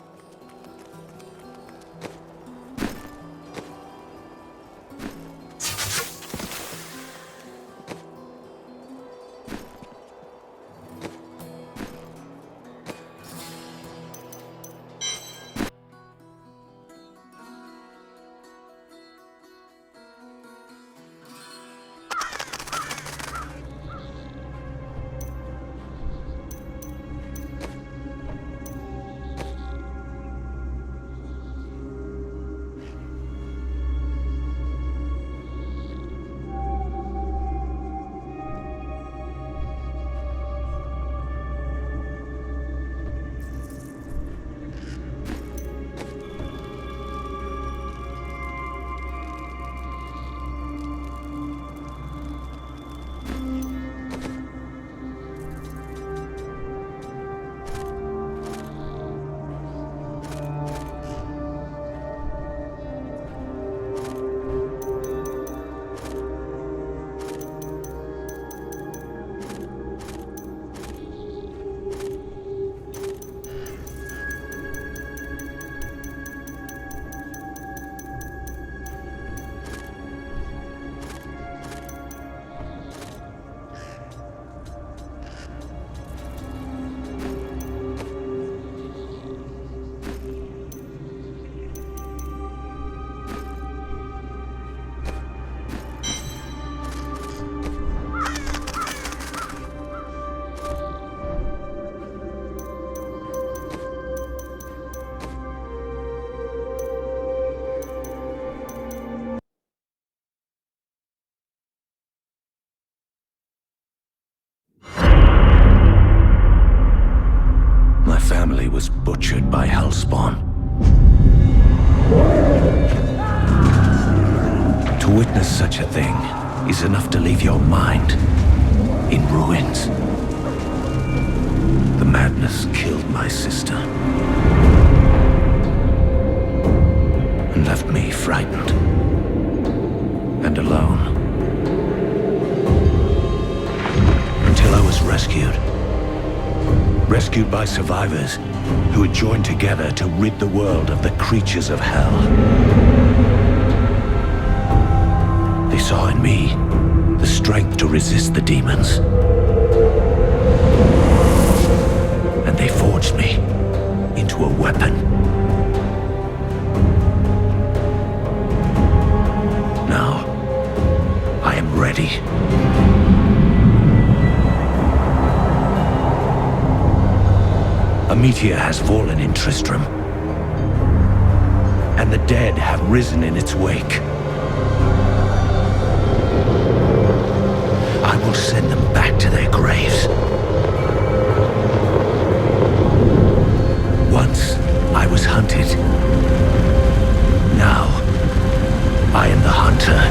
was butchered by Hellspawn. To witness such a thing is enough to leave your mind in ruins. The madness killed my sister and left me frightened and alone. Until I was rescued. Rescued by survivors who had joined together to rid the world of the creatures of hell. They saw in me the strength to resist the demons. And they forged me into a weapon. Now, I am ready. A meteor has fallen in Tristram, and the dead have risen in its wake. I will send them back to their graves. Once I was hunted. Now I am the hunter.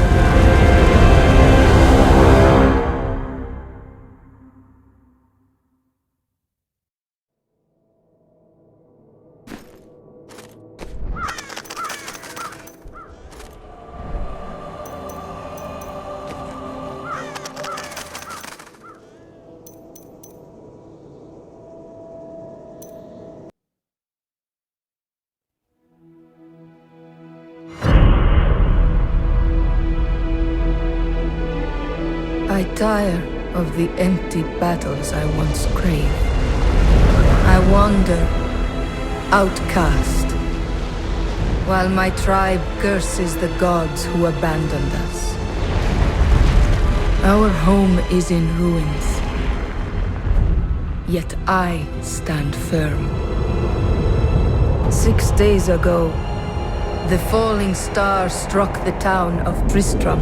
I tire of the empty battles I once craved. I wander, outcast, while my tribe curses the gods who abandoned us. Our home is in ruins, yet I stand firm. 6 days ago, the falling star struck the town of Tristram.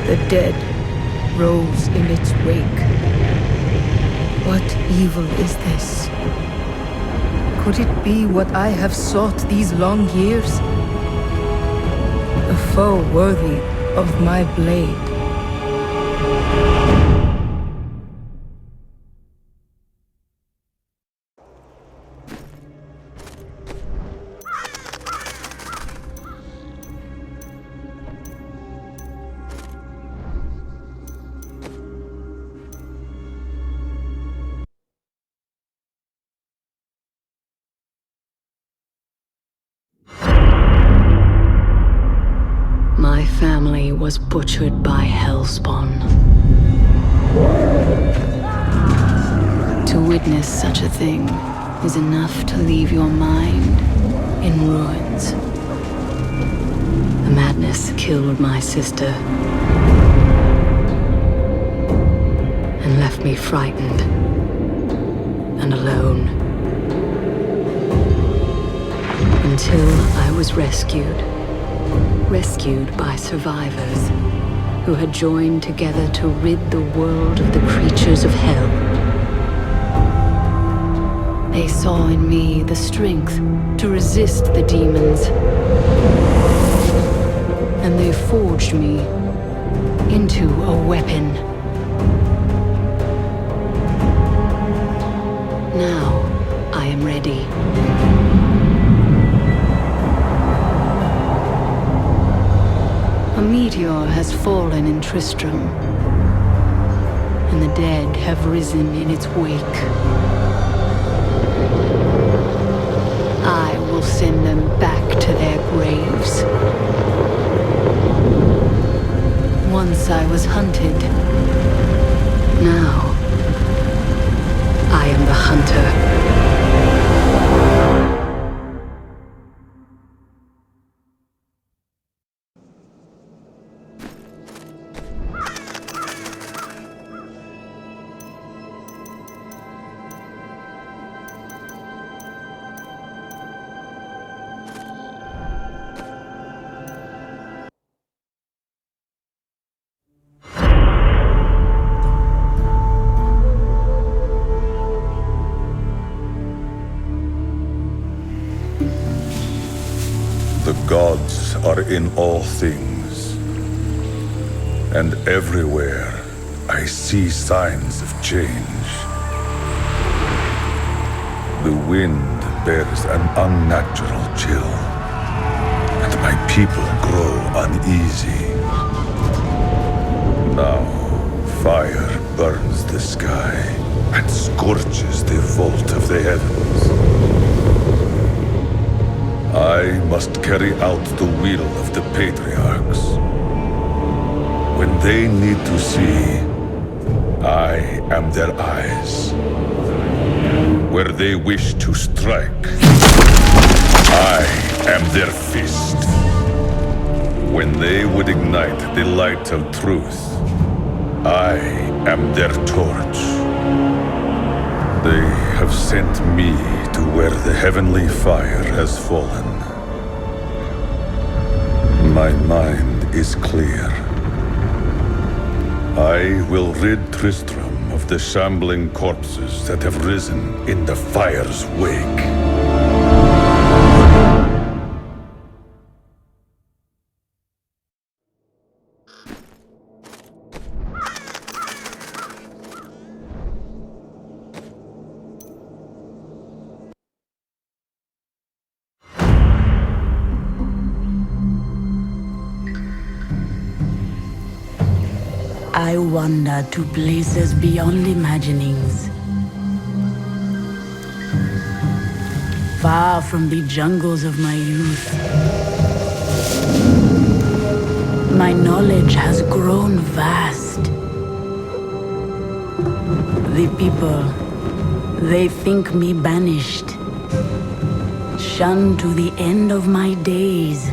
The dead rose in its wake. What evil is this? Could it be what I have sought these long years? A foe worthy of my blade. My family was butchered by Hellspawn. To witness such a thing is enough to leave your mind in ruins. The madness killed my sister and left me frightened and alone. Until I was rescued by survivors who had joined together to rid the world of the creatures of hell. They saw in me the strength to resist the demons, and they forged me into a weapon. Now I am ready. A meteor has fallen in Tristram, and the dead have risen in its wake. I will send them back to their graves. Once I was hunted. Now I am the hunter. gods are in all things. And everywhere I see signs of change. The wind bears an unnatural chill, and my people grow uneasy. Now, fire burns the sky and scorches the vault of the heavens. I must carry out the will of the patriarchs. When they need to see, I am their eyes. Where they wish to strike, I am their fist. When they would ignite the light of truth, I am their torch. They have sent me to where the heavenly fire has fallen. My mind is clear. I will rid Tristram of the shambling corpses that have risen in the fire's wake. I wander to places beyond imaginings. Far from the jungles of my youth. My knowledge has grown vast. The people, they think me banished. Shunned to the end of my days.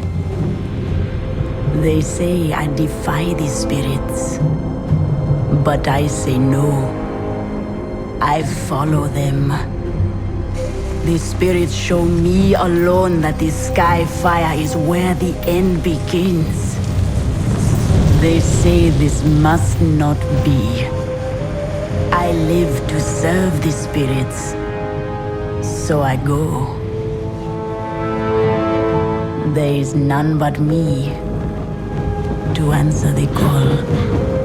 They say I defy the spirits. But I say no. I follow them. The spirits show me alone that the sky fire is where the end begins. They say this must not be. I live to serve the spirits. So I go. There is none but me to answer the call.